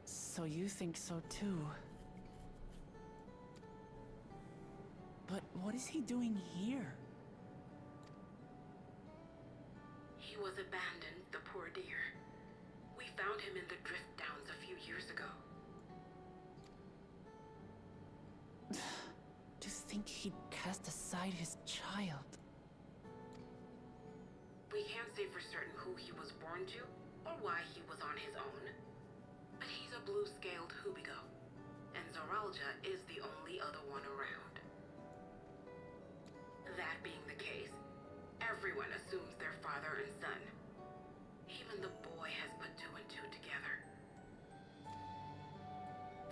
S4: So you think so too? But what is he doing here?
S8: He was abandoned, the poor dear. We found him in the Drift Downs a few years ago.
S4: To think he'd cast aside his child.
S8: We can't say for certain who he was born to, or why he was on his own. But he's a blue-scaled Hubigo, and Zoralja is the only other one around. That being the case, everyone assumes they're father and son. Even the boy has put two and two together.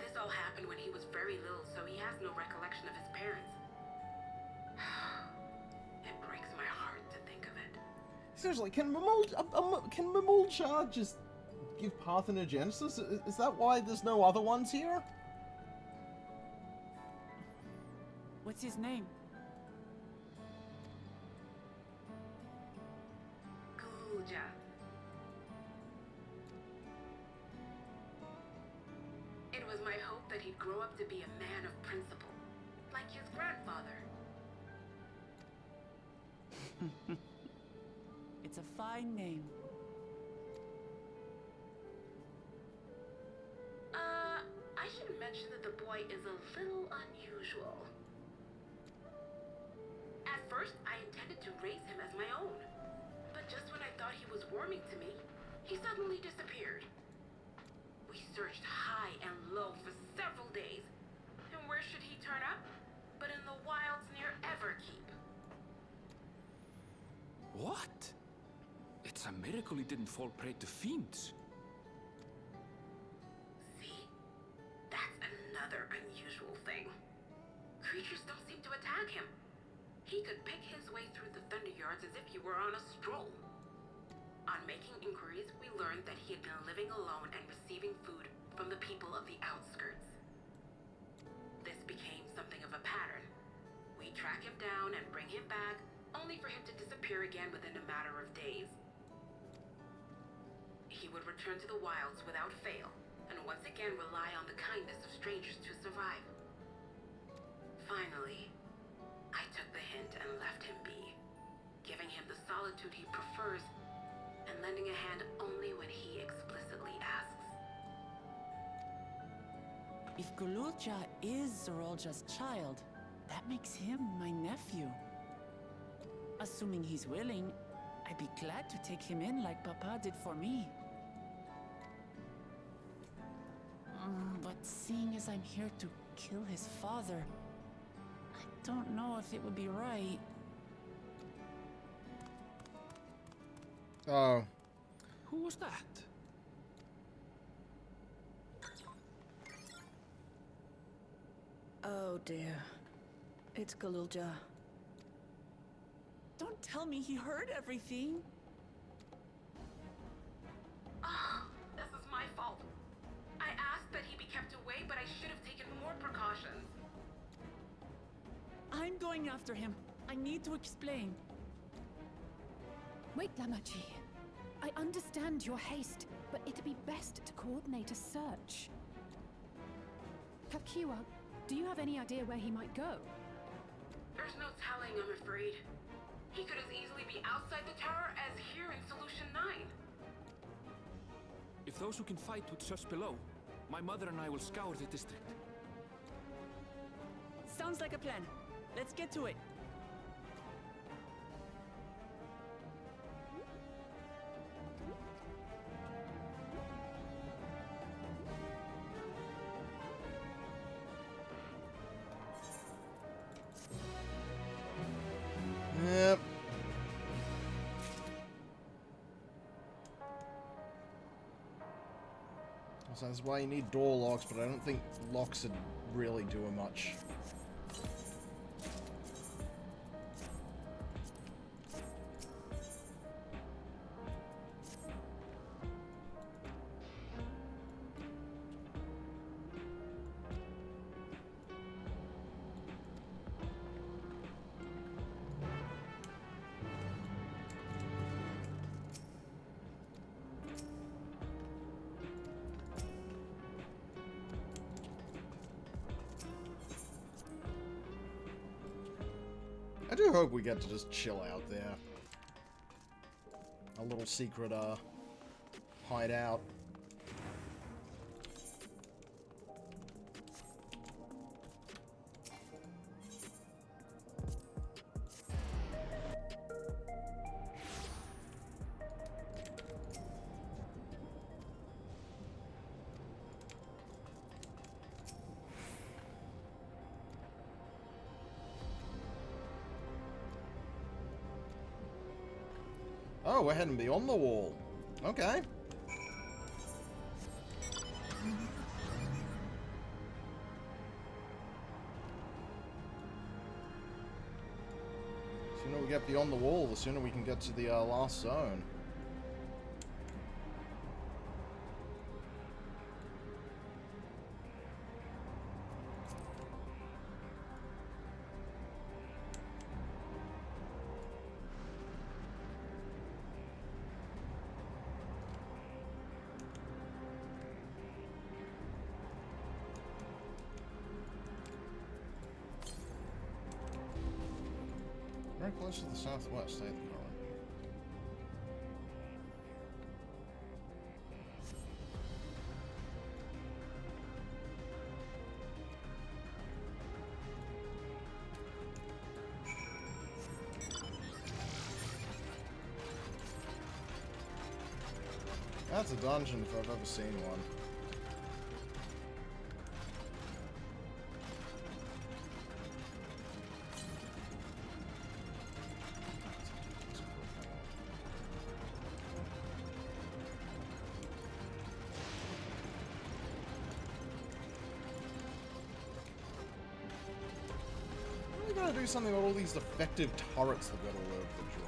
S8: This all happened when he was very little, so he has no recollection of his parents. It breaks my heart to think of it.
S1: Seriously, can Mamulja just give parthenogenesis? Is that why there's no other ones here?
S4: What's his name?
S8: Kulja. It was my hope that he'd grow up to be a man of principle, like his grandfather.
S4: It's a fine name.
S8: I should mention that the boy is a little unusual. At first, I intended to raise him as my own. But just when I thought he was warming to me, he suddenly disappeared. We searched high and low for several days. And where should he turn up? But in the wilds near Everkeep.
S2: What? It's a miracle he didn't fall prey to fiends.
S8: See? That's another unusual thing. Creatures don't seem to attack him. He could pick his way through the Thunder Yards as if he were on a stroll. On making inquiries, we learned that he had been living alone and receiving food from the people of the outskirts. This became something of a pattern. We track him down and bring him back, only for him to disappear again within a matter of days. He would return to the wilds without fail, and once again rely on the kindness of strangers to survive. Finally, I took the hint and left him be, giving him the solitude he prefers, and lending a hand only when he explicitly asks.
S4: If Gululja is Zoralja's child, that makes him my nephew. Assuming he's willing, I'd be glad to take him in like Papa did for me. But seeing as I'm here to kill his father, I don't know if it would be right.
S1: Oh.
S2: Who was that?
S16: Oh dear. It's Gululja.
S4: Don't tell me he heard everything.
S8: Oh, this is my fault. I asked that he be kept away, but I should have taken more precautions.
S4: I'm going after him. I need to explain.
S9: Wait, Lamachi. I understand your haste, but it'd be best to coordinate a search. Kakiwa, do you have any idea where he might go?
S8: There's no telling, I'm afraid. He could as easily be outside the tower as here in Solution 9.
S2: If those who can fight would search below, my mother and I will scour the district.
S4: Sounds like a plan. Let's get to it.
S1: Yep. So that's why you need door locks, but I don't think locks would really do much. I do hope we get to just chill out there. A little secret, hideout. Oh, we're heading beyond the wall. Okay. The sooner we get beyond the wall, the sooner we can get to the last zone. Very close to the southwest, eh, the current. That's a dungeon if I've ever seen one. We gotta do something about all these defective turrets that got all over the joint.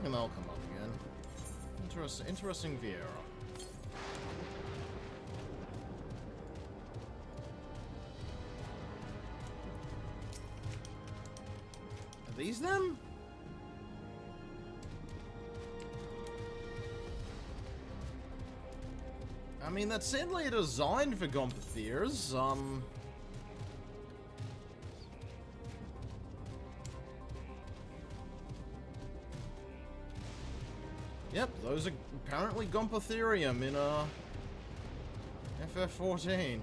S1: reckon they'll come up again. Interesting Vieira. Are these them? I mean, that's certainly designed for Gomphotheres. Yep, those are apparently Gomphotherium in FF14.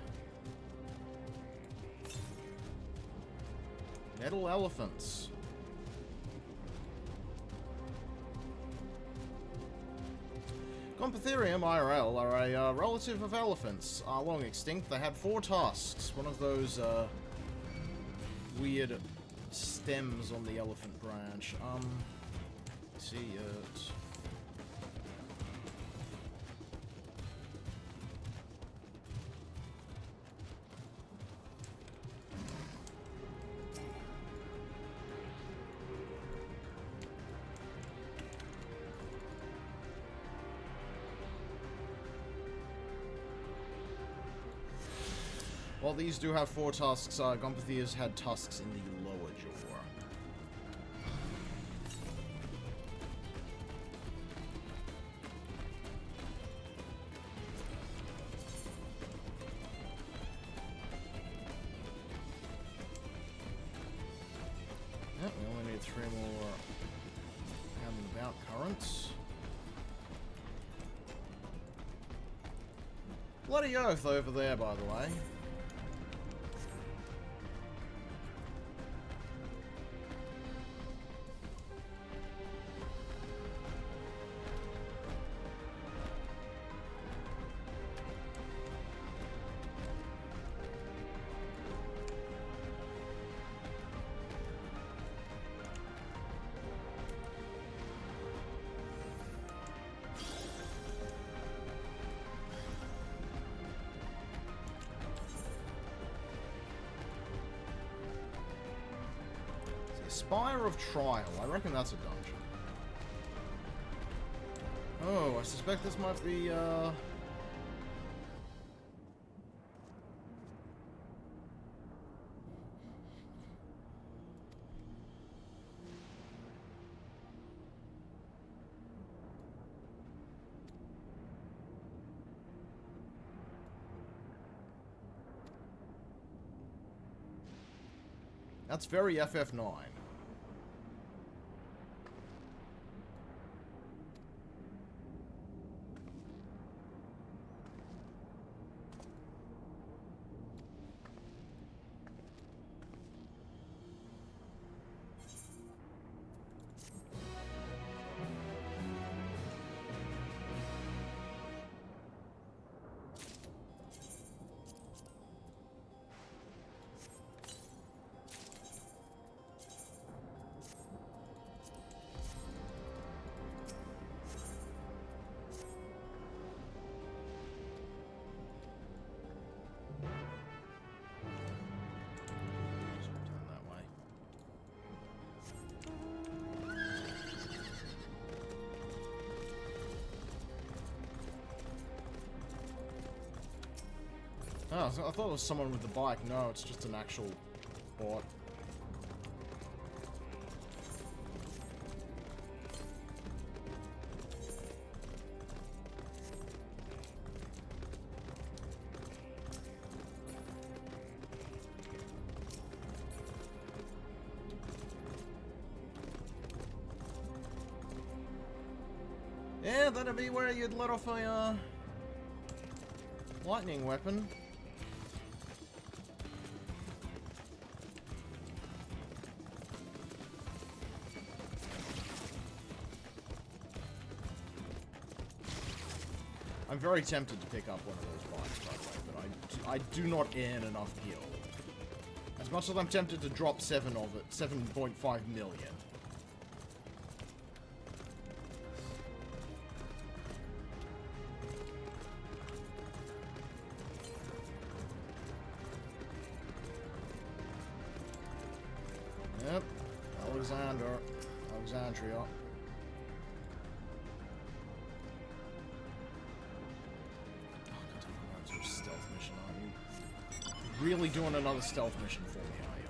S1: Metal elephants. Gomphotherium IRL are a relative of elephants. Long extinct, they had 4 tusks. One of those weird stems on the elephant branch. See it. While these do have 4 tusks, Gomphotheres had tusks in the lower jaw. Yep, we only need 3 more out and about currents. Bloody oath over there, by the way. Spire of Trial. I reckon that's a dungeon. Oh, I suspect this might be, That's very FF9. Oh, I thought it was someone with the bike. No, it's just an actual bot. Yeah, that'd be where you'd let off a, lightning weapon. I'm very tempted to pick up one of those bikes, by the way, but I do not earn enough gil. As much as I'm tempted to drop 7 of it, 7.5 million. Yep, Alexandria. really doing another stealth mission for me, are you?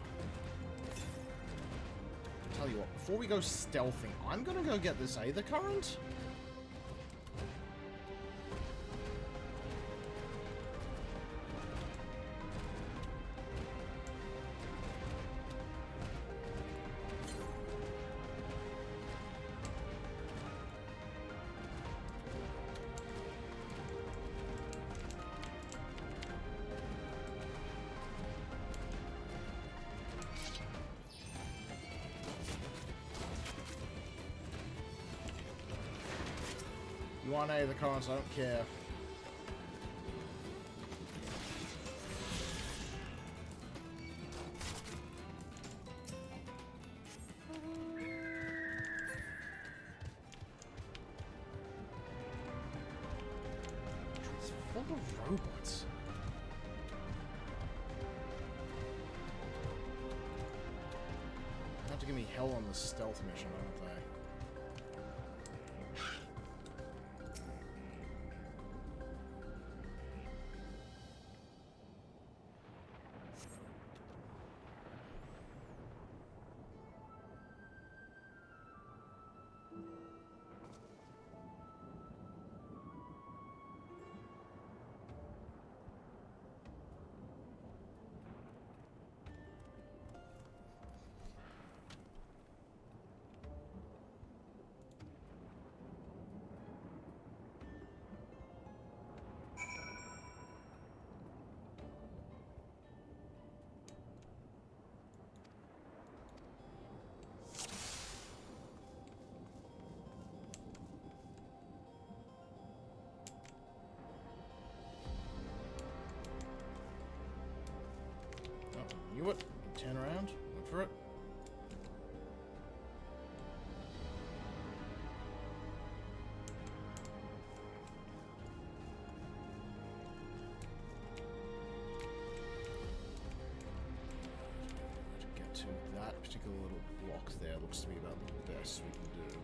S1: Tell you what, before we go stealthing, I'm gonna go get this Aether Current. You want Aether Currents, I don't care. It's full of robots. They have to give me hell on the stealth mission, don't they? You what? Turn around. Look for it. To get to that particular little block there looks to be about the best we can do.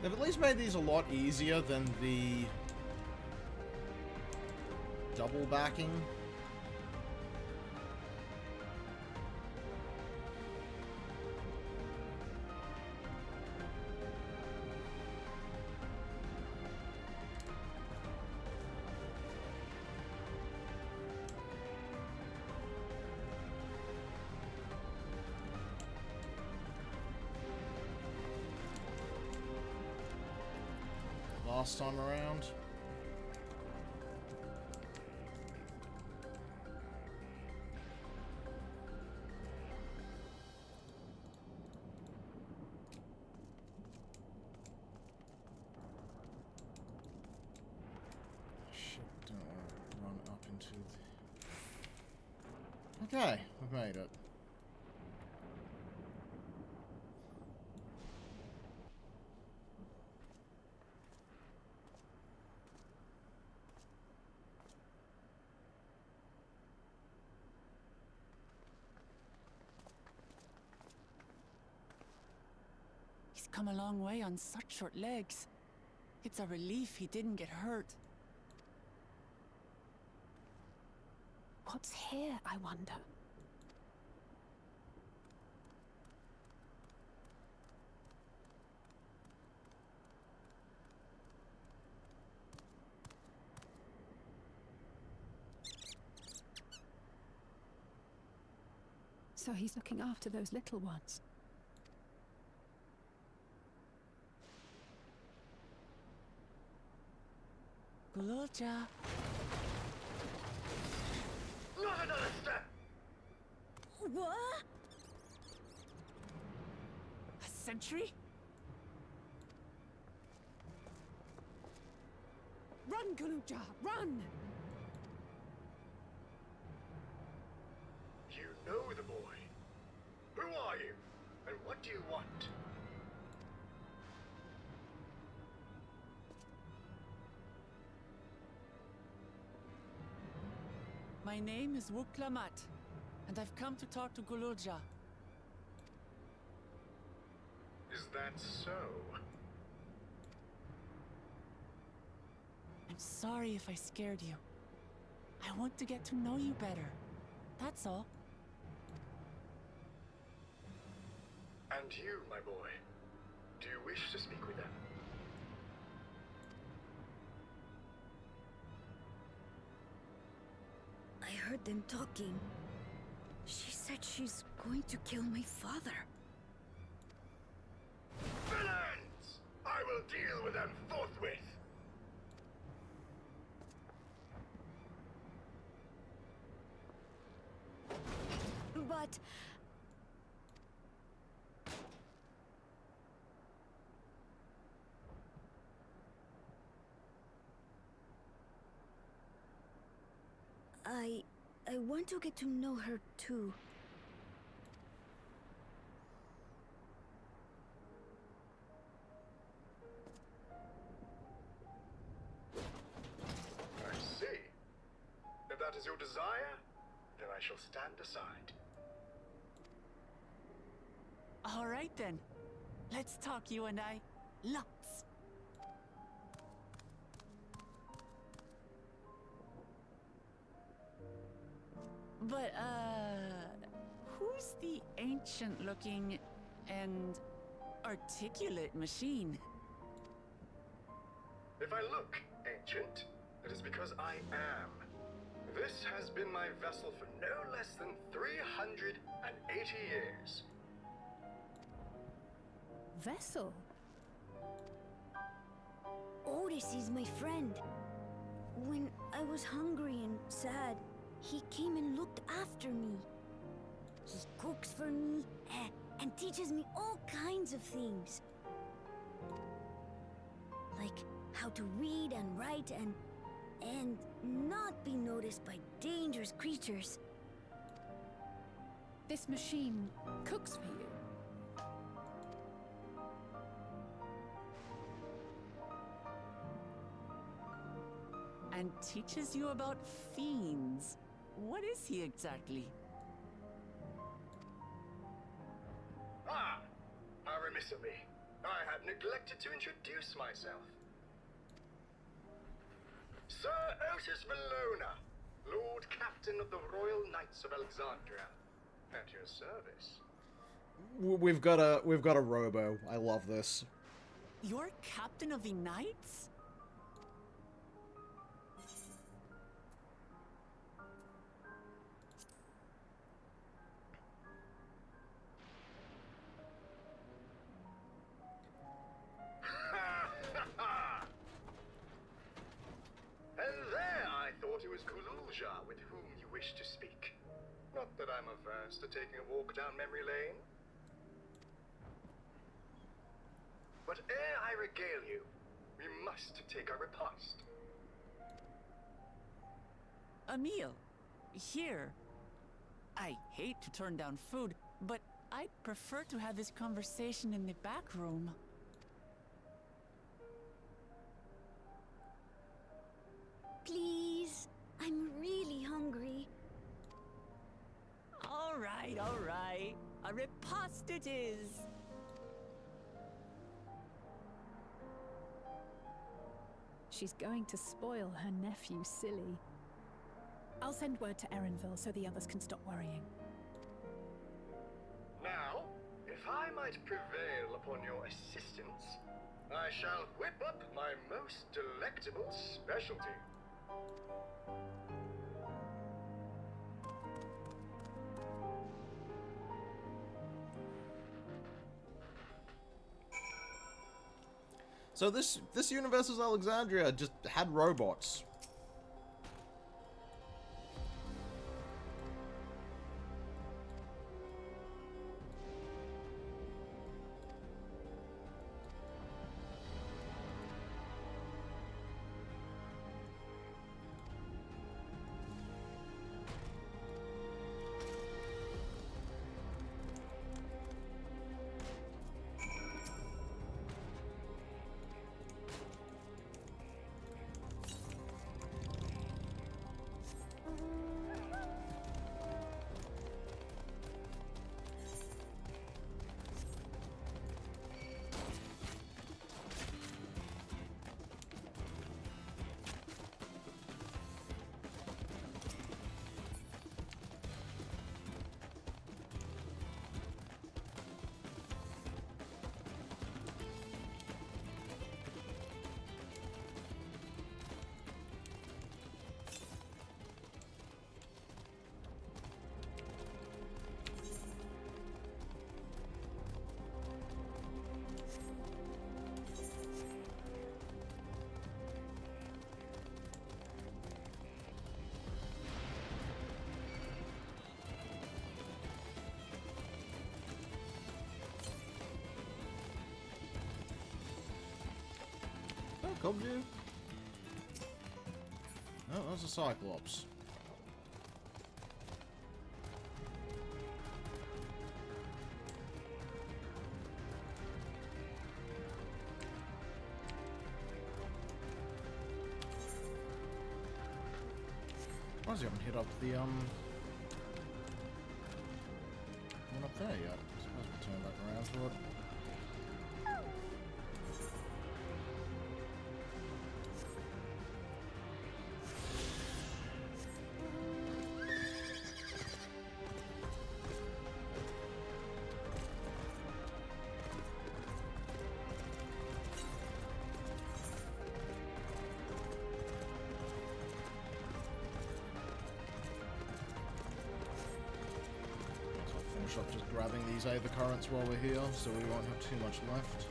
S1: They've at least made these a lot easier than the double backing. Last time around. Shit, don't want to run up into the... Okay, we've made it.
S4: Come a long way on such short legs. It's a relief he didn't get hurt.
S9: What's here, I wonder? So he's looking after those little ones.
S4: Gululja.
S13: Not another step!
S4: What? A sentry?
S9: Run, Gululja, run!
S13: You know the boy. Who are you? And what do you want?
S4: My name is Wuklamat, and I've come to talk to Gululja.
S13: Is that so?
S4: I'm sorry if I scared you. I want to get to know you better. That's all.
S13: And you, my boy, do you wish to speak with them?
S17: I heard them talking. She said she's going to kill my father.
S13: Villains! I will deal with them forthwith!
S17: But... I want to get to know her too.
S13: I see. If that is your desire, then I shall stand aside.
S4: All right then. Let's talk, you and I. Lots. But, who's the ancient-looking and articulate machine?
S13: If I look ancient, it is because I am. This has been my vessel for no less than 380 years.
S9: Vessel?
S17: Otis is my friend. When I was hungry and sad, he came and looked after me. He cooks for me and teaches me all kinds of things. Like how to read and write and not be noticed by dangerous creatures.
S9: This machine cooks for you?
S4: And teaches you about fiends. What is he exactly?
S13: Ah! How remiss of me. I had neglected to introduce myself. Sir Otis Valona, Lord Captain of the Royal Knights of Alexandria. At your service.
S1: We've got a robo. I love this.
S4: You're Captain of the Knights?
S13: And there I thought it was Gululja with whom you wish to speak. Not that I'm averse to taking a walk down memory lane. But ere I regale you, we must take our repast.
S4: A meal. Here. I hate to turn down food, but I'd prefer to have this conversation in the back room.
S17: Please, I'm really hungry.
S4: All right. A repast it is.
S9: She's going to spoil her nephew silly. I'll send word to Erenville so the others can stop worrying.
S13: Now, if I might prevail upon your assistance, I shall whip up my most delectable specialty.
S1: So this universe's Alexandria just had robots. Come you? Oh, that's a Cyclops. Why does he haven't hit up the one up there yet? I suppose we'll turn back around to it. Up just grabbing these Aether currents while we're here, so we won't have too much left.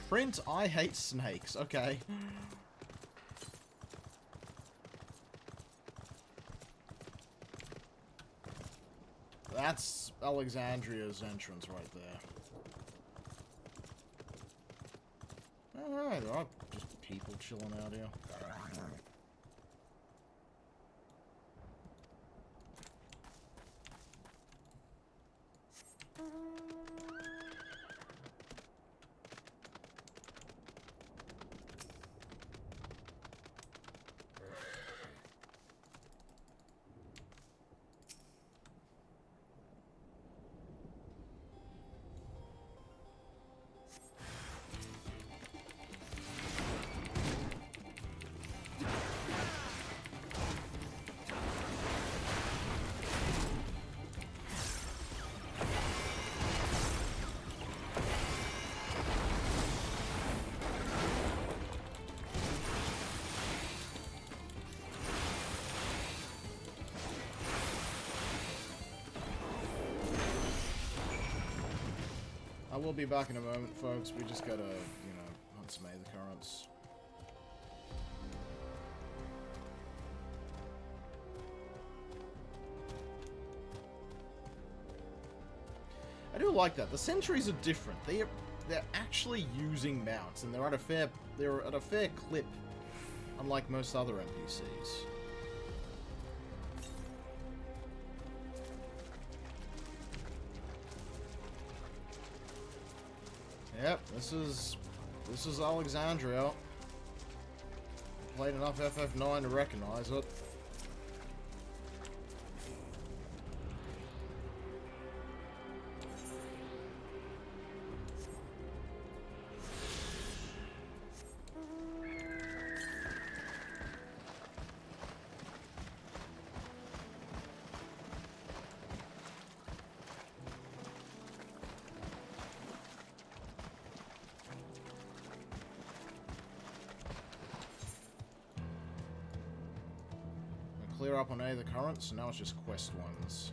S1: Print, I hate snakes. Okay. That's Alexandria's entrance right there. Alright, there are just people chilling out here. I will be back in a moment, folks. We just gotta, you know, hunt some Aether currents. I do like that. The sentries are different. They're actually using mounts, and they're at a fair clip, unlike most other NPCs. Yep, this is Alexandria. Played enough FF9 to recognize it. clear up on any of the currents, so now it's just quest ones.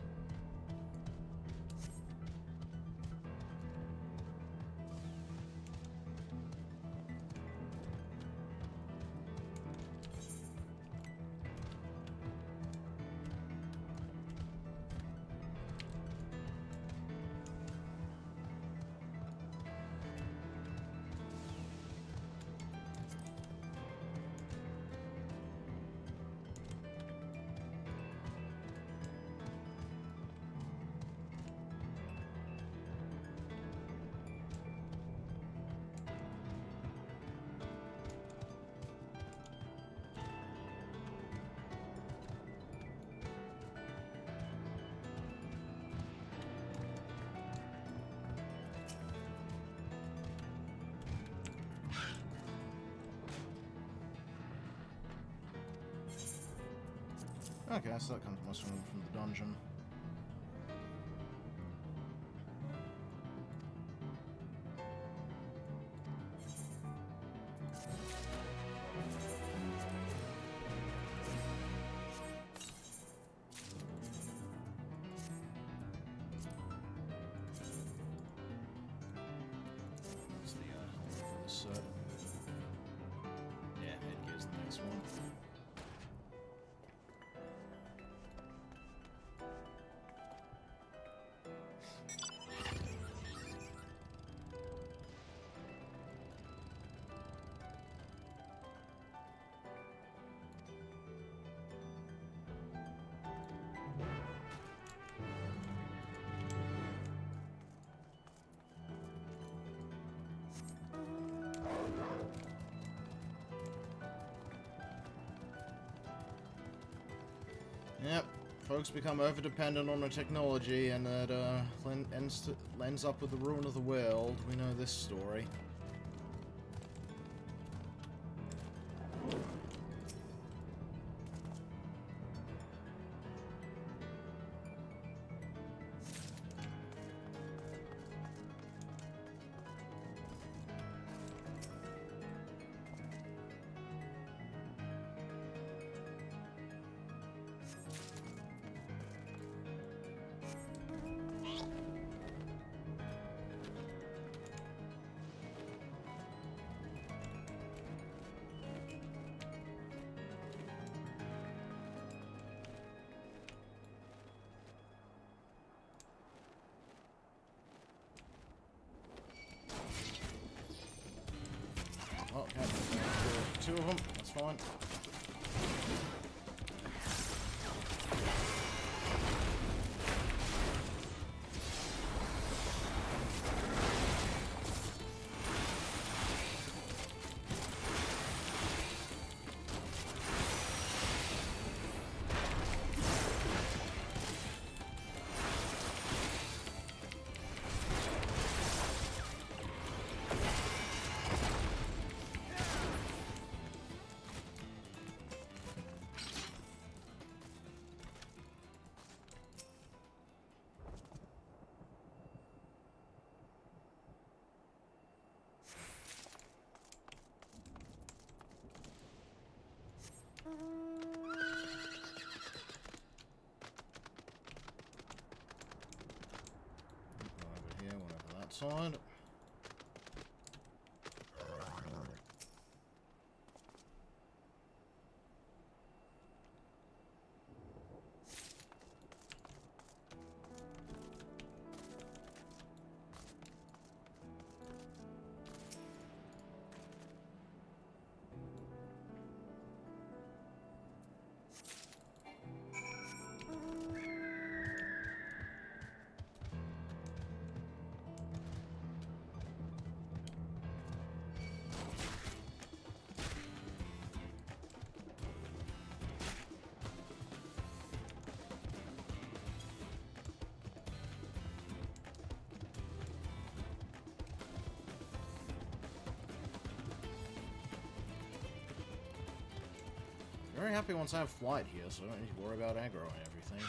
S1: Okay, so that comes from the dungeon. What's the helmet for this set? Yeah, headgear's the next one. Yep, folks become over-dependent on the technology, and that ends up with the ruin of the world. We know this story. Oh, okay. Two of them. That's fine. Over here, one over that side. Very happy once I have flight here, so I don't need to worry about aggro and everything.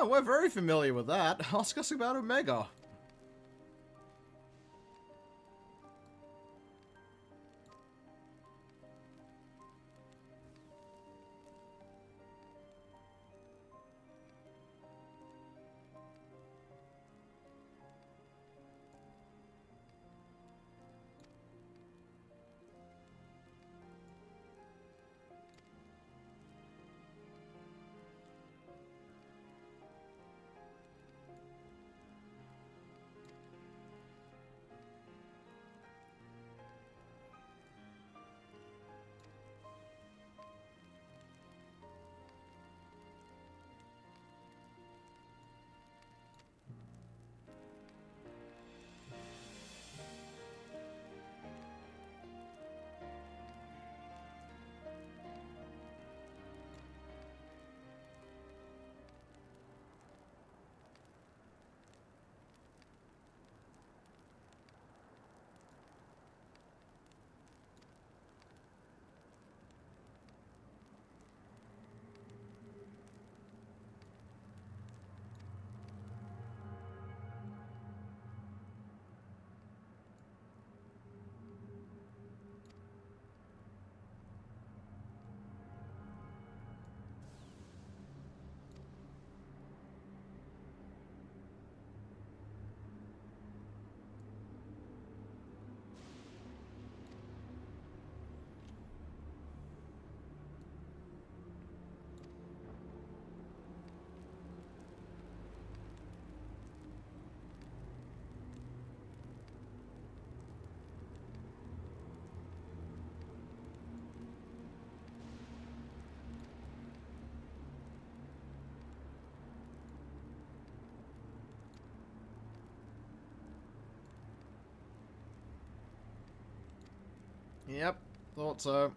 S1: Oh, we're very familiar with that. Ask us about Omega. Yep, thought so.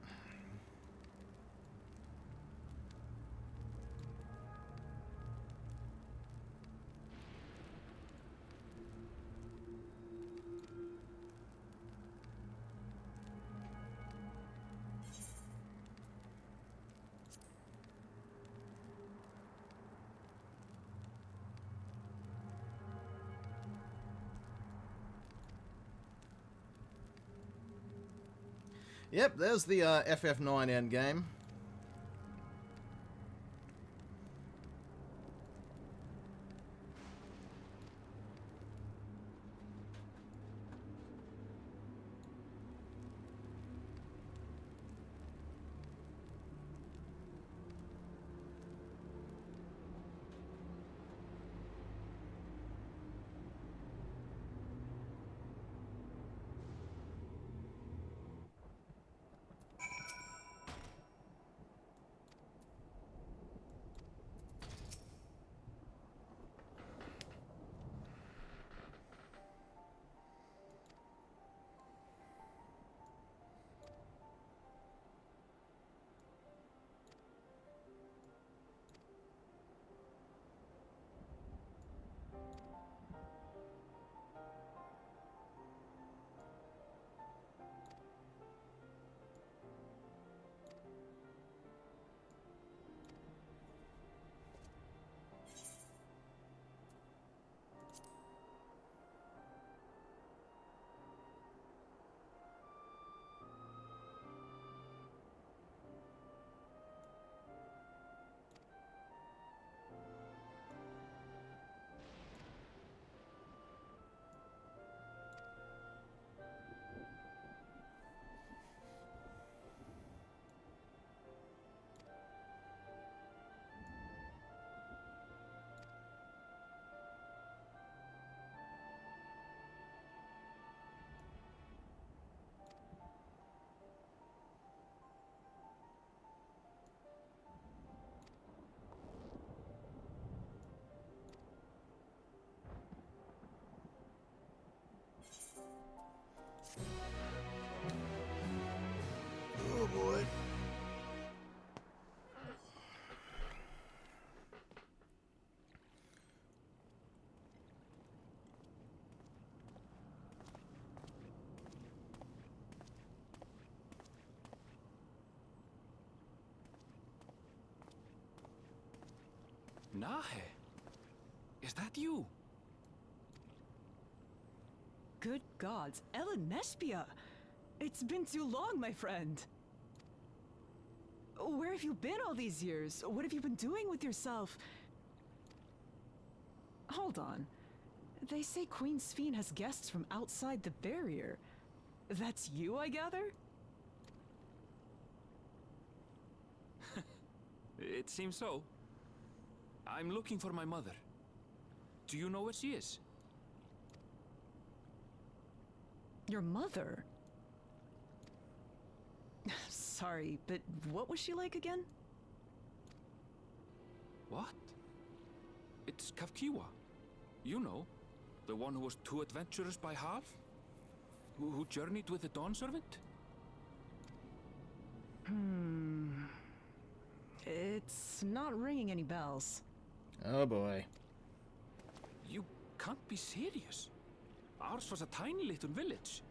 S1: Yep, there's the FF9 endgame. Oh boy.
S2: Nahe, Is that you?
S18: Good gods, Ellen Nespia! It's been too long, my friend. Where have you been all these years? What have you been doing with yourself? Hold on. They say Queen Sphene has guests from outside the barrier. That's you, I gather?
S2: It seems so. I'm looking for my mother. Do you know where she is?
S18: Your mother? Sorry, but what was she like again?
S2: What? It's Kafkiwa. You know, the one who was too adventurous by half? Who journeyed with the Dawn Servant?
S18: It's not ringing any bells.
S1: Oh boy.
S2: You can't be serious. Ours was a tiny little village.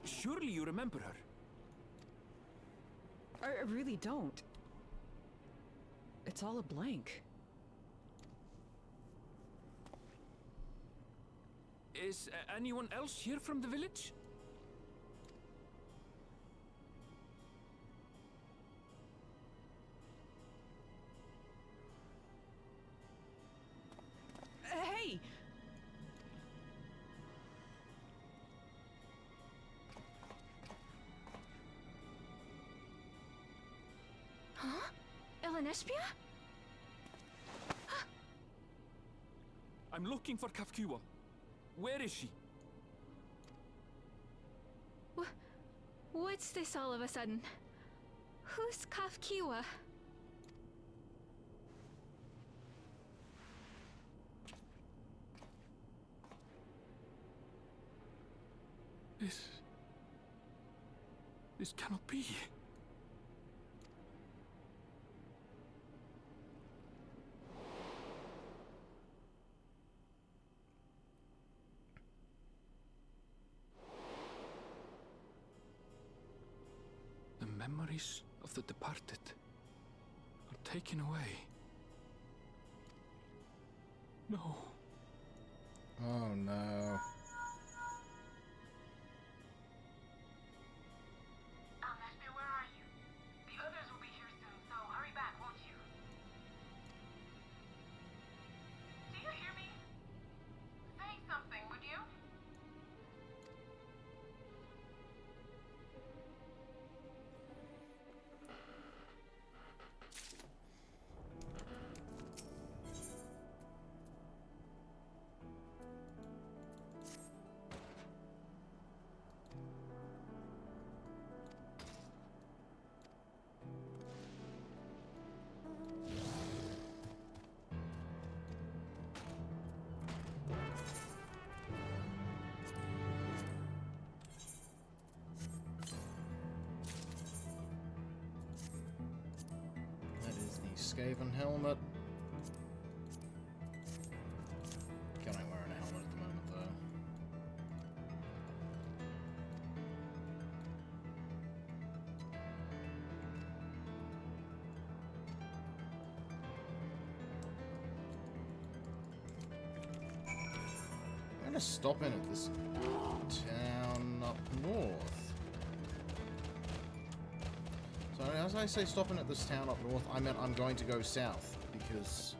S2: Surely you remember her.
S18: I really don't. It's all a blank.
S2: Is anyone else here from the village?
S18: Hey!
S5: Huh? Ellen Nespia?
S2: I'm looking for Kafkiwa. Where is she?
S5: What's this all of a sudden? Who's Kafkiwa?
S2: This cannot be. The memories of the departed are taken away. No.
S1: Oh no. Skaven helmet. God, I'm wearing a helmet at the moment, though. I'm gonna stop in at this town up north. So as I say stopping at this town up north, I meant I'm going to go south, because...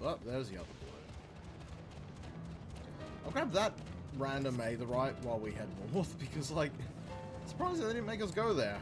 S1: Oh, there's the other bloke. I'll grab that random Aetherite while we head north, because, like, surprised they didn't make us go there.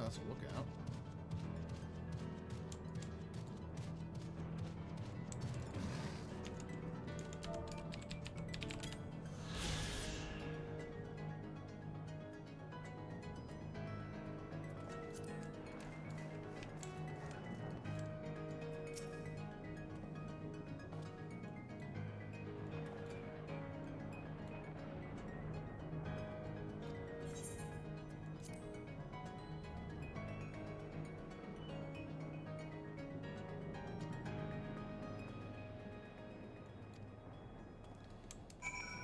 S1: that's a lookout.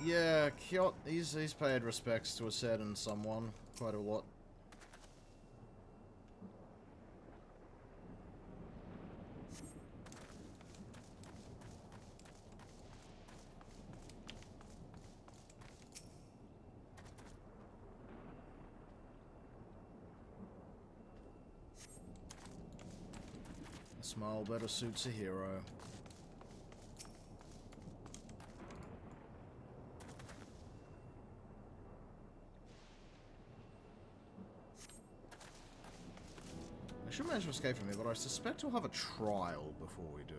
S1: Yeah, Kyot, he's paid respects to a certain someone quite a lot. A smile better suits a hero. I should manage to escape from here, but I suspect we'll have a trial before we do.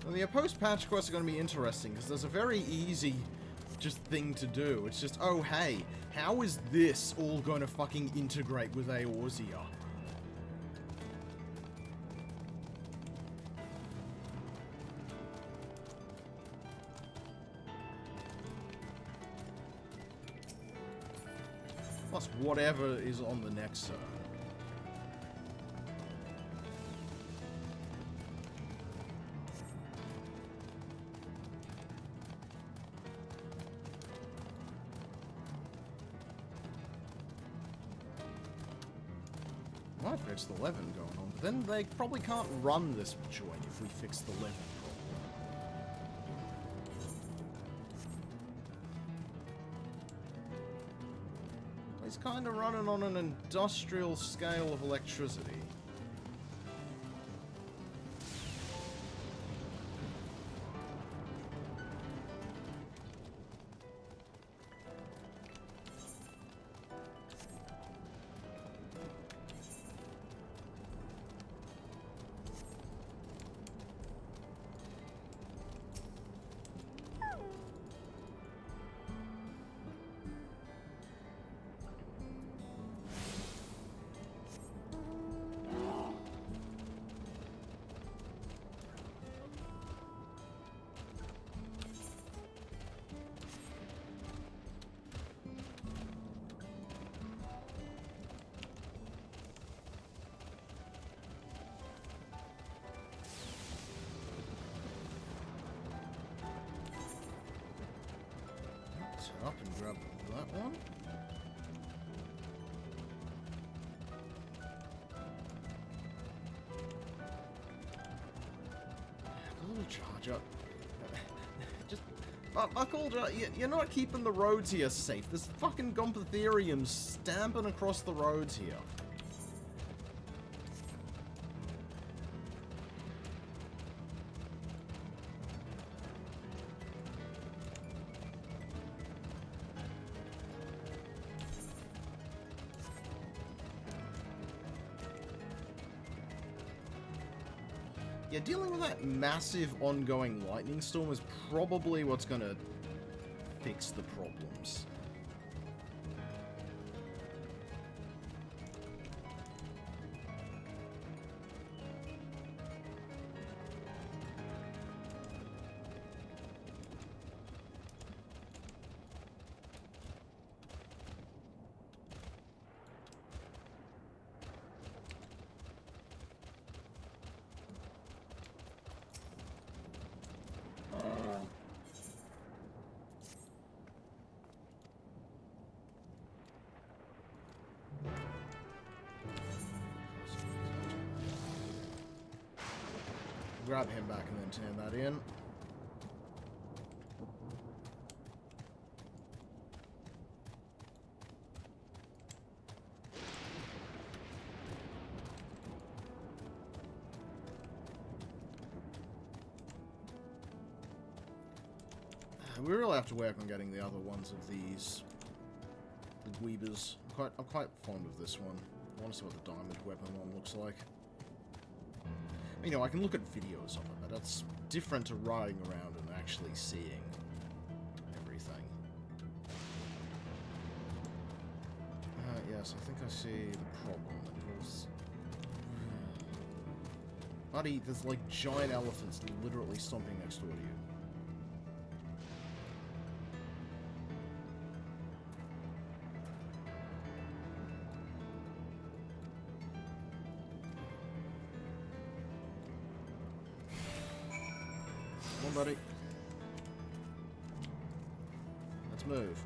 S1: And the post-patch quests are going to be interesting, because there's a very easy just thing to do. It's just, oh hey, how is this all going to fucking integrate with Eorzea? Plus whatever is on the next server. Might fix the Levin going on, but then they probably can't run this joint if we fix the Levin problem. He's kind of running on an industrial scale of electricity. Up and grab that one. A little charge up. Just, Buckled, you're not keeping the roads here safe. There's fucking Gompotheriums stamping across the roads here. Yeah, dealing with that massive ongoing lightning storm is probably what's gonna fix the problems. grab him back and then turn that in. We really have to work on getting the other ones of these. The Weebers. I'm quite fond of this one. I want to see what the diamond weapon one looks like. You know, I can look at videos of it, but that's different to riding around and actually seeing everything. Yes, I think I see the problem. Of course. Buddy, there's like giant elephants literally stomping next door to you. Buddy. Let's move.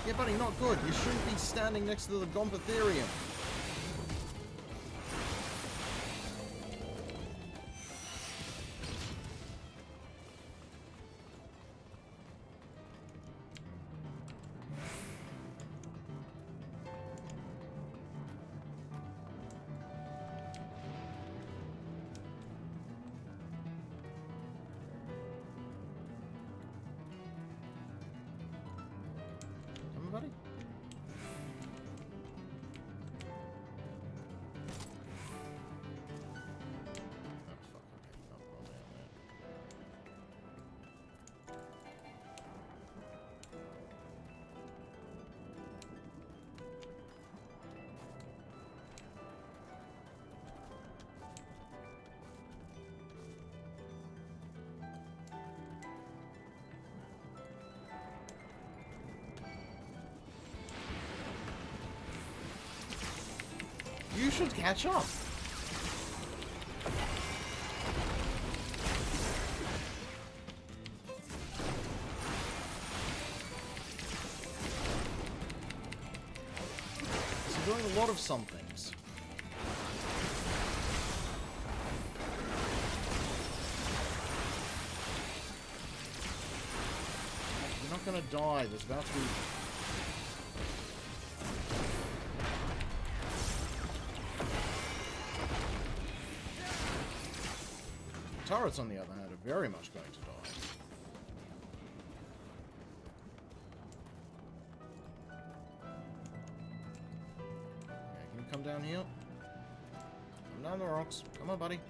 S1: Yeah, buddy, not good. You shouldn't be standing next to the Gompotherium. Buddy? You should catch up. So doing a lot of some things. You're not gonna die. There's about to be... Turrets, on the other hand, are very much going to die. Okay, can you come down here? Come down the rocks. Come on, buddy.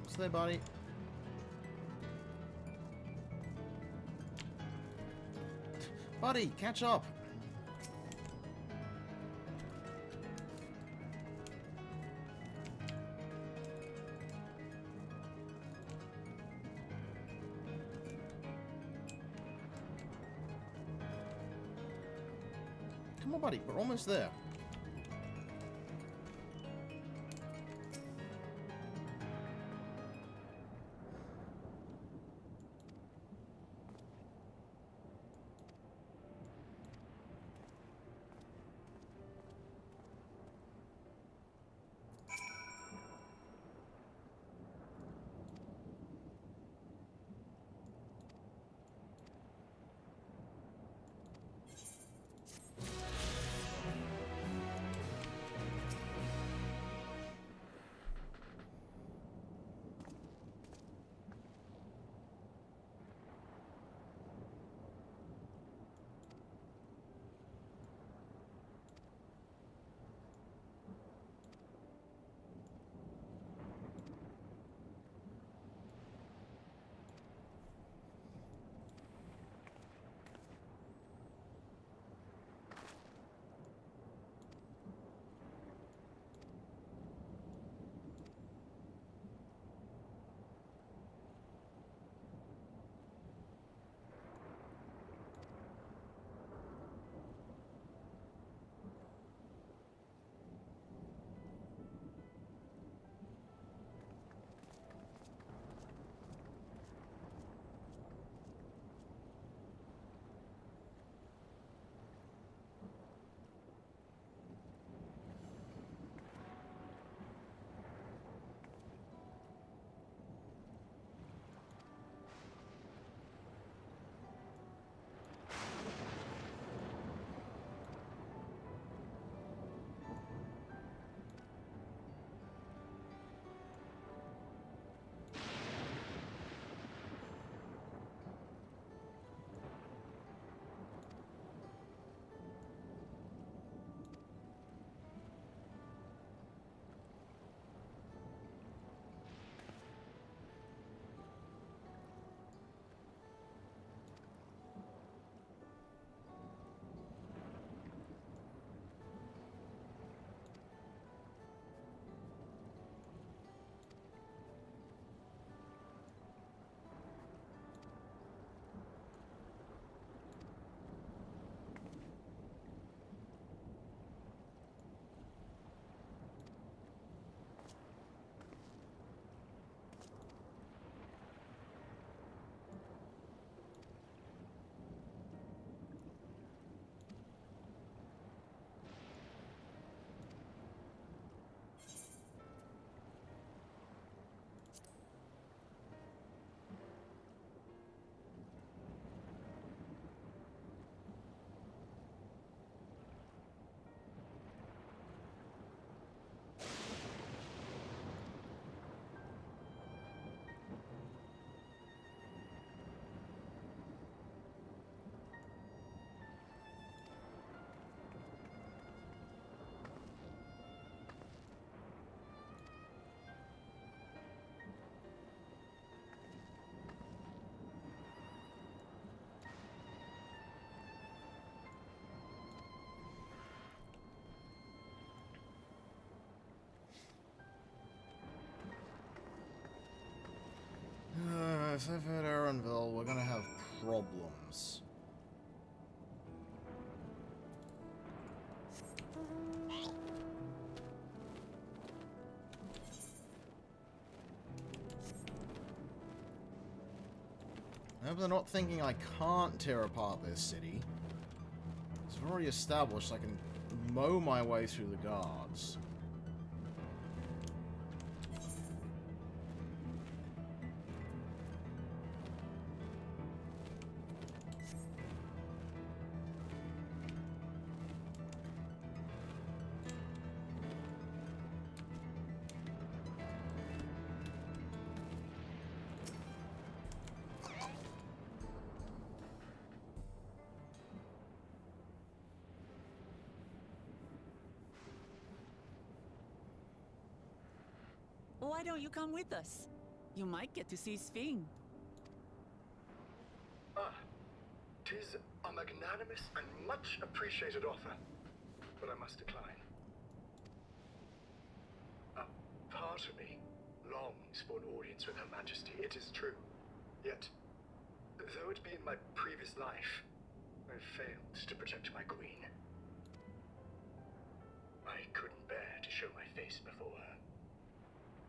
S1: What's there, buddy? Buddy, catch up! Come on, buddy, we're almost there. if they've hit Erenville, we're gonna have problems. I hope they're not thinking I can't tear apart this city. It's already established I can mow my way through the guards.
S4: Why don't you come with us? You might get to see Sphene.
S19: Tis a magnanimous and much appreciated offer, but I must decline. A part of me longs for an audience with Her Majesty, it is true. Yet, though it be in my previous life, I failed to protect my queen. I couldn't bear to show my face before her.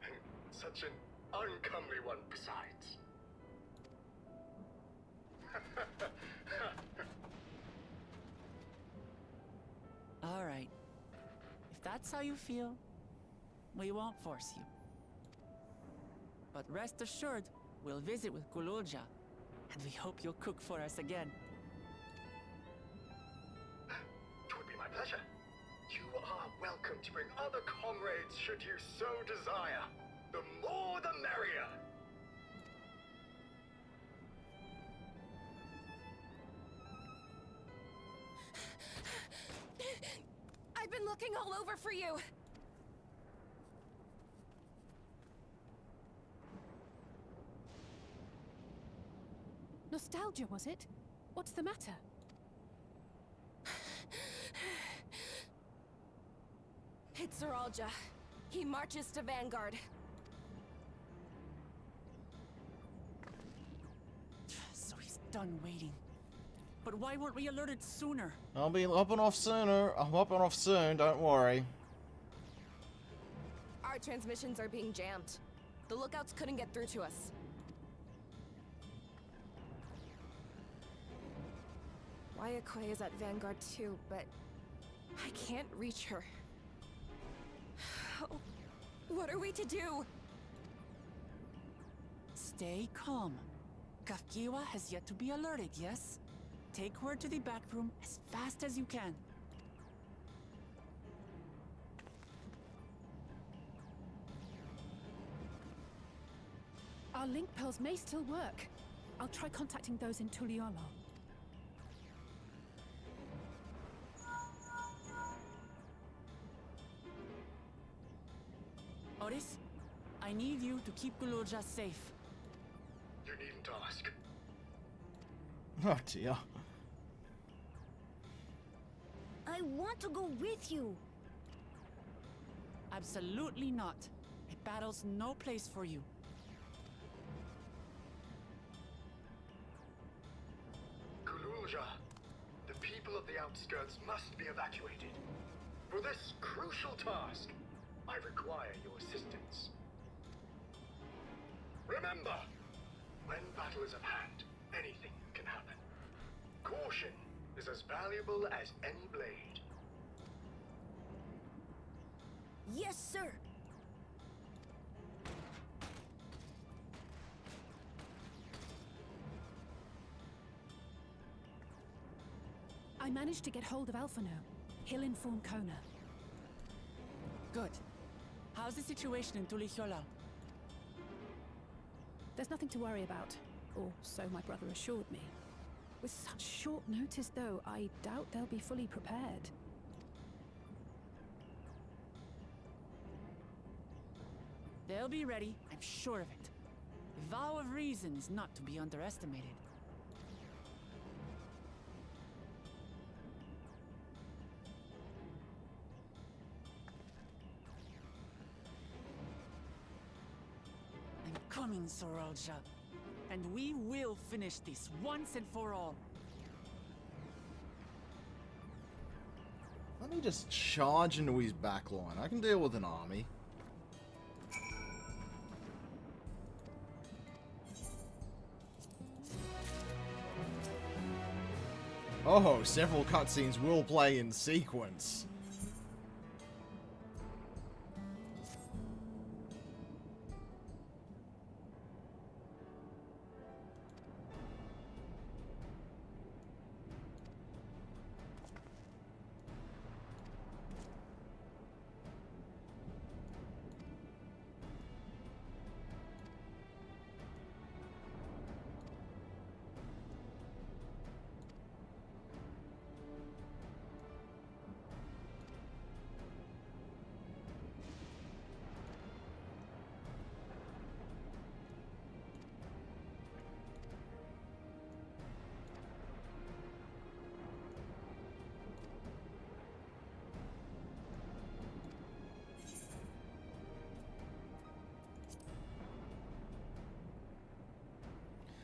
S19: And such an uncomely one besides.
S4: All right. If that's how you feel, we won't force you. But rest assured, we'll visit with Kululja, and we hope you'll cook for us again.
S19: It would be my pleasure. You are welcome to bring other comrades should you so desire. The more the merrier.
S14: I've been looking all over for you.
S9: Nostalgia, was it? What's the matter?
S14: It's Zeralja. He marches to Vanguard.
S4: So he's done waiting. But why weren't we alerted sooner?
S1: I'll be hopping off sooner. I'm hopping off soon, don't worry.
S14: Our transmissions are being jammed. The lookouts couldn't get through to us. Wayakoi is at Vanguard too, but I can't reach her. What are we to do?
S4: Stay calm. Kafkiwa has yet to be alerted, yes? Take her to the back room as fast as you can.
S9: Our link pearls may still work. I'll try contacting those in Tuliolo.
S4: Otis, I need you to keep Kululja safe.
S19: You needn't ask.
S1: Oh dear.
S17: I want to go with you.
S4: Absolutely not. A battle's no place for you.
S19: Kululja, the people of the outskirts must be evacuated. For this crucial task, I require your assistance. Remember, when battle is at hand, anything can happen. Caution is as valuable as any blade.
S17: Yes, sir.
S9: I managed to get hold of Alphano. He'll inform Kona.
S4: Good. How's the situation in Tulichola?
S9: There's nothing to worry about, or so my brother assured me. With such short notice, though, I doubt they'll be fully prepared.
S4: They'll be ready, I'm sure of it. The vow of reason is not to be underestimated. I'm coming, Zeralja. And we will finish this once and for all.
S1: Let me just charge into his backline. I can deal with an army. Oh, several cutscenes will play in sequence.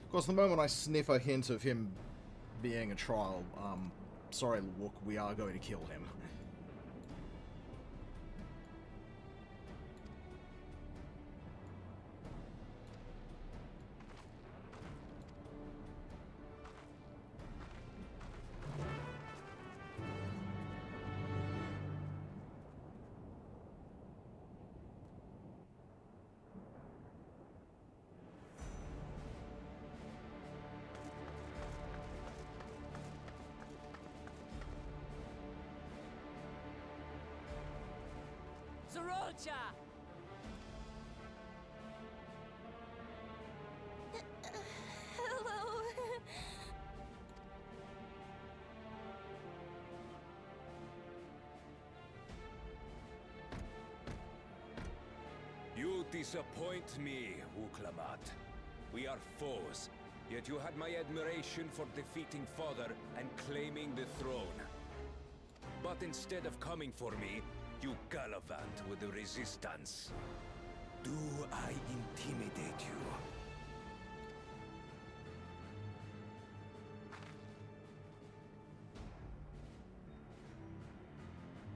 S1: Of course, the moment I sniff a hint of him being a trial, sorry, look, we are going to kill him.
S4: Zorolcha!
S17: Hello.
S11: You disappoint me, Uklamat. We are foes, yet you had my admiration for defeating Father and claiming the throne. But instead of coming for me, you gallivant with the resistance. Do I intimidate you?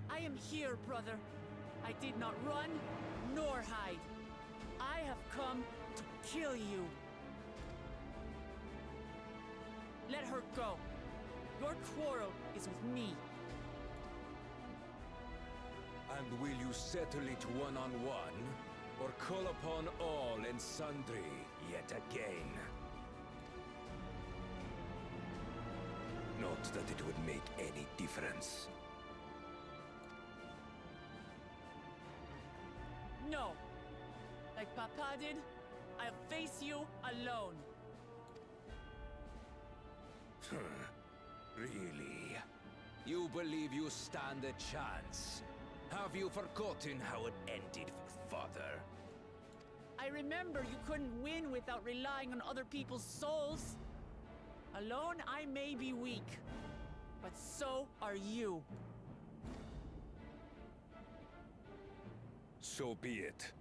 S4: I am here, brother. I did not run, nor hide. I have come to kill you. Let her go. Your quarrel is with me.
S11: And will you settle it one-on-one, or call upon all and sundry yet again? Not that it would make any difference.
S4: No. Like Papa did, I'll face you alone.
S11: Really? You believe you stand a chance? Have you forgotten how it ended with Father?
S4: I remember you couldn't win without relying on other people's souls. Alone, I may be weak, but so are you.
S11: So be it.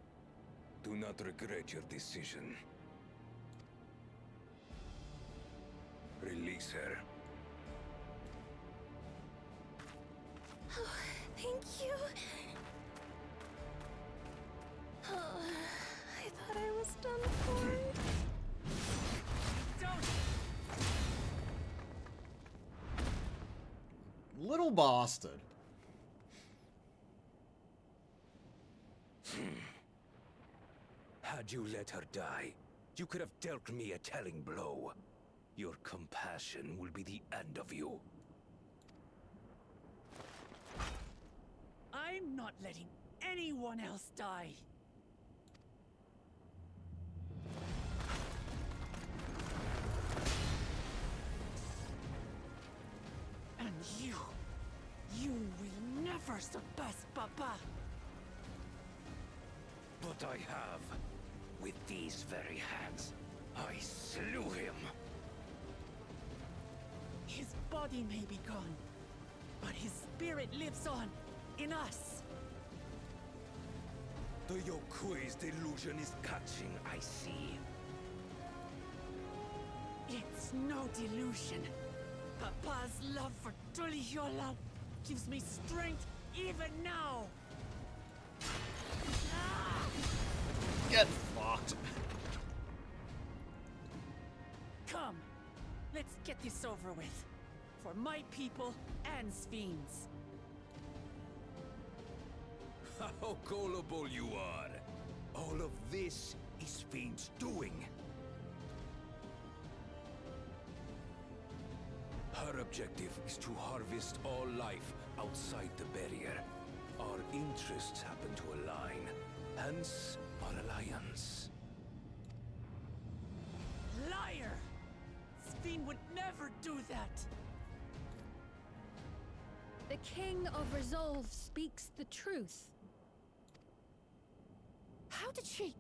S11: Do not regret your decision. Release her.
S17: Oh, thank you. Oh, I thought I was done for.
S1: Little bastard.
S11: Had you let her die, you could have dealt me a telling blow. Your compassion will be the end of you.
S4: I'm not letting anyone else die. And you will never surpass Papa.
S11: But I have. With these very hands, I slew him.
S4: His body may be gone, but his spirit lives on in us.
S11: The Yokui's delusion is catching, I see.
S4: It's no delusion. Papa's love for Tulihiola gives me strength even now.
S1: Get fucked.
S4: Come, let's get this over with. For my people and Sphines.
S11: How gullible you are! All of this is Fiend's doing. Her objective is to harvest all life outside the barrier. Our interests happen to align, hence our alliance.
S4: Liar! Sphine would never do that!
S5: The King of Resolve speaks the truth.
S4: How did she...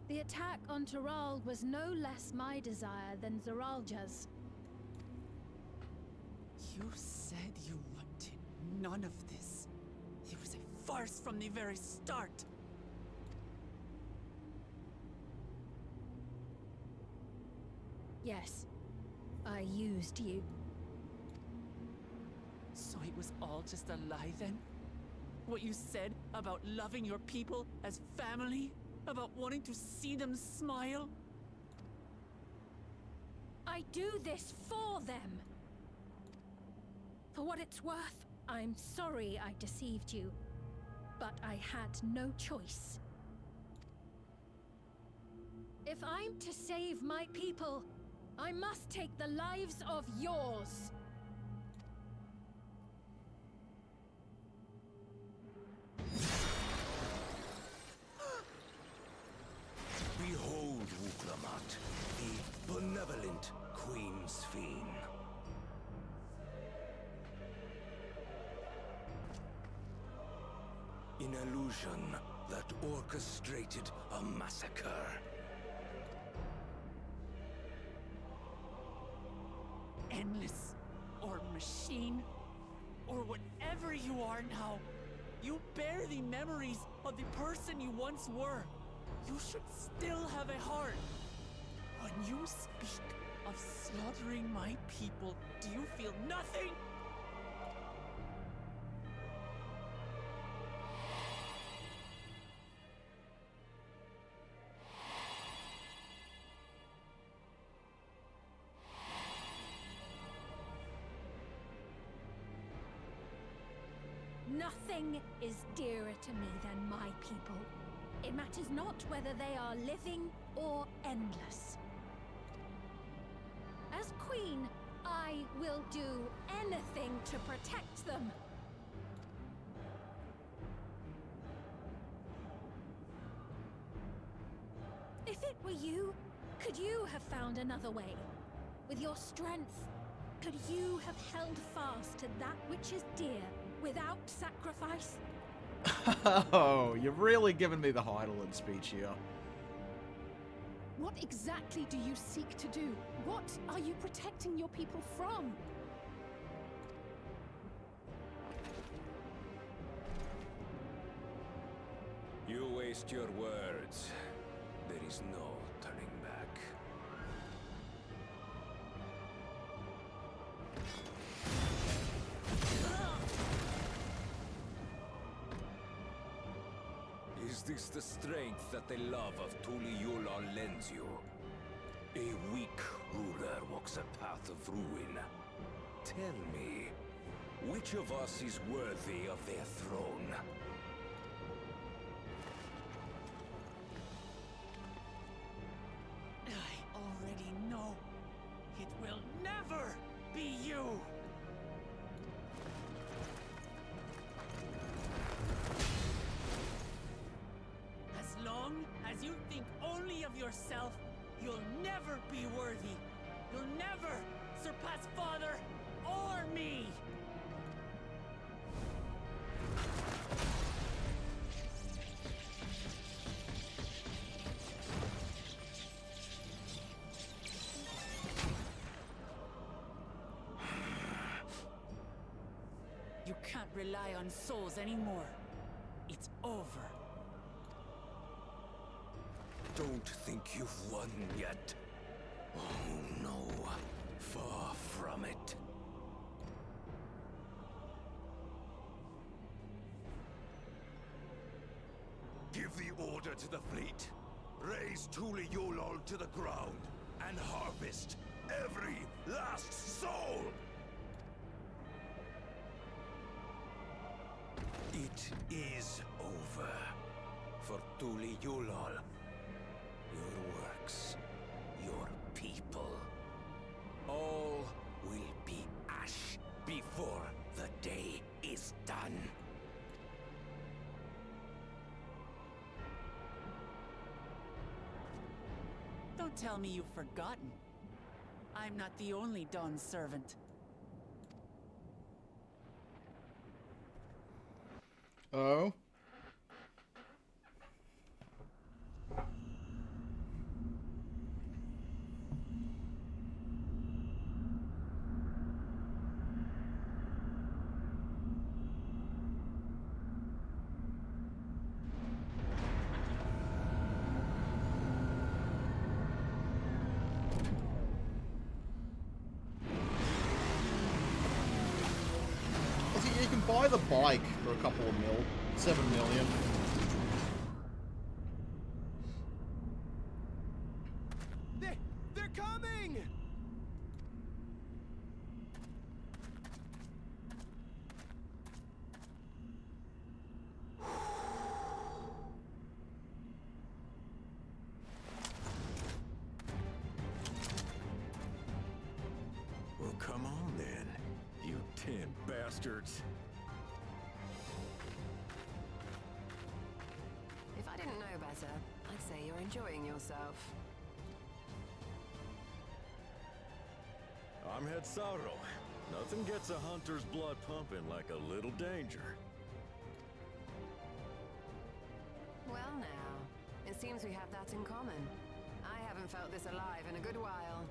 S5: The attack on Taral was no less my desire than Zeralja's.
S4: You said you wanted none of this. It was a farce from the very start.
S5: Yes, I used you.
S4: So it was all just a lie then? What you said about loving your people as family? About wanting to see them smile?
S5: I do this for them. For what it's worth, I'm sorry I deceived you. But I had no choice. If I'm to save my people, I must take the lives of yours.
S11: Behold, Wuklamat, the benevolent Queen Sphine. An illusion that orchestrated a massacre.
S4: Endless, or machine, or whatever you are now, you bear the memories of the person you once were. You should still have a heart. When you speak of slaughtering my people, do you feel nothing?
S5: Nothing is dearer to me than my people. It matters not whether they are living or endless. As Queen, I will do anything to protect them. If it were you, could you have found another way? With your strength, could you have held fast to that which is dear without sacrifice?
S1: Oh, you've really given me the Heidelin speech here.
S9: What exactly do you seek to do? What are you protecting your people from?
S11: You waste your words. There is no turning back. Is this the strength that the love of Tulihiola lends you? A weak ruler walks a path of ruin. Tell me, which of us is worthy of their throne?
S4: I already know. It will never be you! As long as you think only of yourself, you'll never be worthy. You'll never surpass Father or me! rely on souls anymore. It's over.
S11: Don't think you've won yet. Oh no, far from it. Give the order to the fleet. Raise Tuli Yulol to the ground and harvest every last soul! It is over for Tuli Yulol. Your works, your people, all will be ash before the day is done.
S4: Don't tell me you've forgotten. I'm not the only Dawn's servant.
S1: Oh? You can buy the bike for a couple of mil. 7 million.
S13: They're coming!
S10: Well, come on then, you 10 bastards.
S14: If I didn't know better, I'd say you're enjoying yourself.
S20: I'm Head Sauro. Nothing gets a hunter's blood pumping like a little danger.
S14: Well now, it seems we have that in common. I haven't felt this alive in a good while.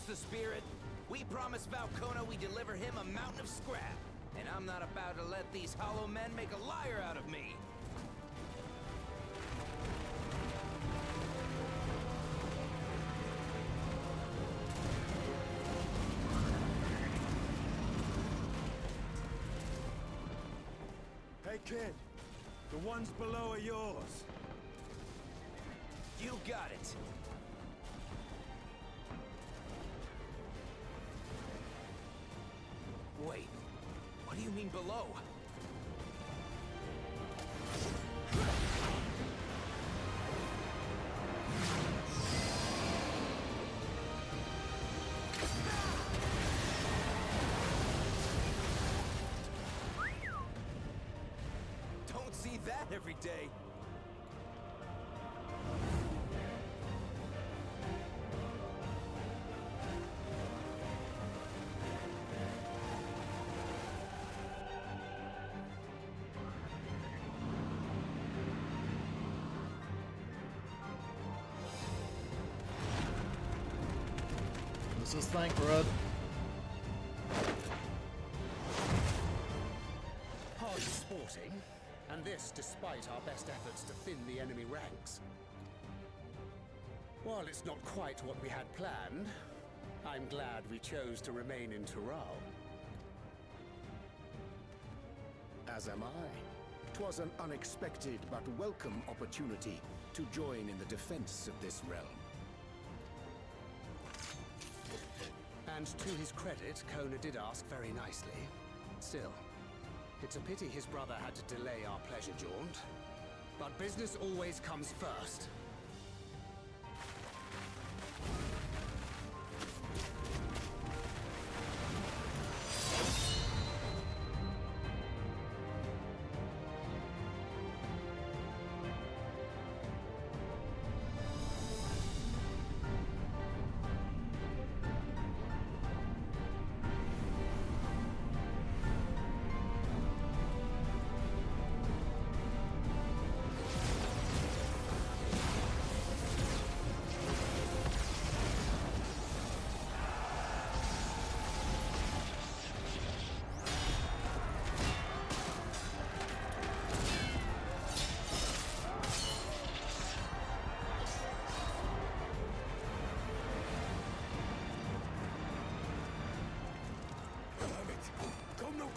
S21: The spirit. We promised Valcona we deliver him a mountain of scrap, and I'm not about to let these hollow men make a liar out of me.
S20: Hey kid, the ones below are yours.
S21: You got it. Wait, what do you mean below? Don't see that every day.
S1: This is Thancred.
S22: Hard sporting, and this despite our best efforts to thin the enemy ranks. While it's not quite what we had planned, I'm glad we chose to remain in Tural.
S15: As am I. 'Twas an unexpected but welcome opportunity to join in the defense of this realm.
S22: And to his credit, Kona did ask very nicely. Still, it's a pity his brother had to delay our pleasure jaunt. But business always comes first.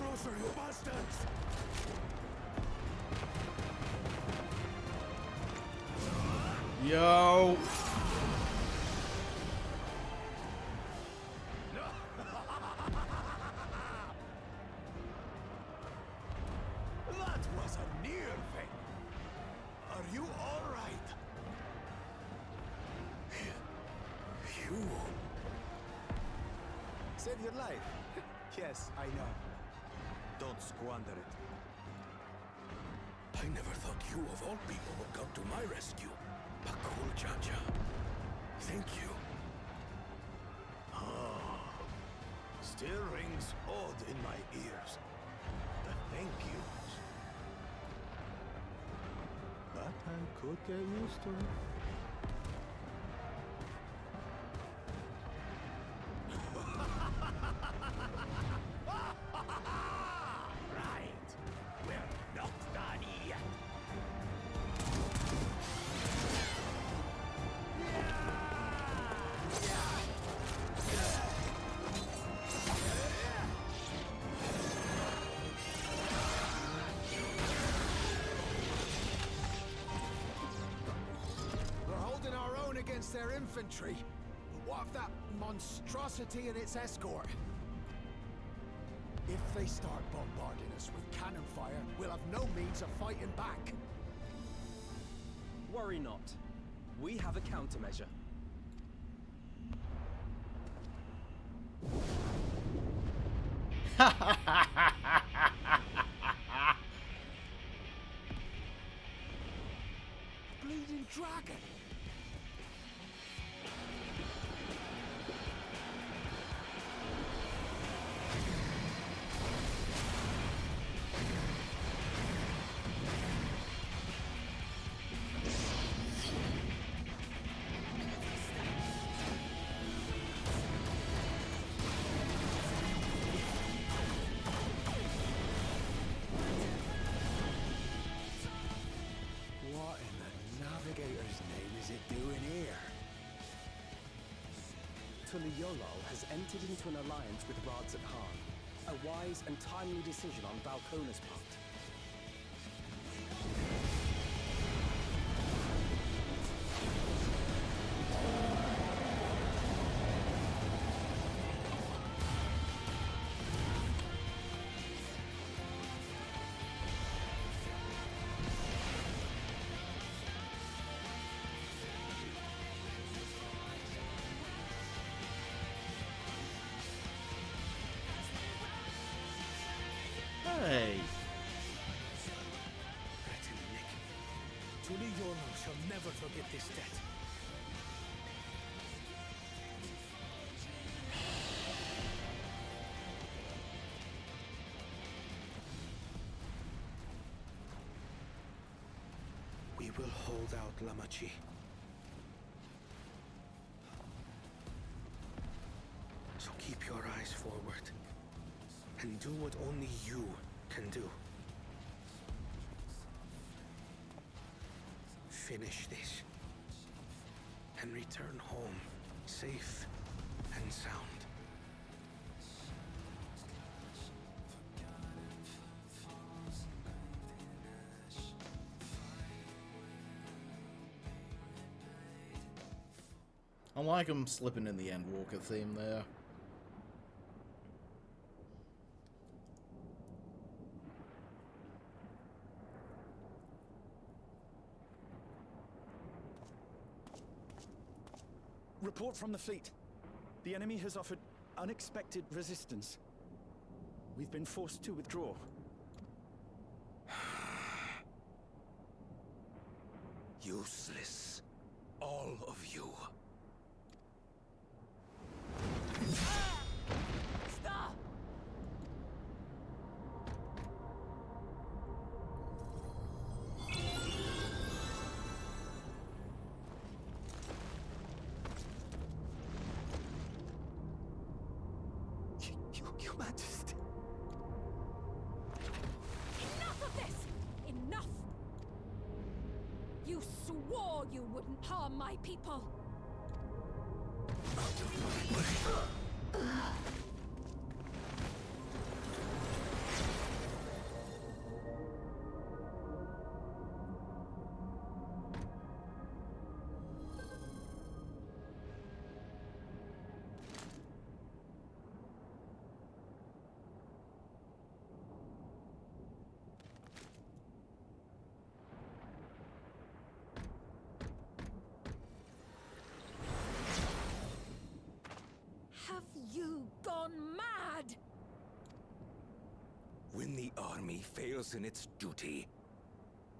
S11: closer, you bastards!
S1: Yo!
S11: That was a near thing. Are you all right? You
S22: Save your life. Yes, I know. Don't squander it.
S11: I never thought you of all people would come to my rescue. Bakul Chacha. Thank you. Still rings odd in my ears. The thank yous. But I could get used to it. Right. We're not done yet.
S13: We're holding our own against their infantry. But what of that monstrosity and its escort? If they start bombarding us with cannon fire, we'll have no means of fighting back.
S7: Worry not. We have a countermeasure.
S13: Bleeding dragon!
S22: What in the navigator's name is it doing here?
S7: Tuliyollal has entered into an alliance with Rads at Khan. A wise and timely decision on Valkona's part.
S1: Hey!
S11: Tuliyollal shall never forget this debt. We will hold out, Lamachi. So keep your eyes forward. And do what only you can do. Finish this. And return home, safe and sound.
S1: I like him slipping in the Endwalker theme there.
S6: Report from the fleet. The enemy has offered unexpected resistance. We've been forced to withdraw.
S11: Useless. All of you.
S4: Stop!
S11: Your Majesty.
S5: Enough of this! Enough! You swore you wouldn't harm my people!
S9: gone mad!
S11: When the army fails in its duty,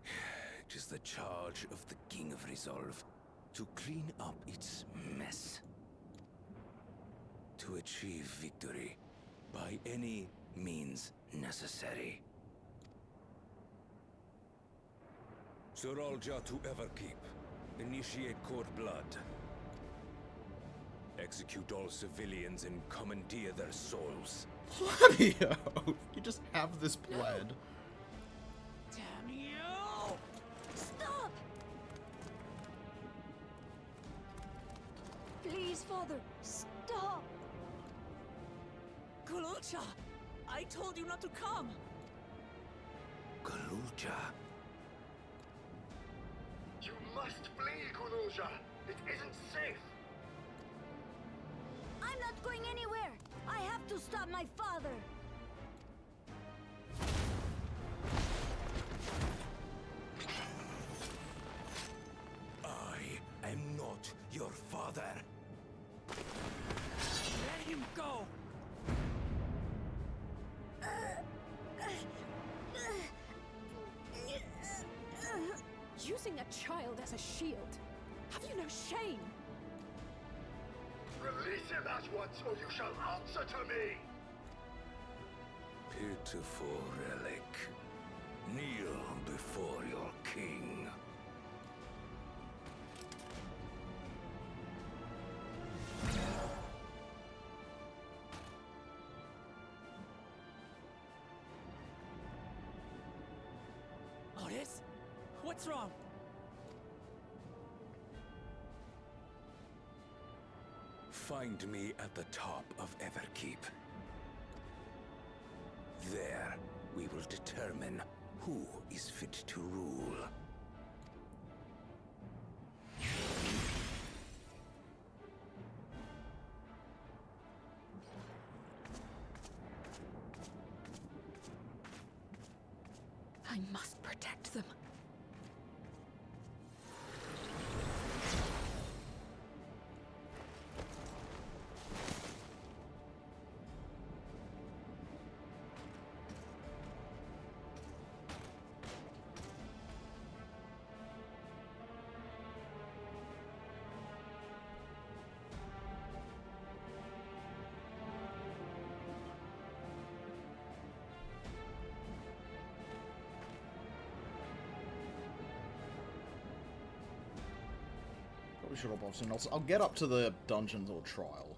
S11: it is the charge of the King of Resolve to clean up its mess. To achieve victory by any means necessary. Sorolja to Everkeep. Initiate court blood. Execute all civilians and commandeer their souls.
S1: Bloody hell. You just have this planned.
S9: Damn you!
S17: Stop! Please, Father, stop!
S9: Kululcha! I told you not to come!
S11: Kululcha?
S19: You must flee, Kululja! It isn't safe!
S17: I'm not going anywhere! I have to stop my father!
S11: I am not your father.
S9: Let him go! Using a child as a shield. Have you no shame?
S19: Release him at once, or you shall answer to me!
S11: Pitiful relic. Kneel before your king.
S9: Otis? What's wrong?
S11: Find me at the top of Everkeep. There, we will determine who is fit to rule.
S9: I must protect them.
S1: Probably should have bought something else. I'll get up to the dungeons or trial.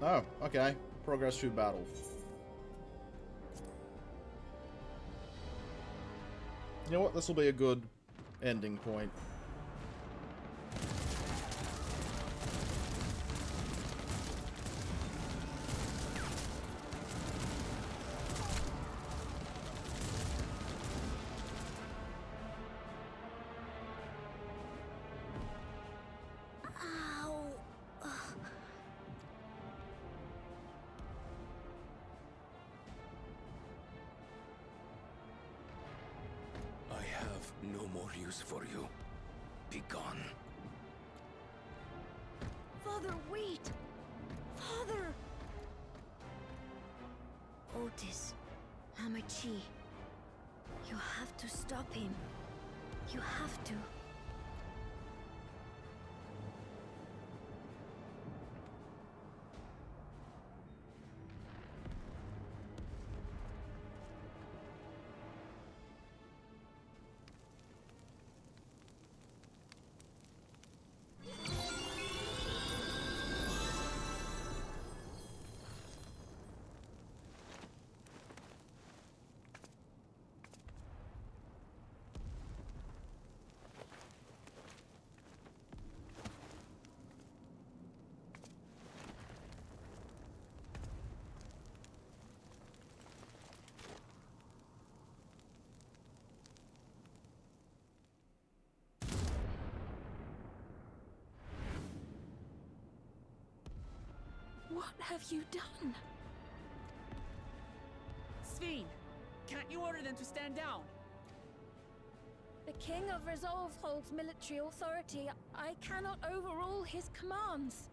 S1: Oh, okay. Progress through battle. You know what? This will be a good ending point.
S11: No more use for you. Be gone.
S17: Father, wait! Father! Otis, Hamachi, you have to stop him. You have to.
S9: What have you done?
S4: Sveen, can't you order them to stand down?
S5: The King of Resolve holds military authority. I cannot overrule his commands.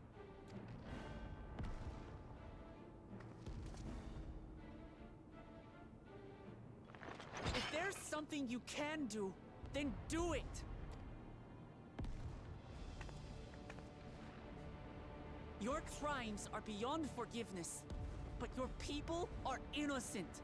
S18: If there's something you can do, then do it! Your crimes are beyond forgiveness, but your people are innocent.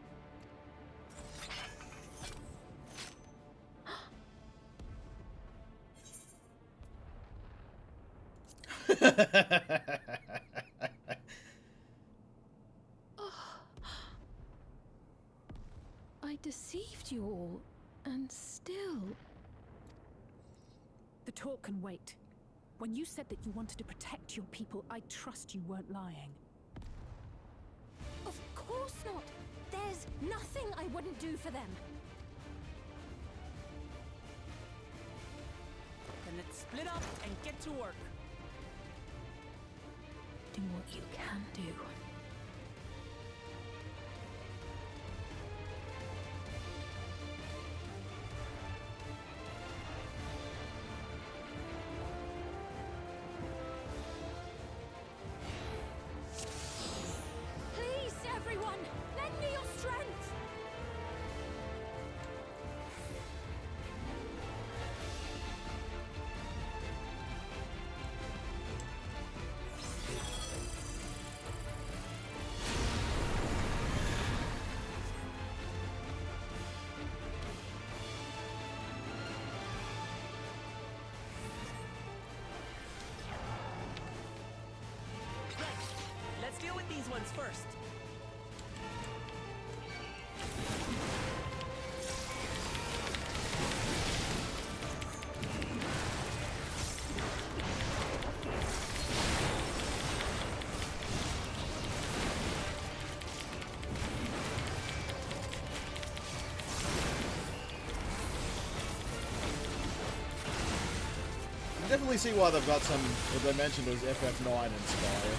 S9: I deceived you all, and still...
S18: The talk can wait. When you said that you wanted to protect your people, I trust you weren't lying.
S5: Of course not. There's nothing I wouldn't do for them.
S18: Then let's split up and get to work.
S9: Do what you can do.
S5: Please, everyone, lend me your strength.
S18: Let's deal with these ones first.
S1: I definitely see why they've got some, what they mentioned was FF9 inspired.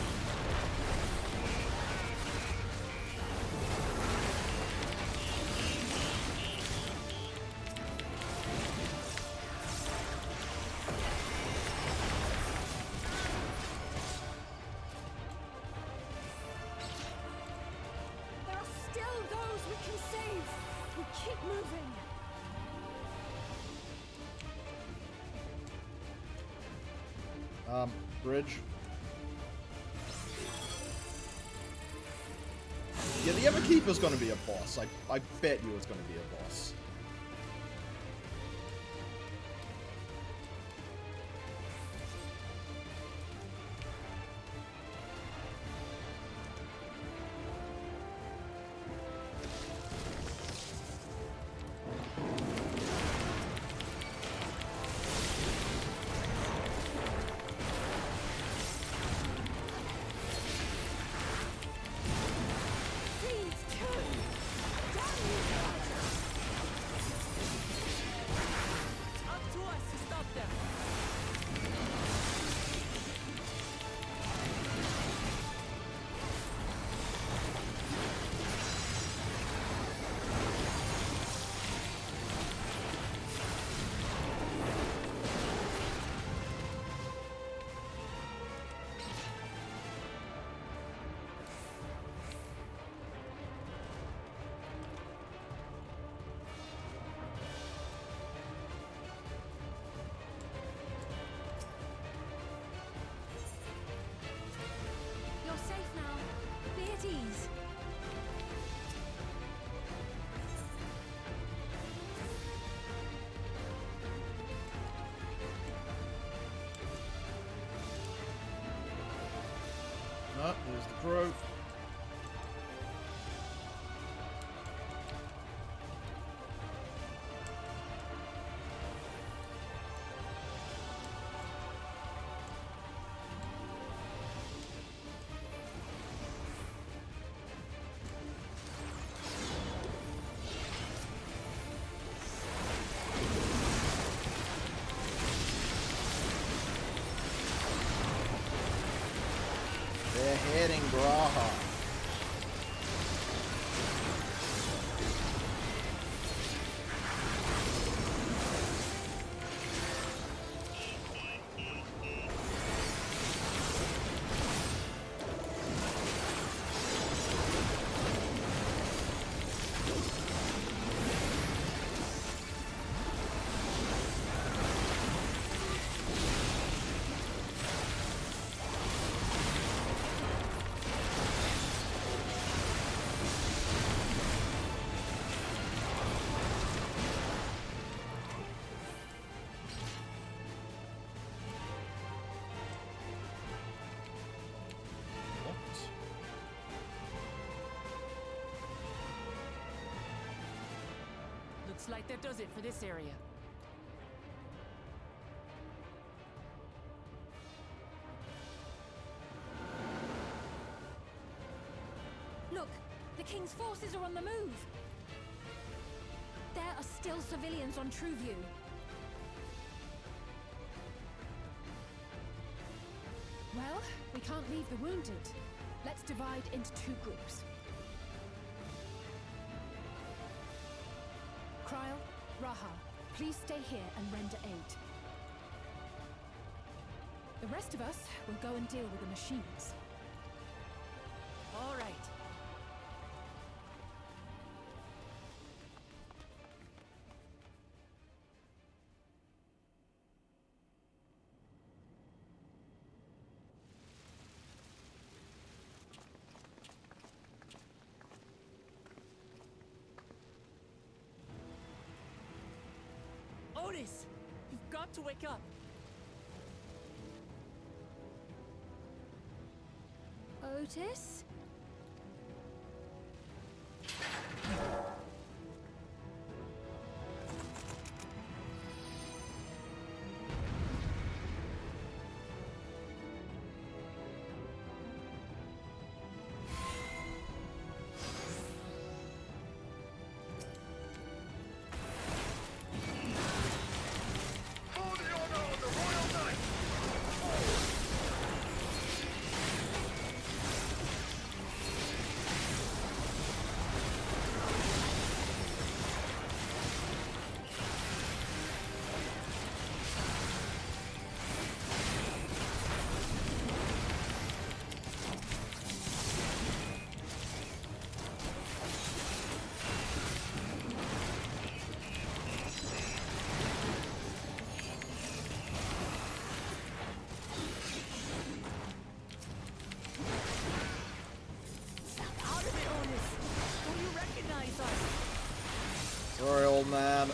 S5: There are still those we can save. We keep moving.
S1: Bridge. Yeah, the Everkeeper's gonna be a boss. I bet you it's gonna be a boss.
S18: Up to us to stop them.
S5: You're safe now. Be at ease.
S1: Oh, there's the crow. They're heading Graha.
S4: like that does it for this area.
S5: Look, the King's forces are on the move. There are still civilians on Trueview.
S9: Well, we can't leave the wounded. Let's divide into 2 groups. Kryl, Raha, please stay here and render aid. The rest of us will go and deal with the machines.
S4: All right. Otis, you've got to wake up.
S5: Otis?
S1: Sorry, old man.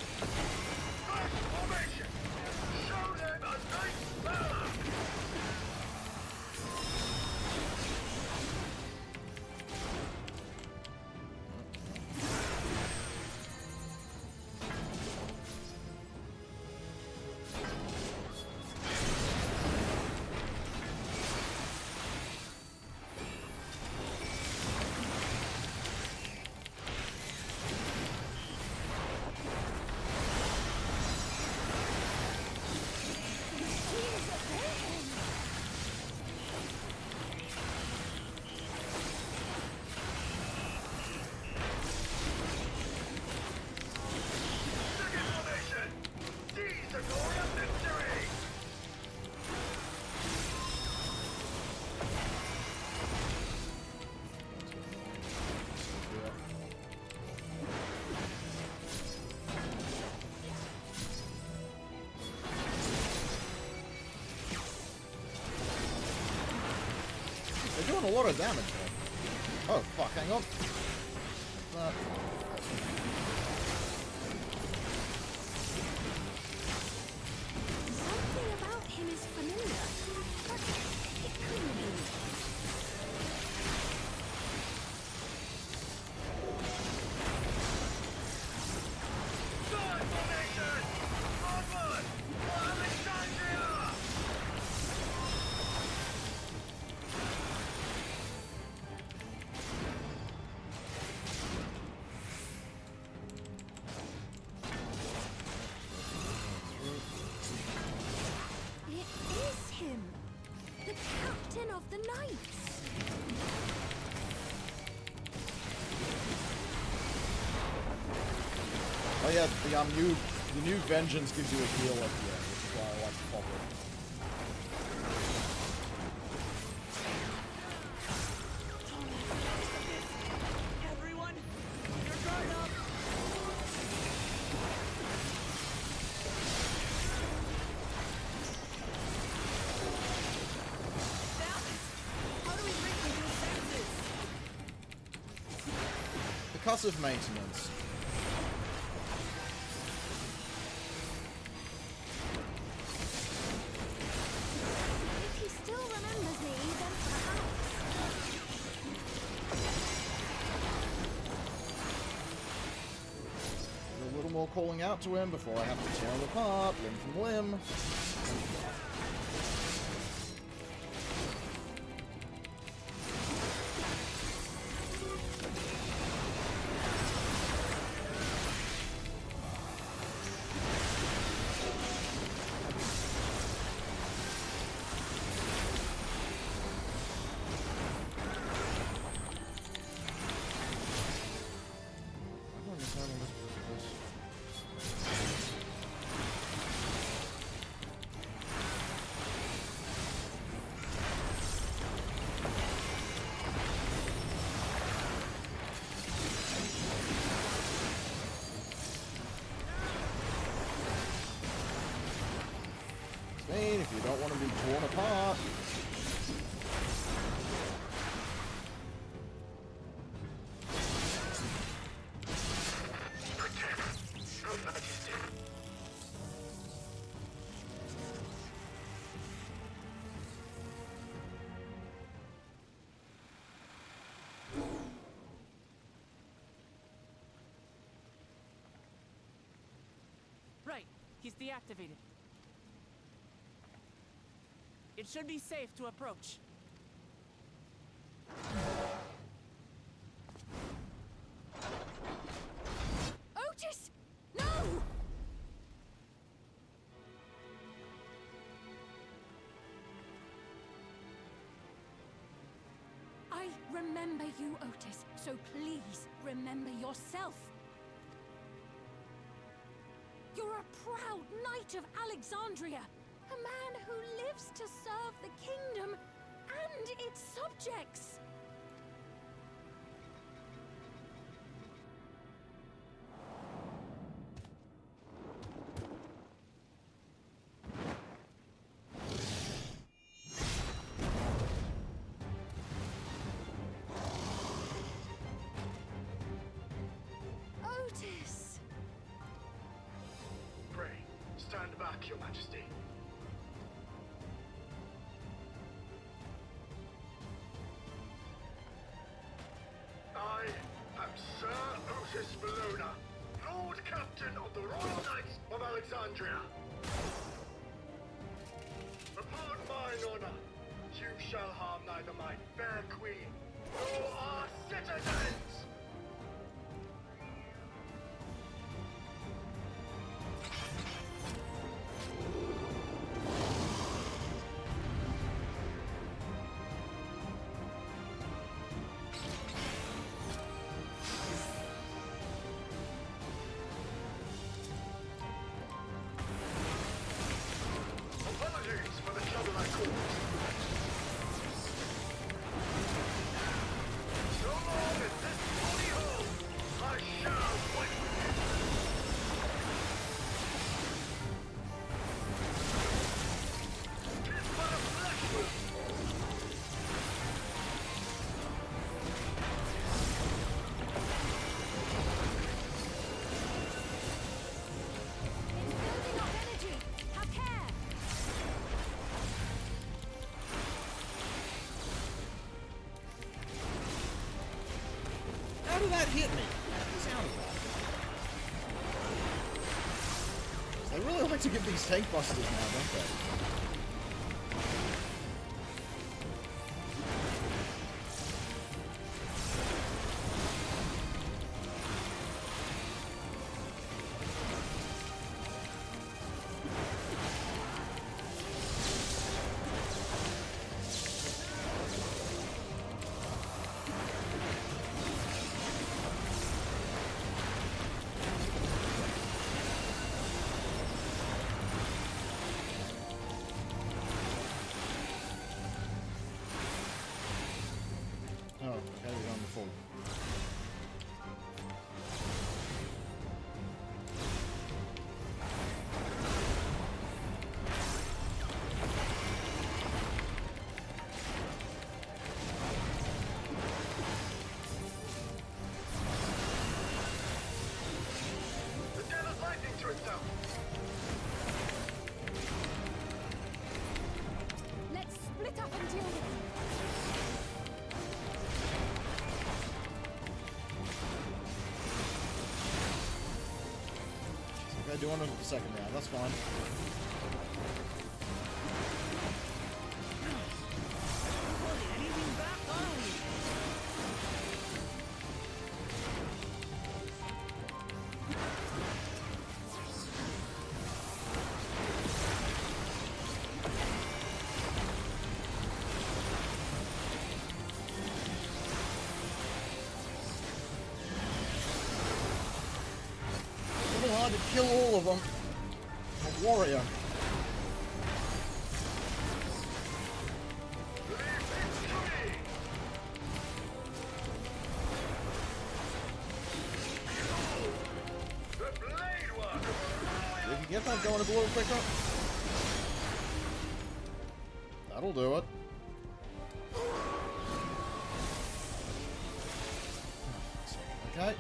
S1: They're doing a lot of damage here. Oh, fuck, hang on.
S5: Something about him is familiar, but it couldn't be.
S1: Oh yeah, the new vengeance gives you a heal at the end, which is why I like to pop it.
S4: Everyone, your guard up. How do we bring them to senses?
S1: Percussive maintenance. calling out to him before I have to tear him apart, limb from limb. If you don't want to be torn apart.
S4: Right, he's deactivated. It should be safe to approach.
S5: Otis! No! I remember you, Otis, so please remember yourself. You're a proud knight of Alexandria. A man who lives to serve the kingdom and its subjects. Otis!
S19: Pray, stand back, Your Majesty. I am Sir Otis Bologna, Lord Captain of the Royal Knights of Alexandria. Upon mine honor, you shall harm neither my fair queen nor our citizens! Apologies for the trouble I caused. So long as this body holds, I shall fight with you. Tis but a flesh wound.
S5: Building up energy! Have care!
S1: How did that hit me? What's out of that? They really like to give these tank busters now, don't they? Yeah, do one of the second round. That's fine. Hard to kill all of them. A warrior. If you get that going a little quicker, that'll do it. Okay.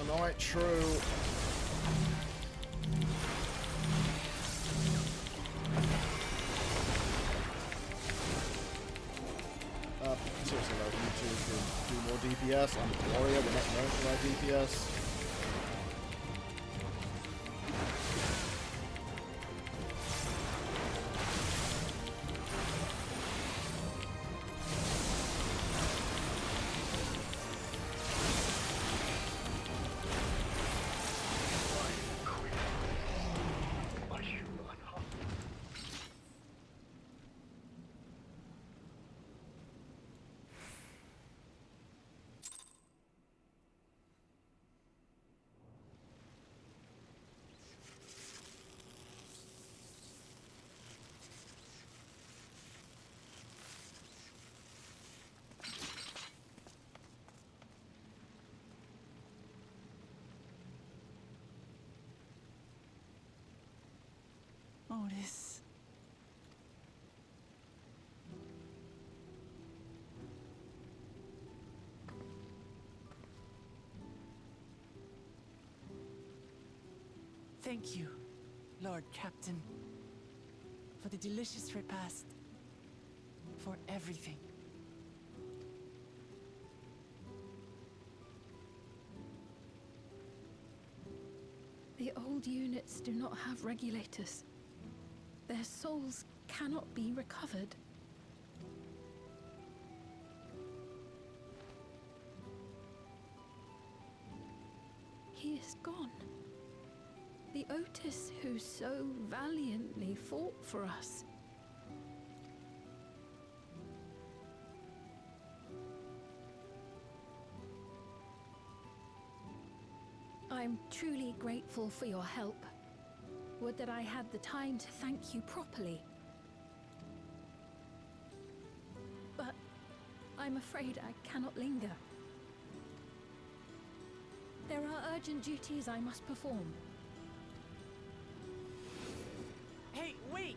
S1: Alright, true. Seriously though, you two should do more DPS. I'm a warrior, we're not known for our DPS.
S18: Otis. Thank you, Lord Captain, for the delicious repast, for everything.
S5: The old units do not have regulators. Their souls cannot be recovered. He is gone. The Otis who so valiantly fought for us. I'm truly grateful for your help. Would that I had the time to thank you properly. But I'm afraid I cannot linger. There are urgent duties I must perform.
S4: Hey, wait!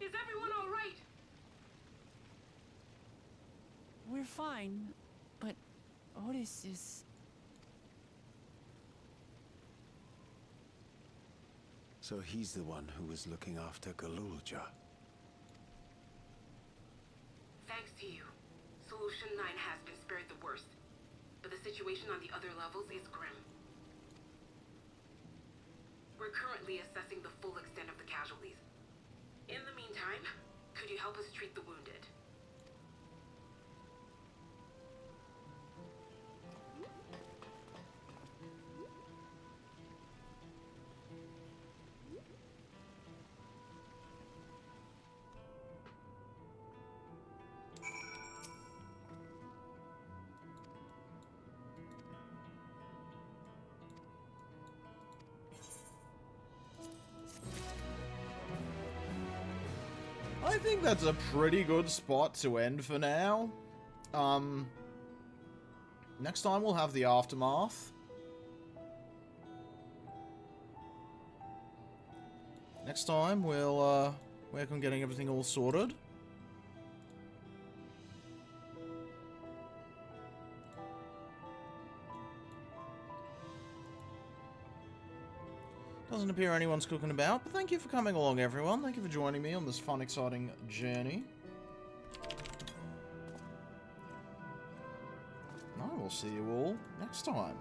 S8: Is everyone all right?
S4: We're fine, but Otis is...
S13: So he's the one who was looking after Galulja.
S8: Thanks to you, Solution 9 has been spared the worst. But the situation on the other levels is grim. We're currently assessing the full extent of the casualties. In the meantime, could you help us treat the wounded?
S1: I think that's a pretty good spot to end for now. Next time we'll have the aftermath. Next time we'll work on getting everything all sorted. Doesn't appear anyone's cooking about, but thank you for coming along, everyone. Thank you for joining me on this fun, exciting journey. And I will see you all next time.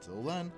S1: Till then.